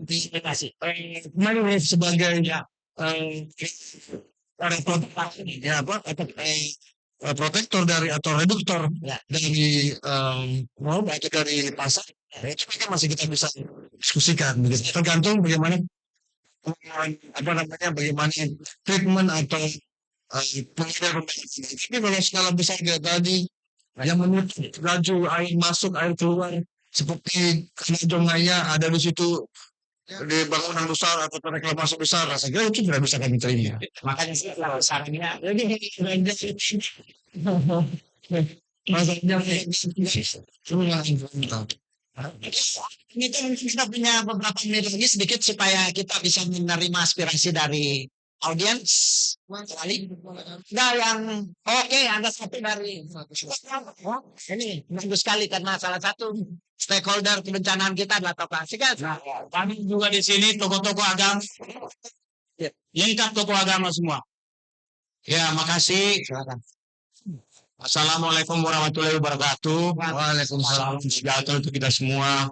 kemarin sebagai protektor dari atau reduktor dari rob atau dari pasar, itu masih kita bisa diskusikan. Tergantung bagaimana bagaimana treatment atau pengiriman. Tapi kalau skala besar kayak tadi yang menutup laju air masuk air keluar seperti Jongaya ada di situ di bangunan besar atau reklamasi besar, saya kira itu tidak bisa kami terima. Makanya sih sarannya kita punya beberapa menit lagi sedikit supaya kita bisa menerima aspirasi dari audiens. Nah, yang oke, Anda satu dari ini bagus sekali karena salah satu stakeholder kebencanaan kita adalah tokoh Asikat. Nah, kami juga di sini tokoh-tokoh agama, lengkap tokoh agama semua. Ya, makasih. Silakan. Assalamualaikum warahmatullahi wabarakatuh. Waalaikumsalam. Sejahtera untuk kita semua.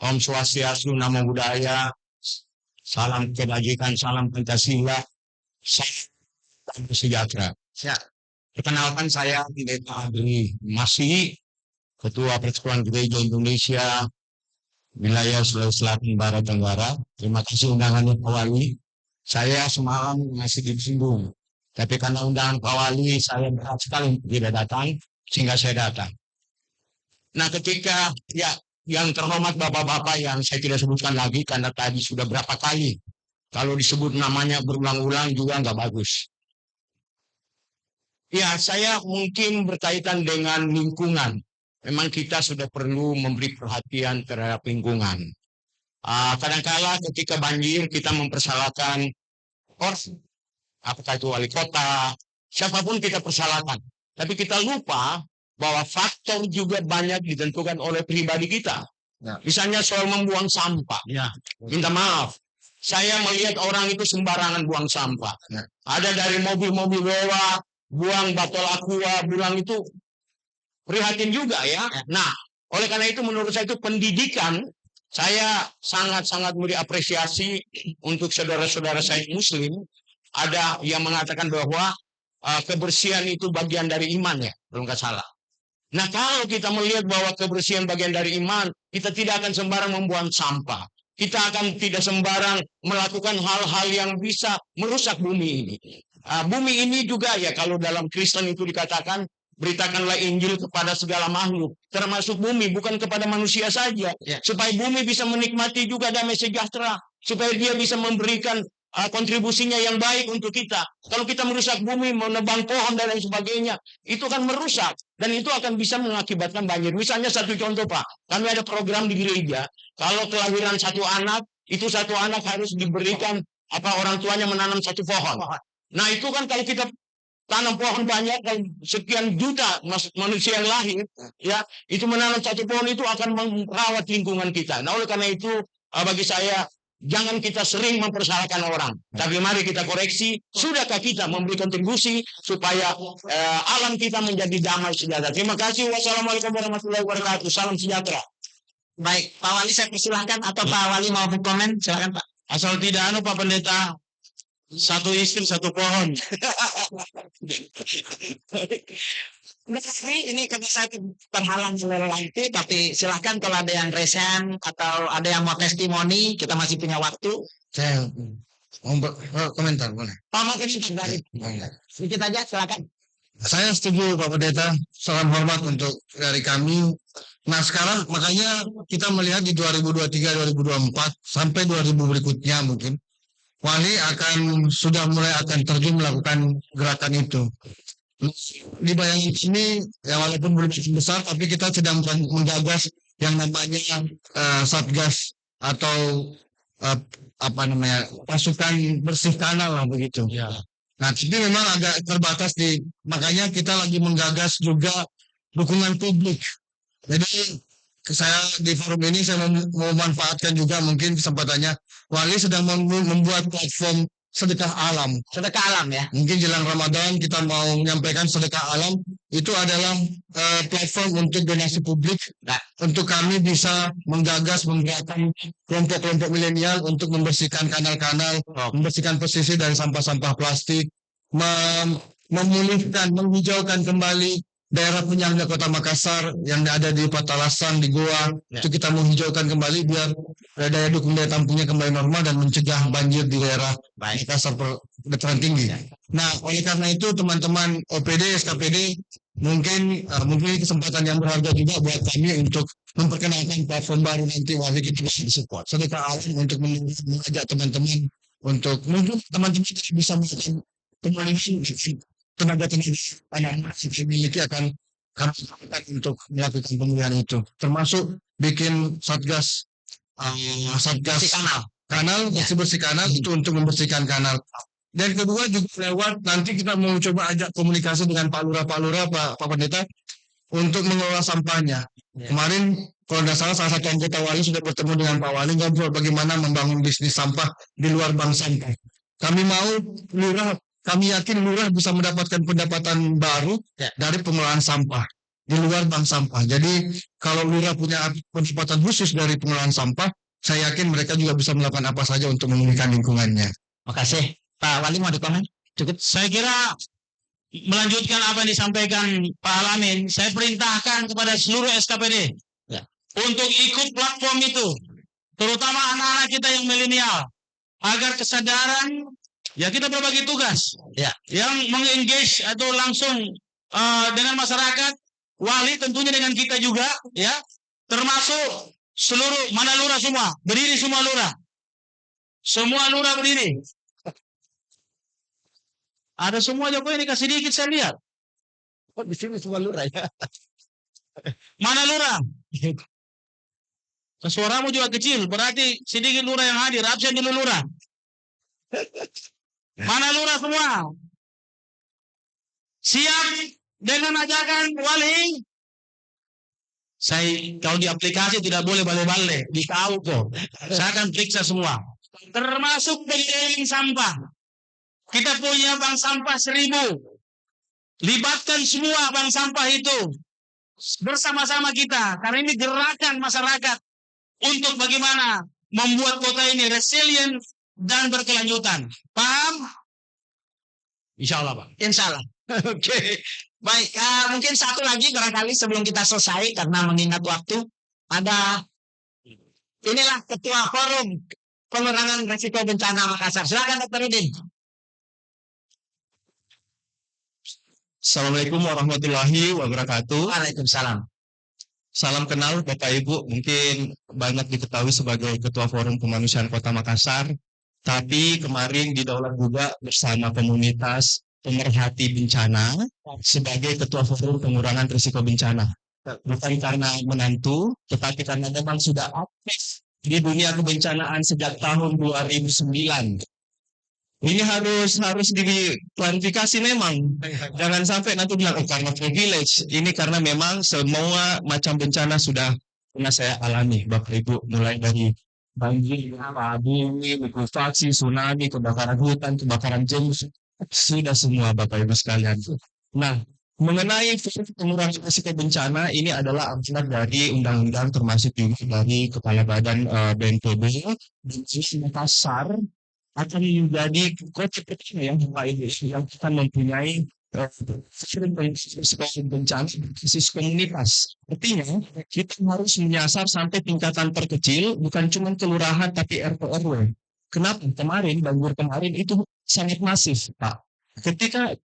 Om Swastiastu, Namo Buddhaya. Salam kebajikan, salam Pancasila. Salam sejahtera. Perkenalkan saya Pendeta Adri Masih, Ketua Persekutuan Gereja Indonesia Wilayah Sulawesi Selatan Barat Tenggara. Terima kasih undangannya Pak Wali. Saya semalam masih disinggung, tapi karena undangan Pak Wali saya berat sekali tidak datang, sehingga saya datang. Nah, ketika yang terhormat bapak-bapak yang saya tidak sebutkan lagi karena tadi sudah berapa kali, kalau disebut namanya berulang-ulang juga nggak bagus. Ya, saya mungkin berkaitan dengan lingkungan. Memang kita sudah perlu memberi perhatian terhadap lingkungan. Kadang-kala ketika banjir kita mempersalahkan orang, apakah itu wali kota, siapapun kita persalahkan. Tapi kita lupa bahwa faktor juga banyak ditentukan oleh pribadi kita. Misalnya soal membuang sampah. Minta maaf, saya melihat orang itu sembarangan buang sampah. Ada dari mobil-mobil mewah, buang botol aqua, bilang itu prihatin juga ya. Nah, oleh karena itu menurut saya itu pendidikan, saya sangat-sangat memberi apresiasi untuk saudara-saudara saya Muslim. Ada yang mengatakan bahwa kebersihan itu bagian dari iman ya, kalau nggak salah. Nah, kalau kita melihat bahwa kebersihan bagian dari iman, kita tidak akan sembarang membuang sampah. Kita akan tidak sembarang melakukan hal-hal yang bisa merusak bumi ini. Bumi ini juga ya, kalau dalam Kristen itu dikatakan, beritakanlah Injil kepada segala makhluk, termasuk bumi, bukan kepada manusia saja, supaya bumi bisa menikmati juga damai sejahtera, supaya dia bisa memberikan kontribusinya yang baik untuk kita. Kalau kita merusak bumi, menebang pohon dan lain sebagainya, itu akan merusak dan itu akan bisa mengakibatkan banjir. Misalnya satu contoh Pak, kami ada program di gereja, kalau kelahiran satu anak, itu satu anak harus diberikan orang tuanya menanam satu pohon. Nah itu kan kalau kita tanam pohon banyak dan sekian juta manusia yang lahir, ya itu menanam satu pohon itu akan merawat lingkungan kita. Nah oleh karena itu bagi saya jangan kita sering mempersalahkan orang, tapi mari kita koreksi. Sudahkah kita memberi kontribusi supaya alam kita menjadi damai sejahtera? Terima kasih. Wassalamualaikum warahmatullahi wabarakatuh. Salam sejahtera. Baik, Pak Wali saya persilahkan atau Pak Wali mau berkomen, silakan Pak. Asal tidak Pak Pendeta, satu istri satu pohon. Ini karena saya terhalang oleh lampu, tapi silahkan kalau ada yang resen atau ada yang mau testimoni, kita masih punya waktu. Saya mau komentar boleh? Pak mau ini sedikit aja, silakan. Saya setuju Pak Pendeta. Salam hormat untuk dari kami. Nah sekarang makanya kita melihat di 2023, 2024 sampai 2000 berikutnya mungkin Wali sudah mulai akan terjun melakukan gerakan itu. Di bayangan sini ya walaupun belum besar tapi kita sedang menggagas yang namanya Satgas atau pasukan bersih kanal lah begitu. Ya. Nah, tapi memang agak terbatas makanya kita lagi menggagas juga dukungan publik. Jadi saya di forum ini saya mau manfaatkan juga mungkin kesempatannya. Wali sedang membuat platform sedekah alam. Sedekah alam ya. Mungkin jelang Ramadan kita mau menyampaikan sedekah alam. Itu adalah platform untuk donasi publik. Nah, untuk kami bisa menggagas, menggerakkan kelompok-kelompok milenial untuk membersihkan kanal-kanal, membersihkan pesisir dari sampah-sampah plastik, memulihkan, menghijaukan kembali daerah penyangga Kota Makassar yang ada di Patalasan, di Goa, itu kita menghijaukan kembali biar daya dukung daya tampungnya kembali normal dan mencegah banjir di daerah Makassar dataran tinggi. Nah, oleh karena itu teman-teman OPD, SKPD mungkin kesempatan yang berharga juga buat kami untuk memperkenalkan platform baru nanti Wali kita bisa support. Sedekah alam untuk mengajak teman-teman untuk mungkin teman-teman bisa melakukan pemulihan tenaga-tenaga anak-anak yang dimiliki akan kami lakukan untuk melakukan pemulihan itu, termasuk bikin satgas kanal bersih kanal itu untuk membersihkan kanal. Dan kedua juga lewat nanti kita mau coba ajak komunikasi dengan Pak Lurah, Pak Pendeta untuk mengelola sampahnya. Kemarin kalau tidak salah satu anggota Wali sudah bertemu dengan Pak Wali ngobrol bagaimana membangun bisnis sampah di luar bank sampah. Kami yakin Lurah bisa mendapatkan pendapatan baru dari pengelolaan sampah di luar bank sampah. Jadi kalau Lurah punya pendapatan khusus dari pengelolaan sampah, saya yakin mereka juga bisa melakukan apa saja untuk memulihkan lingkungannya. Makasih. Pak Wali mau dikomen? Cukup. Saya kira melanjutkan apa yang disampaikan Pak Alamin, saya perintahkan kepada seluruh SKPD untuk ikut platform itu, terutama anak-anak kita yang milenial, agar kesadaran. Ya kita berbagi tugas yang mengengage atau langsung dengan masyarakat, Wali tentunya dengan kita juga, ya termasuk seluruh mana lurah semua berdiri, semua lurah berdiri. Ada semua Jokowi ini kasih dikit saya lihat. Di sini semua lurah ya. Mana lurah? Suaramu juga kecil, berarti sedikit lurah yang hadir. Absen dulu lurah. Mana lurah semua? Siap dengan ajakan Wali? Saya kalau di aplikasi tidak boleh bale-bale, di kau kok. Saya akan periksa semua. Termasuk penggiling sampah. Kita punya bank sampah 1000. Libatkan semua bank sampah itu bersama-sama kita. Karena ini gerakan masyarakat untuk bagaimana membuat kota ini resilient dan berkelanjutan. Paham? Insya Allah, Pak. Insya Allah. Oke. Baik, mungkin satu lagi barangkali sebelum kita selesai karena mengingat waktu. Ada inilah Ketua Forum Pengurangan Risiko Bencana Makassar. Silakan Dr. Udin. Assalamualaikum warahmatullahi wabarakatuh. Waalaikumsalam. Salam kenal Bapak Ibu, mungkin banyak diketahui sebagai Ketua Forum Kemanusiaan Kota Makassar. tapi kemarin didaulat juga bersama komunitas pemerhati bencana sebagai ketua forum pengurangan risiko bencana. Bukan karena menantu, tetapi karena memang sudah aktif di dunia kebencanaan sejak tahun 2009. Ini harus diklarifikasi memang. Jangan sampai nanti bilang karena privilege. Ini karena memang semua macam bencana sudah pernah saya alami, Bapak Ibu, mulai dari banjir, bumi, likuifaksi, tsunami, kebakaran hutan, kebakaran jenggot, sudah semua Bapak Ibu sekalian. Nah, mengenai pengurangan risiko bencana ini adalah amanat dari undang-undang termasuk juga dari Kepala Badan BNPB dan Makassar akan menjadi kota pertama yang akan mempunyai risiko bencana basis komunitas. Artinya kita harus menyasar sampai tingkatan terkecil, bukan cuma kelurahan tapi RT RW. Kenapa? Kemarin banjir kemarin itu sangat masif, Pak. Ketika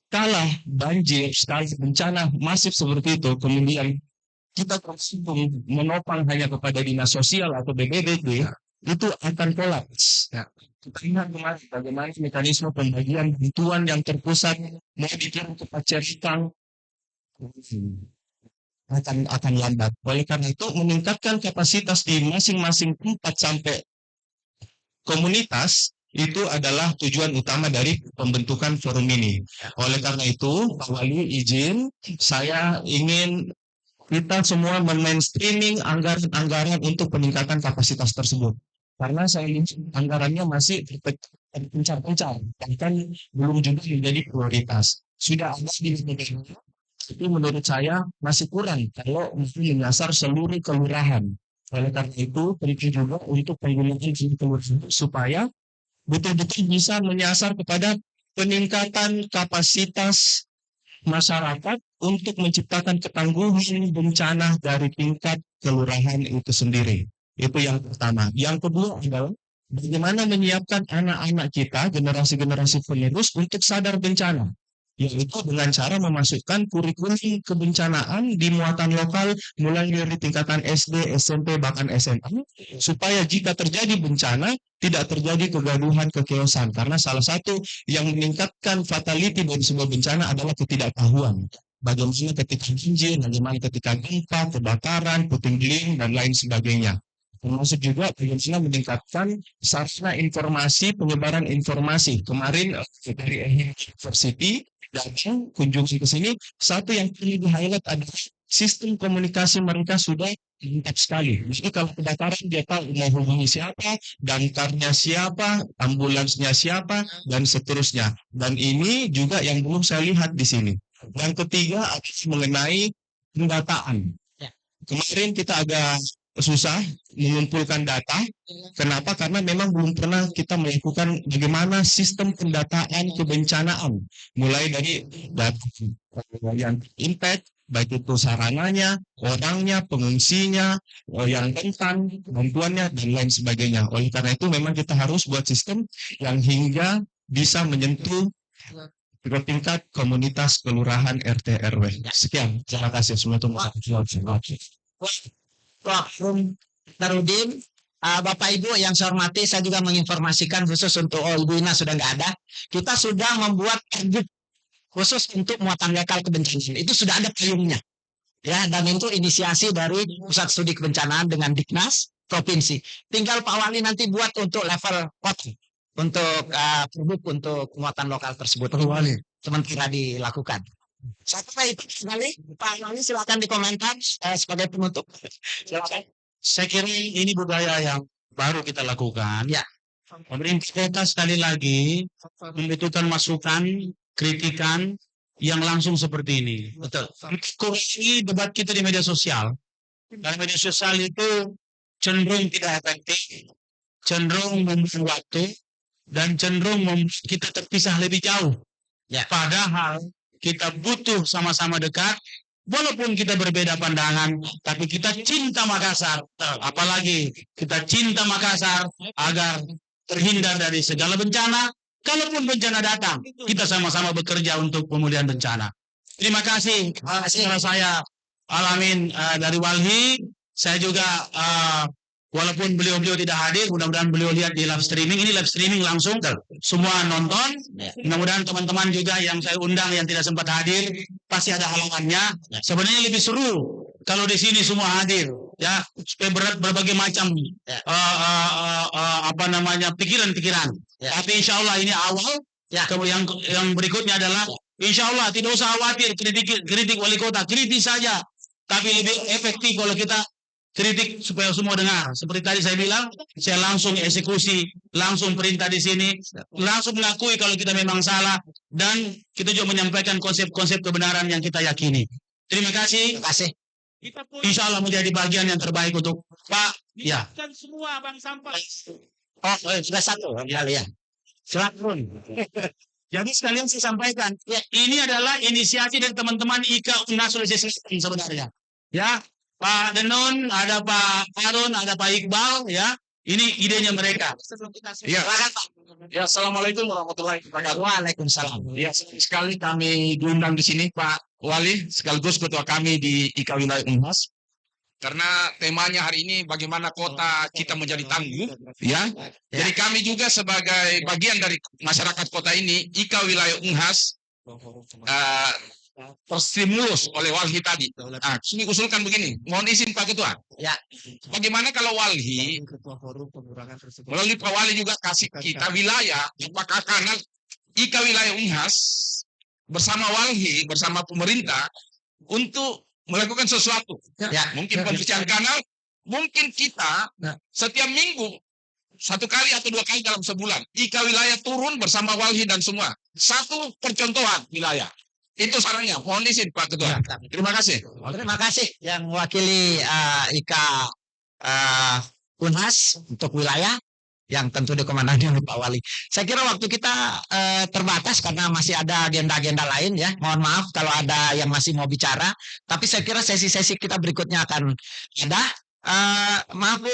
kalah banjir, sekali bencana masif seperti itu, kemudian kita tersinggung menopang hanya kepada dinas sosial atau BPBD, itu akan kolaps. Kita lihat kemarin bagaimana mekanisme pembagian bantuan yang terpusat mau dikirim ke Pacerikang akan lambat. Oleh karena itu meningkatkan kapasitas di masing-masing tempat sampai komunitas itu adalah tujuan utama dari pembentukan forum ini. Oleh karena itu, Pak Wali izin, saya ingin kita semua men-mainstreaming anggaran untuk peningkatan kapasitas tersebut. Karena saya lihat anggarannya masih terpencar-pencar, bahkan belum juga menjadi prioritas. Sudah ada di negara, tapi menurut saya masih kurang kalau menyasar seluruh kelurahan. Oleh karena itu, penting juga untuk penggunaan kelurahan supaya betul-betul bisa menyasar kepada peningkatan kapasitas masyarakat untuk menciptakan ketangguhan bencana dari tingkat kelurahan itu sendiri. Itu yang pertama. Yang kedua adalah bagaimana menyiapkan anak-anak kita, generasi-generasi penerus untuk sadar bencana. Yaitu dengan cara memasukkan kurikulum kebencanaan di muatan lokal mulai dari tingkatan SD, SMP, bahkan SMA, supaya jika terjadi bencana tidak terjadi kegaduhan, kekeosan. Karena salah satu yang meningkatkan fatality dari sebuah bencana adalah ketidaktahuan. Bagaimana ketika banjir, bagaimana ketika gempa, kebakaran, puting beliung, dan lain sebagainya. Termasuk juga bagaimana meningkatkan sarana informasi, penyebaran informasi. Kemarin dari University datang kunjungi ke sini, satu yang perlu di-highlight adalah sistem komunikasi mereka sudah mantap sekali. Jadi kalau kebakaran dia tahu mau hubungi siapa, damkarnya siapa, ambulansnya siapa, dan seterusnya. Dan ini juga yang belum saya lihat di sini. Yang ketiga adalah mengenai pendataan. Kemarin kita agak susah mengumpulkan data. Kenapa? Karena memang belum pernah kita melakukan bagaimana sistem pendataan kebencanaan. Mulai dari data yang impact, baik itu sarananya, orangnya, pengungsinya, yang rentan, bantuannya, dan lain sebagainya. Oleh karena itu memang kita harus buat sistem yang hingga bisa menyentuh ke tingkat komunitas, kelurahan, RT, RW. Sekian, terima kasih. Wakum Tarudin, Bapak Ibu yang saya hormati, saya juga menginformasikan khusus untuk Ibu Ina sudah nggak ada. Kita sudah membuat pergub khusus untuk muatan lokal kebencanaan. Itu sudah ada payungnya, ya. Dan itu inisiasi dari Pusat Studi Kebencanaan dengan Diknas Provinsi. Tinggal Pak Wali nanti buat untuk level kota, untuk pergub untuk muatan lokal tersebut. Pak Wali sementara dilakukan. Saya kira itu sekali. Pak Wali silakan dikomentar sebagai penutup. Silakan. Saya kira ini budaya yang baru kita lakukan. Ya. Pemerintah kota sekali lagi membutuhkan masukan, kritikan yang langsung seperti ini. Betul. Kurangi debat kita di media sosial. Dan media sosial itu cenderung tidak efektif, cenderung membuang waktu, dan cenderung membuat kita terpisah lebih jauh. Ya. Padahal kita butuh sama-sama dekat, walaupun kita berbeda pandangan, tapi kita cinta Makassar. Apalagi kita cinta Makassar agar terhindar dari segala bencana. Kalaupun bencana datang, kita sama-sama bekerja untuk pemulihan bencana. Terima kasih. Setelah saya alamin dari Walhi, saya juga walaupun beliau-beliau tidak hadir, mudah-mudahan beliau lihat di live streaming. Ini live streaming langsung, semua nonton. Mudah-mudahan teman-teman juga yang saya undang yang tidak sempat hadir, pasti ada halangannya. Sebenarnya lebih seru kalau di sini semua hadir, ya, supaya berbagai macam pikiran-pikiran. Tapi insya Allah ini awal. Kemudian yang berikutnya adalah insya Allah tidak usah khawatir kritik wali kota, kritik saja. Tapi lebih efektif kalau kita kritik supaya semua dengar. Seperti tadi saya bilang, saya langsung eksekusi, langsung perintah di sini, langsung mengakui kalau kita memang salah, dan kita juga menyampaikan konsep-konsep kebenaran yang kita yakini. Terima kasih. Terima kasih. Insya Allah menjadi bagian yang terbaik untuk Pak. Ya. Kan semua Bang Sampah. Oh, sudah satu kali ya. Silakan. Jadi sekalian saya sampaikan, ya, ini adalah inisiasi dari teman-teman IKA UNHAS Sulawesi Selatan sebenarnya. Ya, Pak Denon, ada Pak Harun, ada Pak Iqbal, ya. Ini idenya mereka. Ya, silakan Pak. Ya, Assalamualaikum warahmatullahi wabarakatuh. Waalaikumsalam. Ya, senang sekali kami diundang di sini Pak Wali, sekaligus ketua kami di IKA Wilayah UNHAS. Karena temanya hari ini bagaimana kota kita menjadi tangguh, ya. Jadi kami juga sebagai bagian dari masyarakat kota ini, IKA Wilayah UNHAS terstimulus oleh Walhi tadi. Nah, sini usulkan begini, mohon izin Pak Ketua. Ya. Bagaimana kalau Walhi melalui Pak Wali juga kasih kita wilayah, apakah karena IKA Wilayah UNHAS bersama Walhi, bersama pemerintah untuk melakukan sesuatu. Mungkin pembersihan kanal, mungkin kita setiap minggu 1 kali atau 2 kali dalam sebulan IKA wilayah turun bersama Walhi dan semua. Satu percontohan wilayah. Itu sarannya. Mohon izin Pak Ketua. Terima kasih. Terima kasih yang mewakili IKA UNHAS untuk wilayah yang tentu dikomandani oleh Pak Wali. Saya kira waktu kita terbatas karena masih ada agenda-agenda lain ya. Mohon maaf kalau ada yang masih mau bicara. Tapi saya kira sesi-sesi kita berikutnya akan ada. Maaf Bu,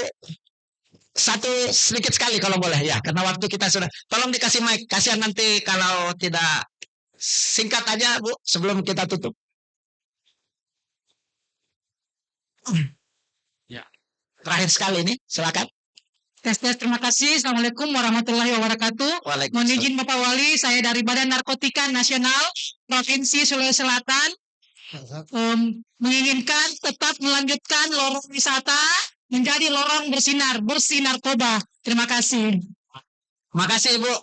satu sedikit sekali kalau boleh ya. Karena waktu kita sudah. Tolong dikasih mic. Kasihan nanti kalau tidak, singkat aja Bu sebelum kita tutup. Ya. Terakhir sekali ini, silakan. Tes, terima kasih. Assalamualaikum warahmatullahi wabarakatuh. Mohon izin Bapak Wali, saya dari Badan Narkotika Nasional Provinsi Sulawesi Selatan menginginkan tetap melanjutkan lorong wisata menjadi lorong bersinar toba. Terima kasih. Terima kasih Ibu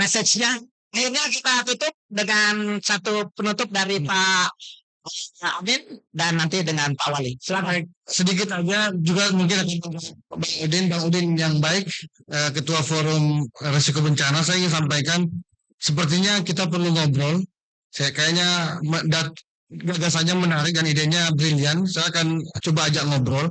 message-nya. Akhirnya kita tutup dengan satu penutup dari Pak Amin dan nanti dengan Pak Wali. Silakan. Sedikit aja juga mungkin Bang Udin yang baik, Ketua Forum Risiko Bencana, saya ingin sampaikan sepertinya kita perlu ngobrol. Saya kayaknya gagasannya menarik dan idenya brilian. Saya akan coba ajak ngobrol.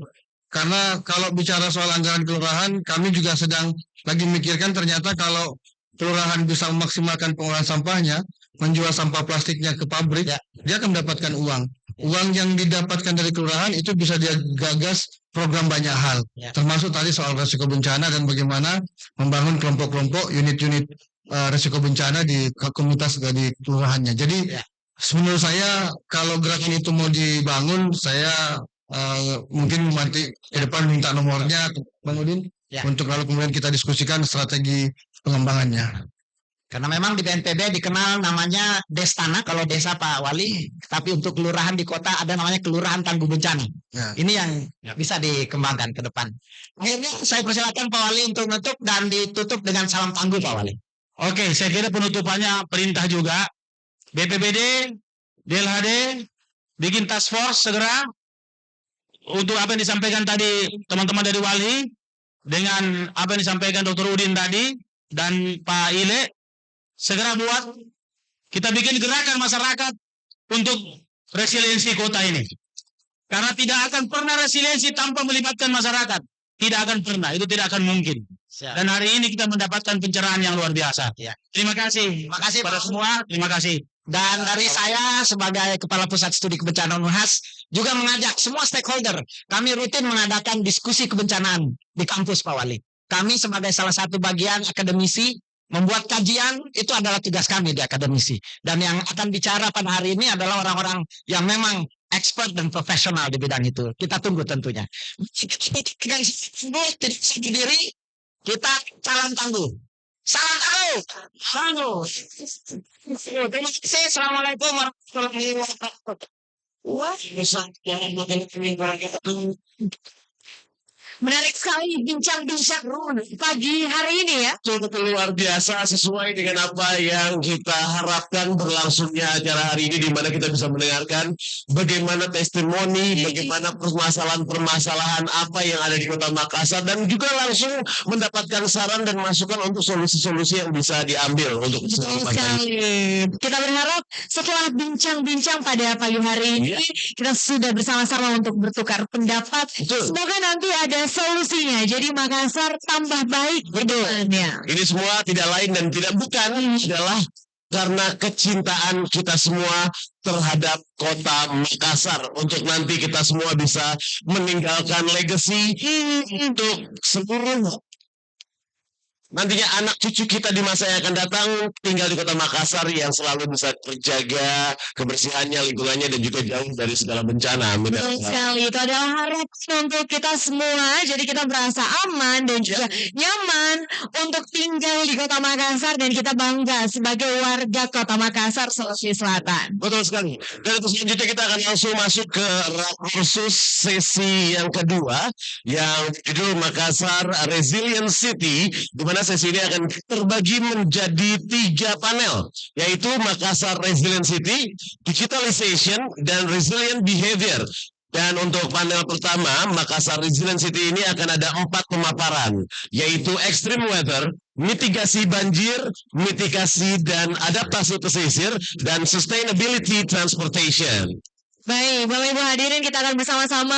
Karena kalau bicara soal anggaran kelurahan, kami juga sedang lagi mikirkan ternyata kalau kelurahan bisa memaksimalkan pengolahan sampahnya, menjual sampah plastiknya ke pabrik, dia akan mendapatkan uang. Uang yang didapatkan dari kelurahan itu bisa dia gagas program banyak hal, termasuk tadi soal risiko bencana dan bagaimana membangun kelompok-kelompok, unit-unit risiko bencana di komunitas di kelurahannya. Jadi menurut saya kalau gerakan itu mau dibangun, saya mungkin nanti ke depan minta nomornya Bang Udin, untuk lalu kemudian kita diskusikan strategi pengembangannya. Karena memang di BNPB dikenal namanya Destana kalau desa Pak Wali, tapi untuk kelurahan di kota ada namanya Kelurahan Tangguh Bencana. Ini yang bisa dikembangkan ke depan. Akhirnya saya persilakan Pak Wali untuk menutup dan ditutup dengan salam tangguh Pak Wali. Oke, saya kira penutupannya perintah juga. BPBD, DLHD, bikin task force segera untuk apa yang disampaikan tadi teman-teman dari Walhi, dengan apa yang disampaikan Dr. Udin tadi dan Pak Ile. Segera buat, kita bikin gerakan masyarakat untuk resiliensi kota ini. Karena tidak akan pernah resiliensi tanpa melibatkan masyarakat. Tidak akan pernah, itu tidak akan mungkin. Dan hari ini kita mendapatkan pencerahan yang luar biasa. Terima kasih. Terima kasih pada semua, terima kasih. Dan dari saya sebagai Kepala Pusat Studi Kebencanaan UNHAS juga mengajak semua stakeholder. Kami rutin mengadakan diskusi kebencanaan di kampus Pak Wali. Kami sebagai salah satu bagian akademisi membuat kajian itu adalah tugas kami di akademisi. Dan yang akan bicara pada hari ini adalah orang-orang yang memang expert dan profesional di bidang itu. Kita tunggu tentunya. Kita tidak sendiri, kita calon tangguh. Salam tangguh. Terima kasih. Assalamualaikum warahmatullahi wabarakatuh. Wah, menarik sekali bincang-bincang pagi hari ini ya. Betul luar biasa, sesuai dengan apa yang kita harapkan berlangsungnya acara hari ini, di mana kita bisa mendengarkan bagaimana testimoni, bagaimana permasalahan-permasalahan apa yang ada di Kota Makassar, dan juga langsung mendapatkan saran dan masukan untuk solusi-solusi yang bisa diambil untuk Betul sekali. Kita berharap setelah bincang-bincang pada pagi hari ini, kita sudah bersama-sama untuk bertukar pendapat. Semoga nanti ada solusinya. Jadi Makassar tambah baik ke depannya. Ini semua tidak lain dan tidak bukan adalah karena kecintaan kita semua terhadap Kota Makassar, untuk nanti kita semua bisa meninggalkan legacy untuk seluruh nantinya anak cucu kita di masa yang akan datang tinggal di Kota Makassar yang selalu bisa terjaga kebersihannya, lingkungannya, dan juga jauh dari segala bencana. Amin. Betul sekali. Itu adalah harapan untuk kita semua. Jadi kita merasa aman dan juga nyaman untuk tinggal di Kota Makassar, dan kita bangga sebagai warga Kota Makassar, Sulawesi Selatan. Betul sekali. Dan untuk selanjutnya kita akan langsung masuk ke kursus sesi yang kedua yang judul Makassar Resilient City, di mana sesi ini akan terbagi menjadi 3 panel, yaitu Makassar Resilient City, Digitalization, dan Resilient Behavior. Dan untuk panel pertama, Makassar Resilient City ini akan ada 4 pemaparan, yaitu Extreme Weather, mitigasi banjir, mitigasi dan adaptasi pesisir, dan Sustainability Transportation. Baik, Bapak Ibu hadirin, kita akan bersama-sama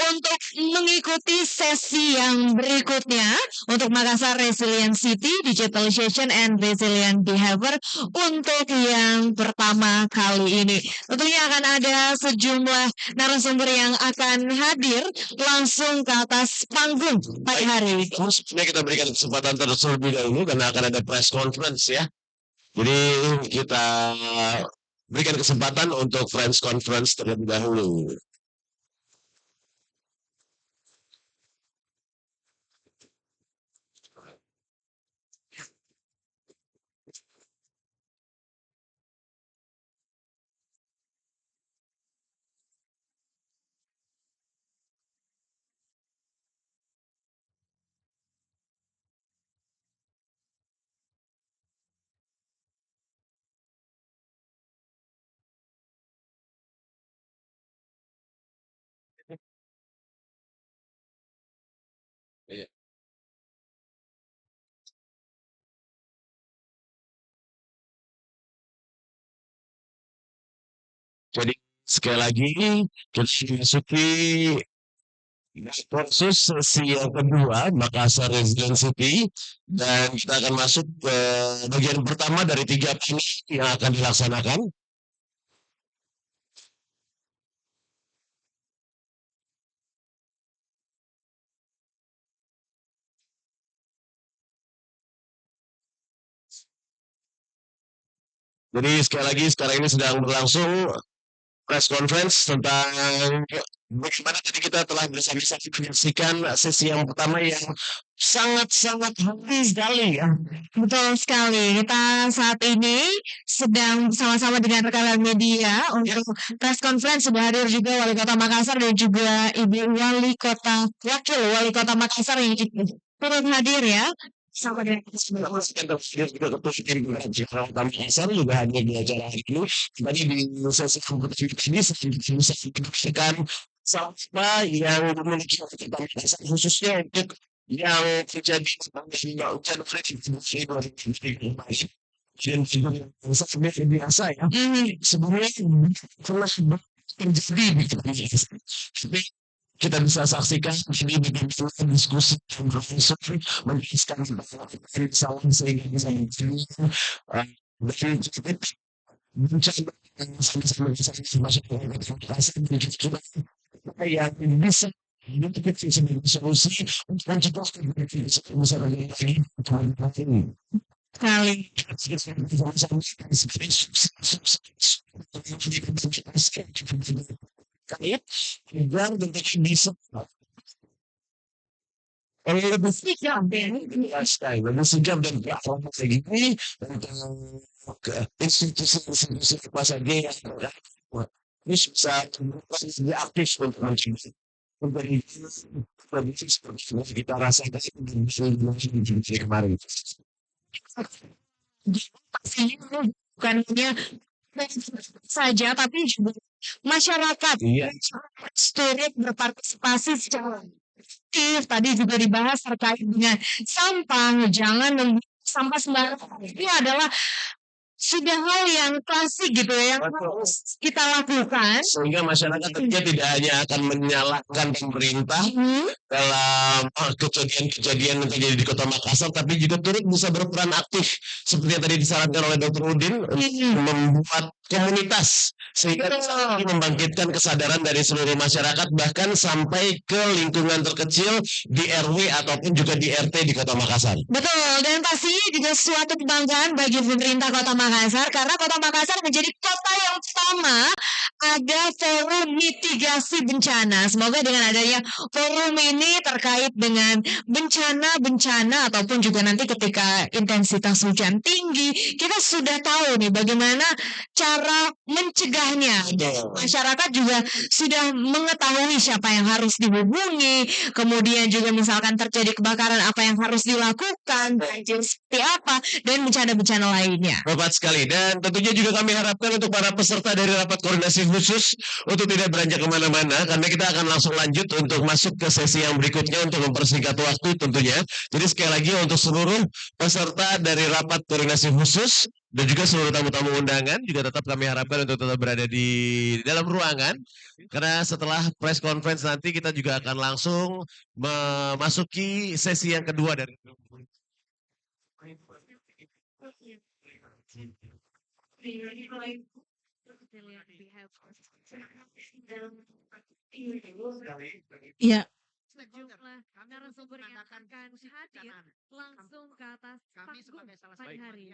untuk mengikuti sesi yang berikutnya untuk Makassar Resilient City, Digitalization and Resilient Behavior untuk yang pertama kali ini. Tentunya akan ada sejumlah narasumber yang akan hadir langsung ke atas panggung pada hari ini. Sebenarnya kita berikan kesempatan terlebih dahulu karena akan ada press conference ya. Jadi kita berikan kesempatan untuk press conference terlebih dahulu. Iya. Jadi sekali lagi kita masuki kursus sesi yang kedua Makassar Resilient City, dan kita akan masuk ke bagian pertama dari 3 panel yang akan dilaksanakan. Jadi sekali lagi sekarang ini sedang berlangsung press conference tentang bagaimana tadi kita telah bersama-sama menyaksikan sesi yang pertama yang sangat-sangat hangat sekali ya. Betul sekali. Kita saat ini sedang bersama-sama dengan rekan media untuk press conference. Sudah hadir juga Wali Kota Makassar dan juga Ibu Wakil Wali Kota Makassar yang turut hadir ya. Sama dengan Makassar juga hadir di acara hari ini. Tadi di sesi ini saya menyaksikan siapa yang memiliki keterbatasan khususnya untuk yang terjadi dan sebenarnya biasa ya. Sebenarnya pernah terjadi di tapi kita bisa saksikan ini di diskusi menjelaskan kesalahan sehingga bisa yang bisa sebagai solusi untuk mencegah terkait agar tentunya bisa lebih sigap dan berforma segini untuk institusi-institusi apa saja yang ini bisa lebih aktif untuk mencari kondisi seperti yang kita rasakan di kemarin. Bukan hanya saja tapi juga masyarakat turut berpartisipasi secara aktif. Tadi juga dibahas terkait dengan sampah, jangan membuang sampah sembarangan. Ini adalah sudah hal yang klasik gitu ya, yang harus kita lakukan. Sehingga masyarakat tentunya tidak hanya akan menyalahkan pemerintah dalam kejadian yang terjadi di Kota Makassar, tapi juga turut bisa berperan aktif seperti yang tadi disarankan oleh Dr. Udin membuat komunitas sehingga bisa membangkitkan kesadaran dari seluruh masyarakat bahkan sampai ke lingkungan terkecil di RW ataupun juga di RT di Kota Makassar. Betul, dan pastinya juga suatu kebanggaan bagi pemerintah Kota Makassar karena Kota Makassar menjadi kota yang pertama ada forum mitigasi bencana. Semoga dengan adanya forum ini terkait dengan bencana-bencana ataupun juga nanti ketika intensitas hujan tinggi, kita sudah tahu nih bagaimana cara mencegahnya. Masyarakat juga sudah mengetahui siapa yang harus dihubungi, kemudian juga misalkan terjadi kebakaran apa yang harus dilakukan, banjir seperti apa, dan bencana-bencana lainnya. Tepat sekali, dan tentunya juga kami harapkan untuk para peserta dari rapat koordinasi khusus untuk tidak beranjak kemana-mana karena kita akan langsung lanjut untuk masuk ke sesi yang berikutnya untuk mempersingkat waktu tentunya. Jadi sekali lagi untuk seluruh peserta dari rapat koordinasi khusus dan juga seluruh tamu-tamu undangan juga tetap kami harapkan untuk tetap berada di dalam ruangan karena setelah press conference nanti kita juga akan langsung memasuki sesi yang kedua dari Ya. Sejumlah narasumber yang akan hadir langsung ke atas panggung pagi hari.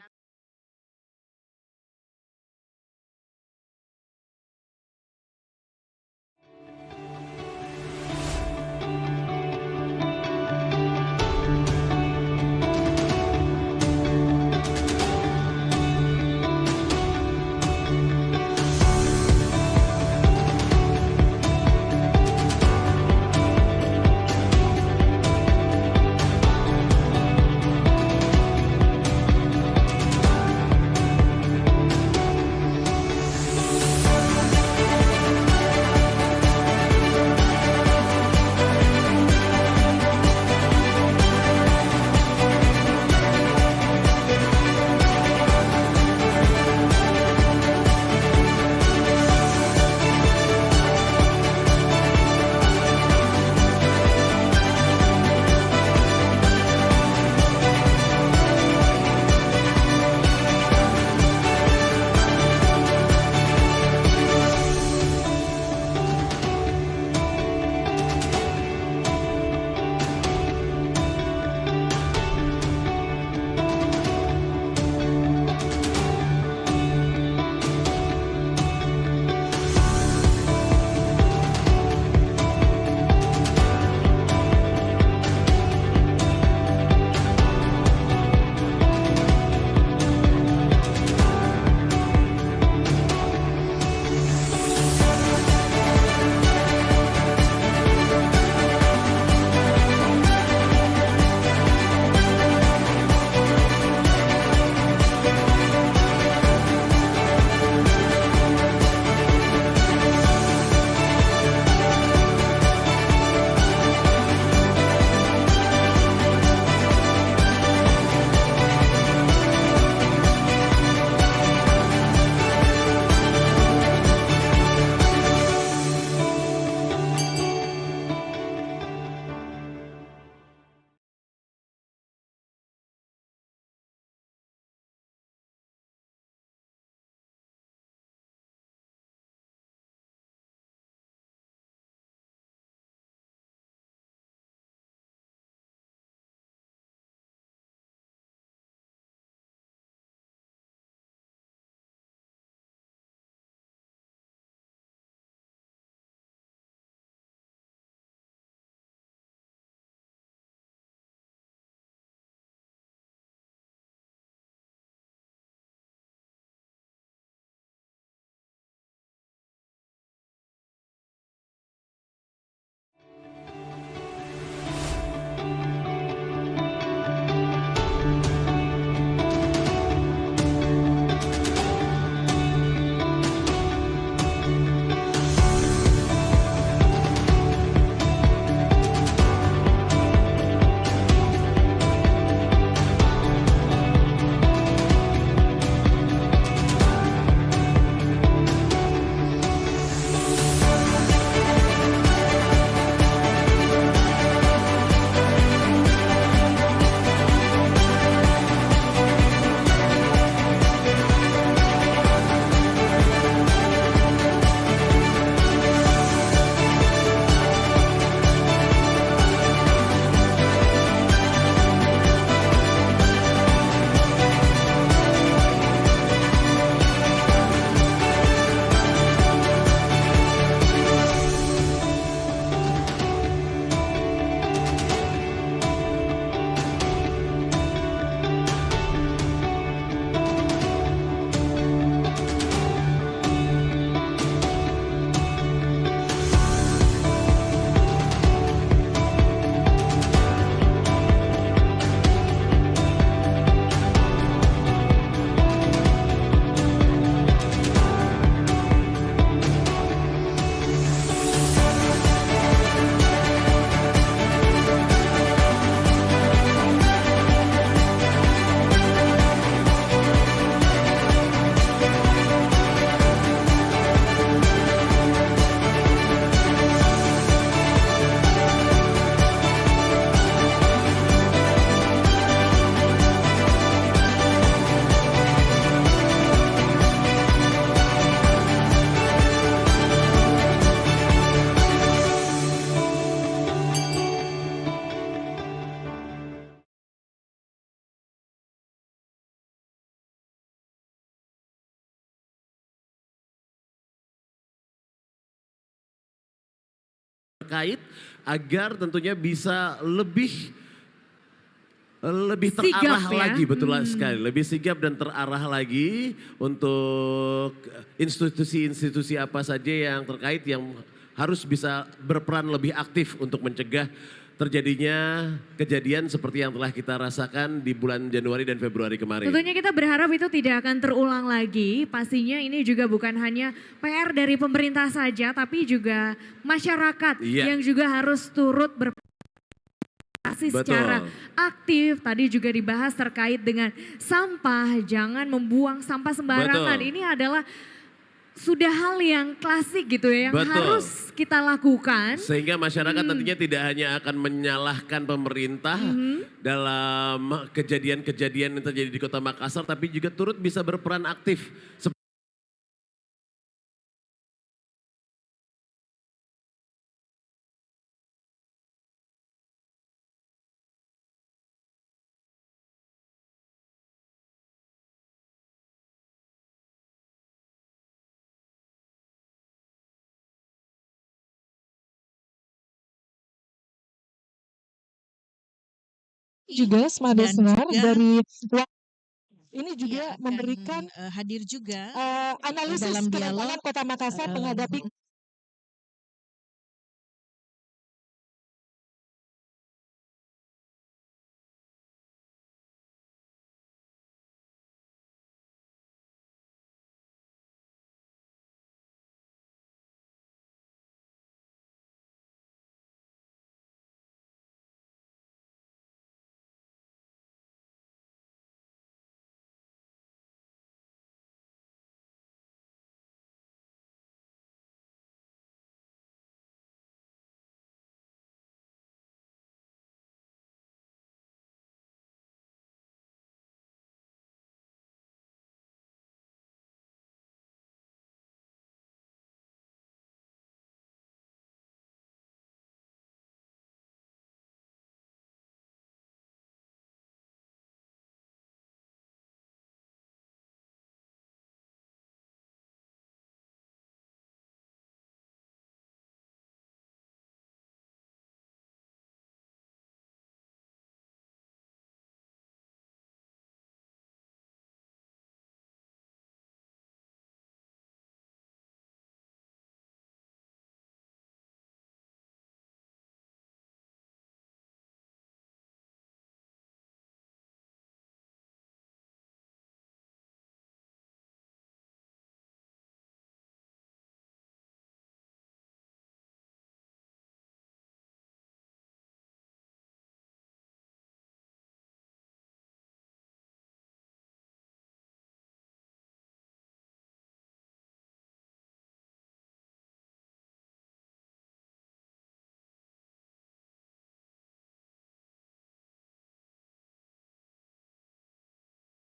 terkait agar tentunya bisa lebih terarah Sigap ya. lagi, betul sekali, lebih sigap dan terarah lagi untuk institusi-institusi apa saja yang terkait yang harus bisa berperan lebih aktif untuk mencegah terjadinya kejadian seperti yang telah kita rasakan di bulan Januari dan Februari kemarin. Tentunya kita berharap itu tidak akan terulang lagi. Pastinya ini juga bukan hanya PR dari pemerintah saja, tapi juga masyarakat yang juga harus turut berpartisipasi secara aktif. Tadi juga dibahas terkait dengan sampah, jangan membuang sampah sembarangan. Ini adalah sudah hal yang klasik gitu ya, yang harus kita lakukan. Sehingga masyarakat tentunya tidak hanya akan menyalahkan pemerintah dalam kejadian-kejadian yang terjadi di Kota Makassar, tapi juga turut bisa berperan aktif. Juga Smadesnar dari ini juga memberikan hadir juga analisis dalam dialog penanganan Kota Makassar menghadapi